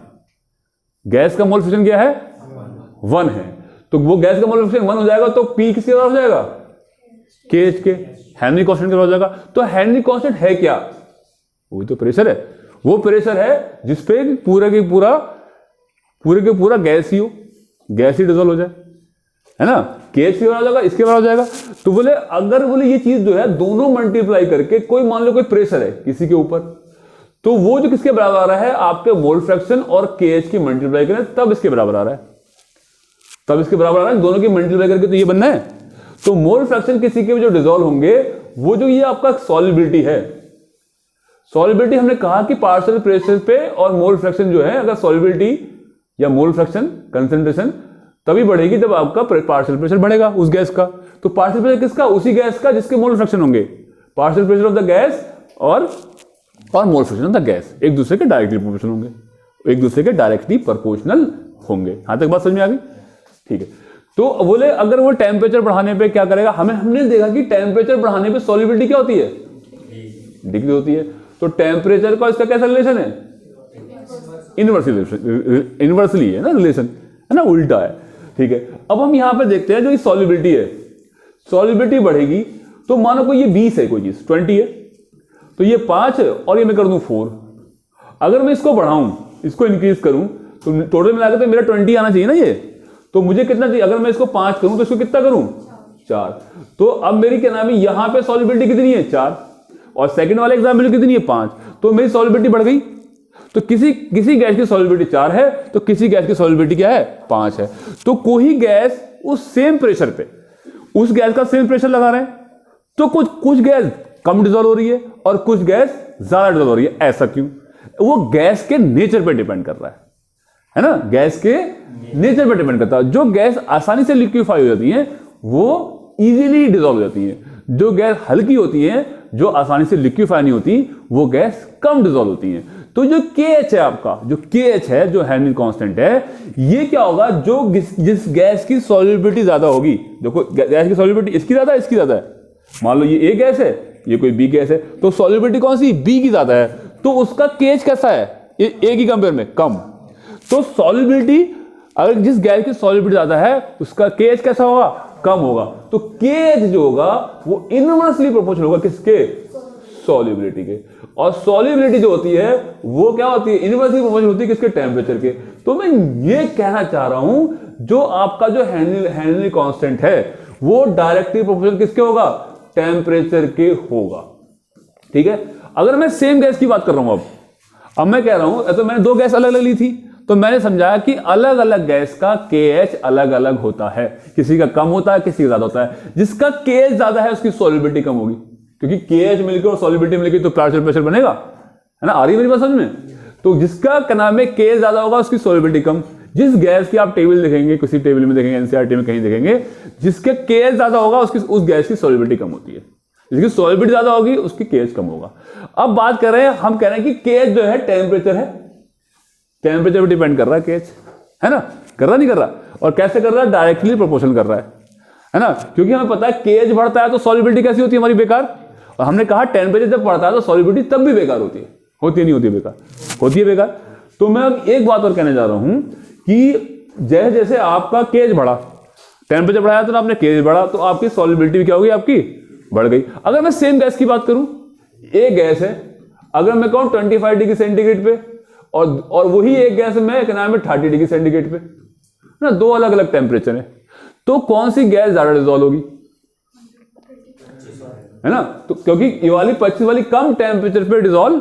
गैस का मोल फ्रैक्शन क्या है 1 है, तो वो गैस का मोल फ्रैक्शन 1 हो जाएगा तो P किसके बराबर हो जाएगा, KH के, हेनरी कांस्टेंट के बराबर हो जाएगा। तो हेनरी कांस्टेंट है क्या, वो तो प्रेशर है, वो प्रेशर है जिसपे पूरे के पूरा गैस ही डिजोल्व हो जाए, है ना। KH के बराबर हो जाएगा, इसके बराबर हो जाएगा। तो बोले ये चीज जो है दोनों मल्टीप्लाई करके, कोई मान लो कोई प्रेशर है किसी के ऊपर, तो वो जो किसके बराबर आ रहा है, आपके मोल फ्रैक्शन और KH की मल्टीप्लाई करें तब इसके बराबर आ रहा है, दोनों की मल्टीप्लाई करके तो ये बनना है। तो मोल फ्रैक्शन किसी के भी जो डिजोल्व होंगे, वो जो ये आपका सॉल्युबिलिटी है, सॉल्युबिलिटी हमने कहा कि पार्शियल प्रेशर पे और मोल फ्रैक्शन जो है, अगर सॉल्युबिलिटी या मोल फ्रैक्शन कंसंट्रेशन तभी बढ़ेगी जब आपका पार्शियल प्रेशर बढ़ेगा उस गैस का। तो पार्शियल प्रेशर किसका, उसी गैस का जिसके मोल फ्रैक्शन होंगे, partial pressure of the gas और mole fraction of the gas एक दूसरे के डायरेक्टली प्रोपोर्शनल होंगे। यहां तक बात समझ में आ गई, ठीक है। तो बोले अगर वो टेम्परेचर बढ़ाने पे क्या करेगा, हमने देखा कि टेम्परेचर बढ़ाने पे सॉल्युबिलिटी क्या होती है, डिक्रीज होती है। तो टेम्परेचर का इसका कैसा रिलेशन है, इनवर्सली है ना रिलेशन, है ना, उल्टा है। ठीक है, अब हम यहां पे देखते हैं जो सॉल्युबिलिटी है, सॉल्युबिलिटी बढ़ेगी तो मानो कोई ये 20 है, कोई चीज 20 है, तो ये 5 और ये मैं कर दूं 4। अगर मैं इसको बढ़ाऊं, इसको इंक्रीज करूं, तो टोटल मिलाकर तो मेरा 20 आना चाहिए ना ये, तो मुझे कितना चाहिए? अगर मैं इसको 5 करूं तो इसको कितना करूं? 4। तो अब मेरी क्या नाम है, यहां पे सॉल्युबिलिटी कितनी है? 4, और सेकंड वाले एग्जाम्पल में कितनी है? 5। तो मेरी सॉल्युबिलिटी बढ़ गई। तो किसी गैस की सॉल्युबिलिटी 4 है तो किसी गैस की सॉल्युबिलिटी क्या है? 5 है। तो कोई गैस उस सेम प्रेशर पे उस गैस का सेम प्रेशर लगा रहे हैं, तो कुछ गैस कम डिजोल्व हो रही है और कुछ गैस ज्यादा डिजोल्व हो रही है। ऐसा क्यों? वो गैस के नेचर पे डिपेंड कर रहा है ना, गैस के नेचर पे डिपेंड करता है। जो गैस आसानी से लिक्विफाई हो जाती है वो इजीली डिजोल्व हो जाती है, जो गैस हल्की होती है, जो आसानी से लिक्विफाई नहीं होती, वो गैस कम डिजोल्व होती है। तो जो KH है आपका, जो KH है, जो हेनरी कांस्टेंट है, ये क्या होगा? जो जिस गैस की सॉल्युबिलिटी ज्यादा होगी, देखो गैस की सॉल्युबिलिटी इसकी ज्यादा है, इसकी ज्यादा है, मान लो ये A गैस है, ये कोई B गैस है, तो सॉल्युबिलिटी कौन सी? B की ज्यादा है, तो उसका KH कैसा है? A की कंपेयर में कम। तो सॉल्युबिलिटी, अगर जिस गैस की सॉल्युबिलिटी ज्यादा है उसका KH कैसा होगा? कम होगा। तो KH जो होगा वो इनवर्सली प्रोपोर्शनल होगा किसके? सॉल्युबिलिटी के। और सॉल्युबिलिटी जो होती है वो क्या होती है? इनवर्सली प्रोपोर्शनल होती है किसके? टेम्परेचर के। तो मैं ये कहना चाह रहा हूं, जो आपका जो हेनरी कांस्टेंट है वो डायरेक्टली प्रोपोर्शनल किसके होगा? टेम्परेचर के होगा। ठीक है, अगर मैं सेम गैस की बात कर रहा हूं, अब मैं कह रहा हूं, तो मैंने 2 गैस अलग अलग ली थी, तो मैंने समझाया कि अलग अलग गैस का KH अलग अलग होता है, किसी का कम होता है, किसी का ज्यादा होता है। जिसका KH ज्यादा है उसकी सॉल्युबिलिटी कम होगी, क्योंकि KH मिलकर और सॉल्युबिलिटी मिलकर तो पार्शियल प्रेशर बनेगा, है ना? आ रही है मेरी बात समझ में? तो जिसका क्या नाम है KH ज्यादा होगा उसकी सॉल्युबिलिटी कम। जिस गैस की आप टेबल देखेंगे, किसी टेबल में देखेंगे, NCERT में कहीं देखेंगे, जिसके KH ज्यादा होगा उसकी उस गैस की सॉल्युबिलिटी कम होती है, जिसकी सॉल्युबिलिटी ज्यादा होगी उसकी KH कम होगा। अब बात कर रहे हैं, हम कह रहे हैं कि KH जो है टेम्परेचर है, टेम्परेचर पे डिपेंड कर रहा है KH, है ना? कर रहा नहीं कर रहा? और कैसे कर रहा है? डायरेक्टली प्रोपोर्शनल कर रहा है ना? क्योंकि हमें पता है KH बढ़ता है तो सॉल्युबिलिटी कैसी होती है हमारी? बेकार। और हमने कहा टेम्परेचर जब बढ़ता है तो सॉल्युबिलिटी तब भी बेकार होती है, होती नहीं होती है? बेकार होती है, बेकार। तो मैं अब एक बात और कहने जा रहा हूं कि जैसे जैसे आपका KH बढ़ा, टेम्परेचर बढ़ाया तो आपने KH बढ़ा, तो आपकी सॉल्युबिलिटी क्या होगी? आपकी बढ़ गई। अगर मैं सेम गैस की बात करूं, एक गैस है, अगर मैं कहूं 25 डिग्री सेंटीग्रेड पे, और वही एक गैस में क्या नाम है 30 डिग्री सेंटीग्रेड पे ना, 2 अलग अलग टेम्परेचर है, तो कौन सी गैस ज्यादा डिजोल्व होगी? है ना? तो क्योंकि ये वाली 25 वाली कम टेम्परेचर पे डिजोल्व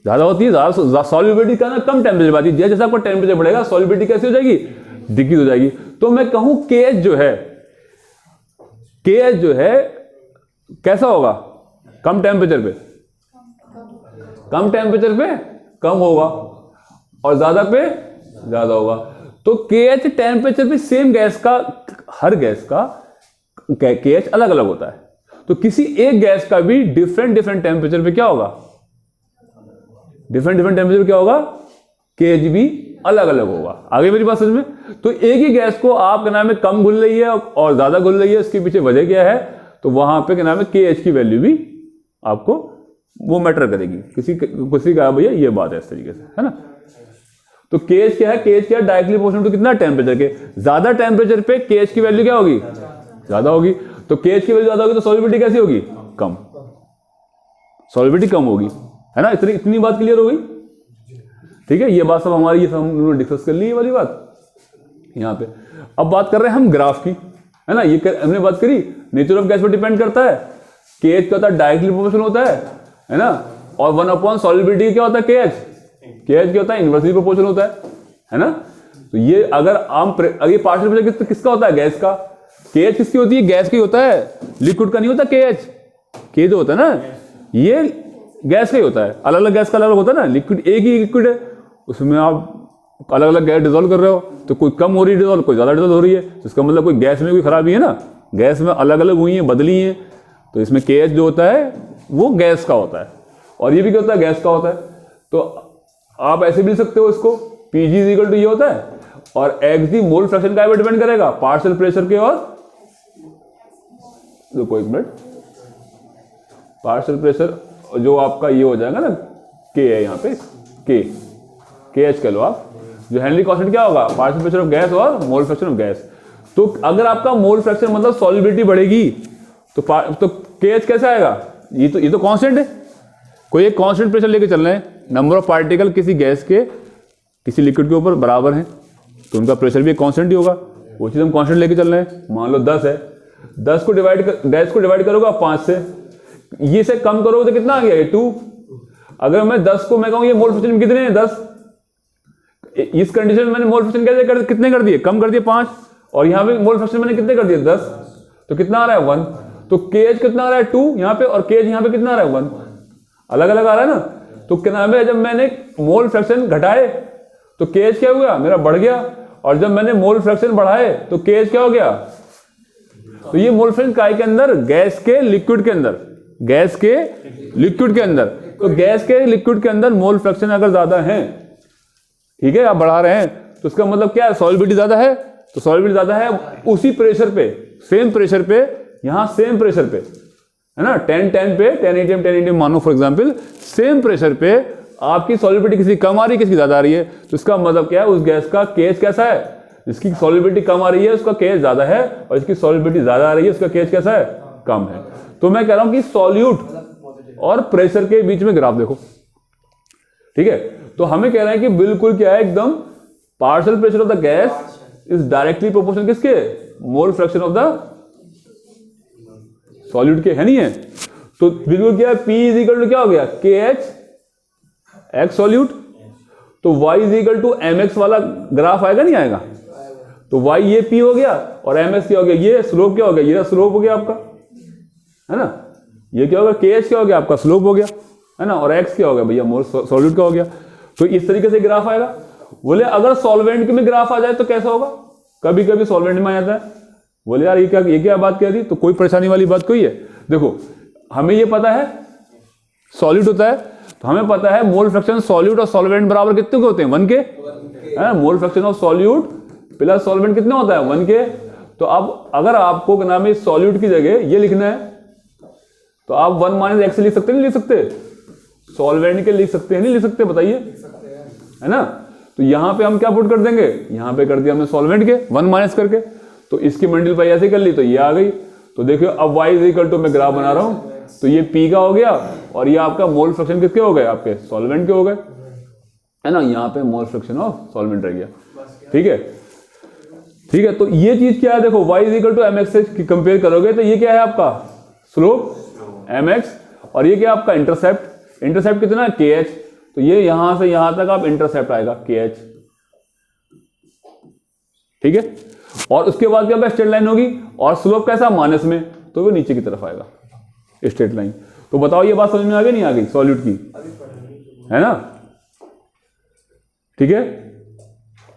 ज्यादा होती है, ज्यादा सॉल्युबिलिटी का ना कम टेम्परेचर बात है। जैसे आपका टेम्परेचर बढ़ेगा सॉल्युबिलिटी कैसी हो जाएगी? डिक्रीज हो जाएगी। तो मैं कहूं KH जो है कैसा होगा? कम टेम्परेचर पे कम होगा और ज्यादा पे ज्यादा होगा। तो KH टेम्परेचर पे सेम गैस का, हर गैस का KH अलग अलग होता है, तो किसी एक गैस का भी डिफरेंट टेम्परेचर पे क्या होगा? डिफरेंट टेम्परेचर क्या होगा? KH भी अलग अलग होगा। आगे मेरी बात समझ में? तो एक ही गैस को आप क्या नाम है कम घुल रही है और ज्यादा घुल रही है, इसके पीछे वजह क्या है? तो वहां पे क्या नाम है KH की वैल्यू भी आपको वो मैटर करेगी। किसी का भैया ये बात है इस तरीके से, है ना? तो KH क्या है? KH क्या है? डायरेक्टली प्रोपोर्शनल टू कितना? टेम्परेचर के। ज्यादा टेम्परेचर पे KH की वैल्यू क्या होगी? ज्यादा होगी। तो KH की वैल्यू ज्यादा होगी तो सॉल्युबिलिटी कैसी होगी? कम। सॉल्युबिलिटी कम होगी, है ना? इतनी बात क्लियर हो गई? ठीक है, ये बात सब हमारी, ये सब हम डिस्कस कर ली ये वाली बात यहाँ पे। अब बात कर रहे हैं हम ग्राफ की, है ना? ये हमने बात करी नेचर ऑफ गैस पर डिपेंड करता है, KH क्या होता है? डायरेक्टली प्रोपोर्शनल होता है ना? और 1 सॉल्युबिलिटी क्या होता है? KH क्या होता है? इनवर्सली प्रोपोर्शनल होता है ना? तो ये अगर ये पार्शियल प्रेशर किसका होता है? गैस का। KH किसकी होती है? गैस की होता है, लिक्विड का नहीं होता KH। K जो होता है ना, ये गैस का ही होता है। अलग अलग गैस का अलग होता है ना, लिक्विड एक ही लिक्विड है, उसमें आप अलग अलग गैस डिजोल्व कर रहे हो, तो कोई कम हो रही है डिजोल्व, कोई ज्यादा डिजोल्व हो रही है, तो इसका मतलब कोई गैस में कोई खराबी है ना, गैस में अलग अलग हुई है, बदली है। तो इसमें KH जो होता है वो गैस का होता है, और ये भी क्या होता है? गैस का होता है। तो आप ऐसे भी लिख सकते हो इसको, Pg = ये होता है, और x मोल फ्रैक्शन का डिपेंड करेगा पार्शियल प्रेशर के, और देखो एक मिनट, पार्शियल प्रेशर जो आपका ये हो जाएगा ना K है यहाँ पे, के एच कह लो आप। जो हेनरी कांस्टेंट क्या होगा, पार्शियल प्रेशर ऑफ गैस और मोल फ्रैक्शन ऑफ गैस। तो अगर आपका मोल फ्रैक्शन मतलब सॉल्युबिलिटी बढ़ेगी तो के एच कैसे आएगा, ये तो कांस्टेंट है। कोई एक कांस्टेंट प्रेशर लेके चल रहे हैं, नंबर ऑफ पार्टिकल किसी गैस के किसी लिक्विड के ऊपर बराबर है तो उनका प्रेशर भी कांस्टेंट ही होगा। वो चीज़ हम कांस्टेंट लेके चल रहे हैं। मान लो 10 है, 10 को डिवाइड करोगे आप 5 से, ये से कम करोगे तो कितना आ गया, ये 2। अगर मैं 10 को मैं कहूँ ये मोल फ्रैक्शन कितने हैं 10, इस कंडीशन में मैंने मोल फ्रैक्शन कितने कर दिए, कम कर दिए 5, और यहाँ पे मोल फ्रैक्शन मैंने कितने कर दिए 10, तो कितना आ रहा है 1। तो केएच कितना आ रहा है 2 यहाँ पे, और केएच यहाँ पे कितना आ रहा है 1, अलग अलग आ रहा है ना। तो क्या नाम है, जब मैंने मोल फ्रैक्शन घटाए तो केएच क्या हुआ, मेरा बढ़ गया, और जब मैंने मोल फ्रैक्शन बढ़ाए तो केएच क्या हो गया। तो ये मोल फ्रैक्शन काय के अंदर, गैस के लिक्विड के अंदर, गैस के लिक्विड के अंदर। तो गैस के लिक्विड के अंदर मोल फ्रैक्शन अगर ज्यादा है, ठीक है, आप बढ़ा रहे हैं तो उसका मतलब क्या है, सॉल्युबिलिटी ज्यादा है। तो सॉल्युबिलिटी ज्यादा है उसी प्रेशर पे, सेम प्रेशर पे, यहां सेम प्रेशर पे है ना, 10 पे 10 ATM मानो फॉर एग्जांपल, सेम प्रेशर पे आपकी सॉल्युबिलिटी किसी कम आ रही है, किसी ज्यादा आ रही है। तो इसका मतलब क्या है, उस गैस का केएच कैसा है, जिसकी सॉल्युबिलिटी कम आ रही है उसका केएच ज्यादा है, और इसकी सॉल्युबिलिटी ज्यादा आ रही है उसका केएच कैसा है, कम है। तो मैं कह रहा हूं कि सॉल्यूट और प्रेशर के बीच में ग्राफ देखो, ठीक है। तो हमें कह रहे हैं कि बिल्कुल क्या है, एकदम partial pressure of the gas is directly proportional किसके, mole fraction of the solute के, है नहीं है। तो बिल्कुल क्या है, P इज इक्वल टू क्या हो गया, KH एक्स सॉल्यूट। तो Y is equal to MX वाला ग्राफ आएगा नहीं आएगा, तो Y ये P हो गया और MX क्या हो गया, ये स्लोप क्या हो गया, ये स्लोप हो गया आपका, है ना। ये क्या होगा, KH क्या हो गया आपका, स्लोप हो गया, है ना, और X क्या हो गया भैया, मोल सॉल्यूट का हो गया। तो इस तरीके से ग्राफ आएगा। बोले अगर सॉल्वेंट में ग्राफ आ जाए तो कैसा होगा, कभी कभी सॉल्वेंट में आ जाता है। बोले यार ये क्या बात कह दी, तो कोई परेशानी वाली बात कोई है। देखो हमें ये पता है सॉल्यूट होता है, तो हमें पता है मोल फ्रैक्शन सॉल्यूट और सॉल्वेंट बराबर कितने के होते हैं, 1 के, है। मोल fraction of solute plus solvent कितना होता है, 1 के। तो अब अगर आपको क्या नाम है, सॉल्यूट की जगह ये लिखना है तो आप 1 माइनस एक्स लिख सकते, नहीं लिख सकते, सॉल्वेंट के लिख सकते हैं, नहीं लिख सकते, बताइए, है ना। तो यहां पे हम क्या पुट कर देंगे, यहां पे कर दिया हमने सॉल्वेंट के 1 माइनस करके, तो इसकी मल्टीप्लाई ऐसे कर ली तो ये आ गई। तो देखियो अब y इज इक्वल टू, मैं ग्राफ बना रहा हूं, तो ये P का हो गया और ये आपका मोल फ्रैक्शन किसके हो गए, आपके सॉल्वेंट के हो गए, है ना। यहाँ पे मोल फ्रैक्शन ऑफ सॉल्वेंट रह गया, ठीक है, ठीक है। तो ये चीज क्या है, देखो y is equal to mx से कंपेयर करोगे तो ये क्या है आपका स्लोप mx, और ये क्या आपका इंटरसेप्ट, इंटरसेप्ट कितना है kh, तो ये यहां से यहां तक आप इंटरसेप्ट आएगा kh, ठीक है। और उसके बाद क्या स्ट्रेट लाइन होगी, और स्लोप कैसा माइनस में, तो वो नीचे की तरफ आएगा स्ट्रेट लाइन। तो बताओ ये बात समझ में आ गई नहीं आ गई सॉल्यूट की, है ना, ठीक है।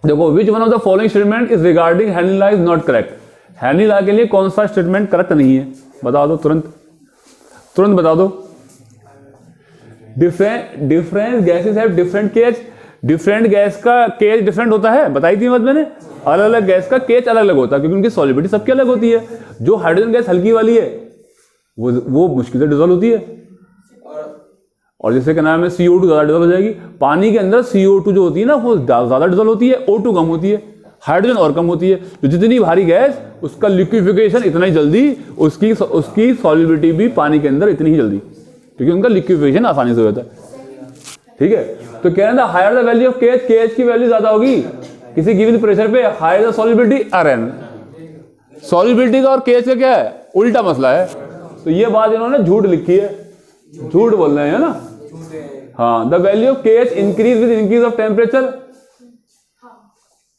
देखो which one of the following statement is regarding Henry law is not correct, Henry law के लिए कौन सा स्टेटमेंट करेक्ट नहीं है, बता दो, तुरंत बता दो। Different gases have different KH, different gas का केएच डिफरेंट होता है, बताई थी बात मैंने, अलग अलग गैस का केएच अलग अलग होता है क्योंकि उनकी सॉल्युबिलिटी सबकी अलग होती है। जो हाइड्रोजन गैस हल्की वाली है वो मुश्किल से डिसॉल्व होती है, और जैसे क्या नाम है CO2 ज्यादा डिसॉल्व हो जाएगी। पानी के अंदर CO2 जो होती है ना वो ज्यादा डिसॉल्व होती है, O2 कम होती है, हाइड्रोजन और कम होती है। तो जितनी भारी गैस उसका लिक्विफिकेशन इतना ही जल्दी, उसकी सॉल्युबिलिटी भी पानी के अंदर इतनी ही जल्दी, क्योंकि उनका लिक्विफिकेशन आसानी से हो जाता है, ठीक है। तो कह रहे हैं higher the value of KH की वैल्यू ज्यादा होगी किसी गिवन प्रेशर पे, higher the solubility Rn। Solubility का और KH का क्या है, उल्टा मसला है। तो ये बात इन्होंने झूठ लिखी है, झूठ बोल रहे हैं ना। हाँ, the value of KH increase with increase of temperature.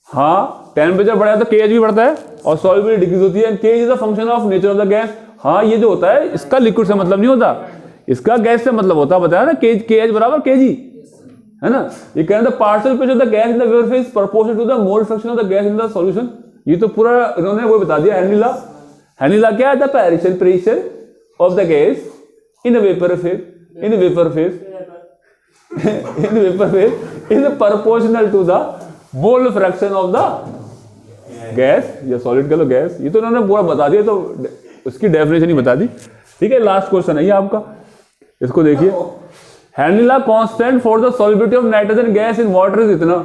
हाँ, टेम्परेचर बढ़ा तो KH भी बढ़ता है और सॉल्युबिलिटी डिक्रीज होती है। KH is a function of nature of the gas. हाँ, ये जो होता है इसका लिक्विड से मतलब नहीं होता, इसका गैस से मतलब होता है, बताया ना, KH बराबर Kg, है ना। ये कहना था partial pressure of the gas in the vapour phase proportional to the mole fraction of the gas in the solution. ये तो पूरा इन्होंने वो बता दिया हेनरी लॉ। हेनरी लॉ क्या है, the partial pressure of the gas in vapour phase is proportional to the mole fraction of the gas या सॉलिड का लो गैस। ये तो इन्होंने पूरा बता दिया, तो उसकी डेफिनेशन ही बता दी, ठीक है। लास्ट क्वेश्चन है ये आपका, इसको देखिए। Henry law constant for the solubility of nitrogen gas in water is इतना,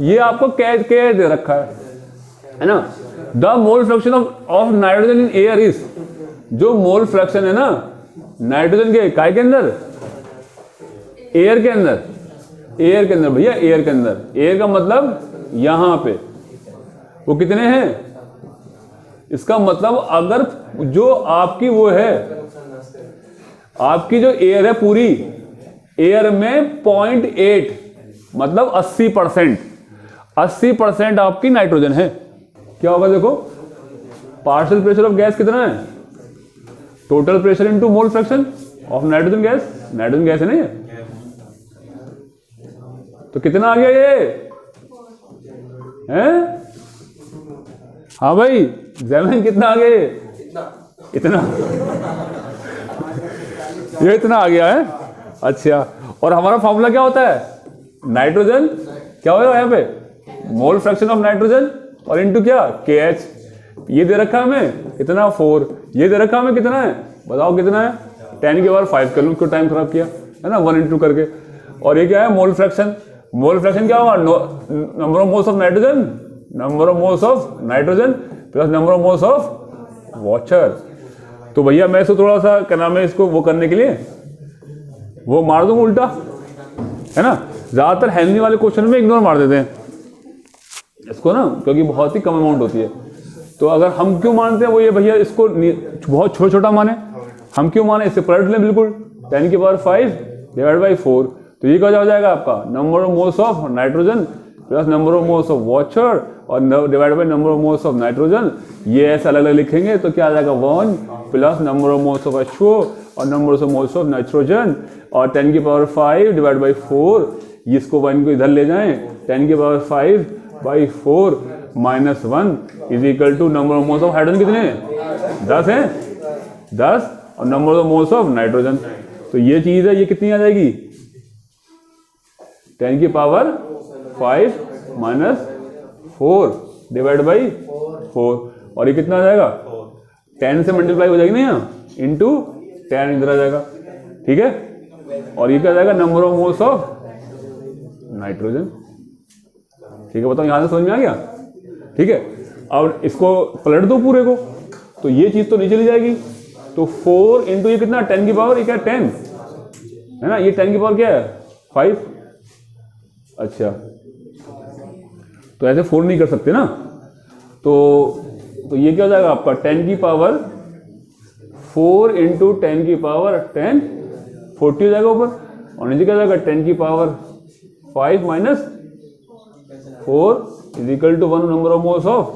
ये आपको क्या दे रखा है ना। The mole fraction of nitrogen in air is, जो मोल फ्रैक्शन है ना नाइट्रोजन के काय के अंदर, एयर के अंदर, एयर के अंदर भैया, एयर के अंदर, एयर का मतलब यहां पे वो कितने हैं, इसका मतलब अगर जो आपकी वो है, आपकी जो एयर है पूरी, एयर में 0.8 मतलब 80%, 80% आपकी नाइट्रोजन है। क्या होगा देखो, पार्शियल प्रेशर ऑफ गैस कितना है, total pressure into mole fraction of nitrogen gas, nitrogen gas है ना ये, तो कितना आ गया ये हैं? हाँ भाई जैमिन कितना आ गया ये, इतना ये इतना आ गया है। अच्छा, और हमारा फॉर्मूला क्या होता है, नाइट्रोजन क्या होगा यहाँ पे, मोल फ्रैक्शन ऑफ नाइट्रोजन और इनटू क्या KH, ये दे रखा है हमें इतना 4, ये दे रखा हमें कितना है बताओ कितना है, 10 की पावर 5 कर लूँ, क्यों टाइम खराब किया है ना, 1 इंटू करके। और ये क्या है मोल फ्रैक्शन, मोल फ्रैक्शन क्या होगा, number of moles of nitrogen, number of moles of nitrogen plus number of moles of water. तो भैया मैं इसको थोड़ा सा क्या नाम है, इसको वो करने के लिए वो मार दूं उल्टा, है ना। ज्यादातर हेनरी वाले क्वेश्चन में इग्नोर मार देते हैं इसको ना, क्योंकि बहुत ही कम अमाउंट होती है। तो अगर हम क्यों मानते हैं वो ये भैया, इसको बहुत छोटा छोटा माने, हम क्यों माने, इससे पलट लें बिल्कुल, 10 की पावर 5 डिवाइड बाई 4, तो ये क्या हो जाएगा आपका, number of moles of nitrogen plus number of moles of water और divide by number of moles of nitrogen. ये ऐसे अलग अलग लिखेंगे तो क्या आ जाएगा 1 plus number of moles of H2O और number of moles of nitrogen और 10 की पावर 5 डिवाइड बाई 4, इसको 1 को इधर ले जाएं, 10 की power 5 by 4 minus 1 is equal to number of moles of hydrogen कितने हैं 10 हैं, 10 और number of moles of nitrogen. तो ये चीज है, ये कितनी आ जाएगी 10 की पावर 5 माइनस 4 डिवाइड बाई 4, और ये कितना आ जाएगा 10 से मल्टीप्लाई हो जाएगी ना यहाँ, इंटू 10 इधर आ जाएगा, ठीक है। और ये क्या आ जाएगा number of moles of nitrogen, ठीक है। बताओ यहां से समझ में आ गया, ठीक है। अब इसको पलट दो पूरे को, तो ये चीज तो नीचे चली जाएगी, तो 4 इंटू ये कितना 10 की पावर, ये क्या 10 है ना, ये 10 की पावर क्या है 5। अच्छा, तो ऐसे 4 नहीं कर सकते ना, तो ये क्या हो जाएगा आपका 10 की पावर 4 इंटू 10 की पावर 10, 40 हो जाएगा ऊपर, और नीचे क्या हो जाएगा 10 की power 5 minus 4 is equal to 1 number of moles of,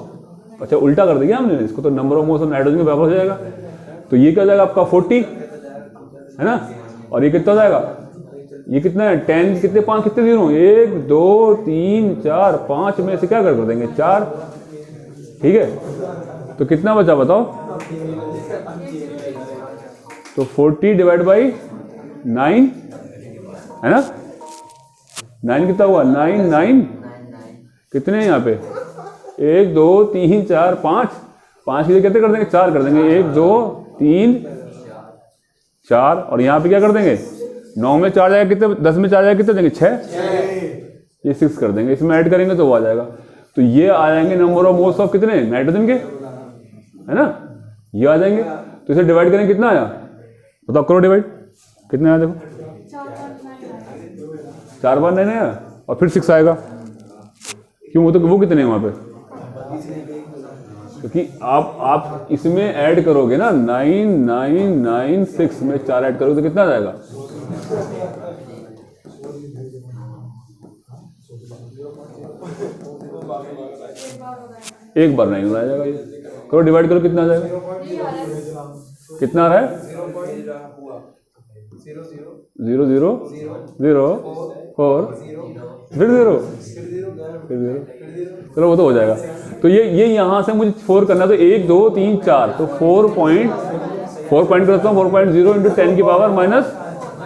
अच्छा उल्टा कर देंगे हमने इसको, तो number of moles of nitrogen के बराबर हो जाएगा। तो ये क्या हो जाएगा आपका 40 है ना, और ये कितना हो जाएगा, ये कितना है 10 कितने 5 कितने 0, 1 2 3 4 5 में से क्या कर देंगे 4, ठीक है। तो कितना बचा बताओ, तो 40 डिवाइड बाई 9 है ना, 9 कितना हुआ 9 9 कितने हैं यहाँ पे 1 2 3 4 5 के लिए कितने कर देंगे 4 कर देंगे, 1 2 3 4, और यहाँ पे क्या कर देंगे 9 में 4 जाएगा कितने, 10 में 4 जाएगा कितने देंगे 6, ये 6 कर देंगे, इसमें ऐड करेंगे तो वो आ जाएगा। तो ये आ जाएंगे नंबर ऑफ मोल्स ऑफ कितने नाइट्रोजन के, है ना, ये आ जाएंगे। तो इसे डिवाइड करेंगे कितना आया बताओ, करो डिवाइड, कितने आया देखो 4 बार 9 आया, और फिर 6 आएगा, क्यों वो कितने हैं वहां पे, क्योंकि आप इसमें ऐड करोगे ना 9 9 9 6 में 4 ऐड करोगे तो कितना आ जाएगा, एक बार 9 आ जाएगा, ये करो डिवाइड करो कितना आ जाएगा, कितना आ रहा है 0 0 0 4 फिर 0 फिर 0, चलो वो तो हो जाएगा। तो ये यहां से मुझे 4 करना, तो 1 2 3 4, तो 4 पॉइंट करता हूँ 4.0 इंटू 10 की पावर माइनस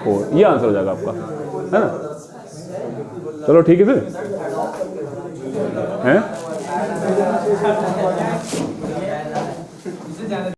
4, ये आंसर हो जाएगा आपका, है ना। चलो ठीक है फिर हैं।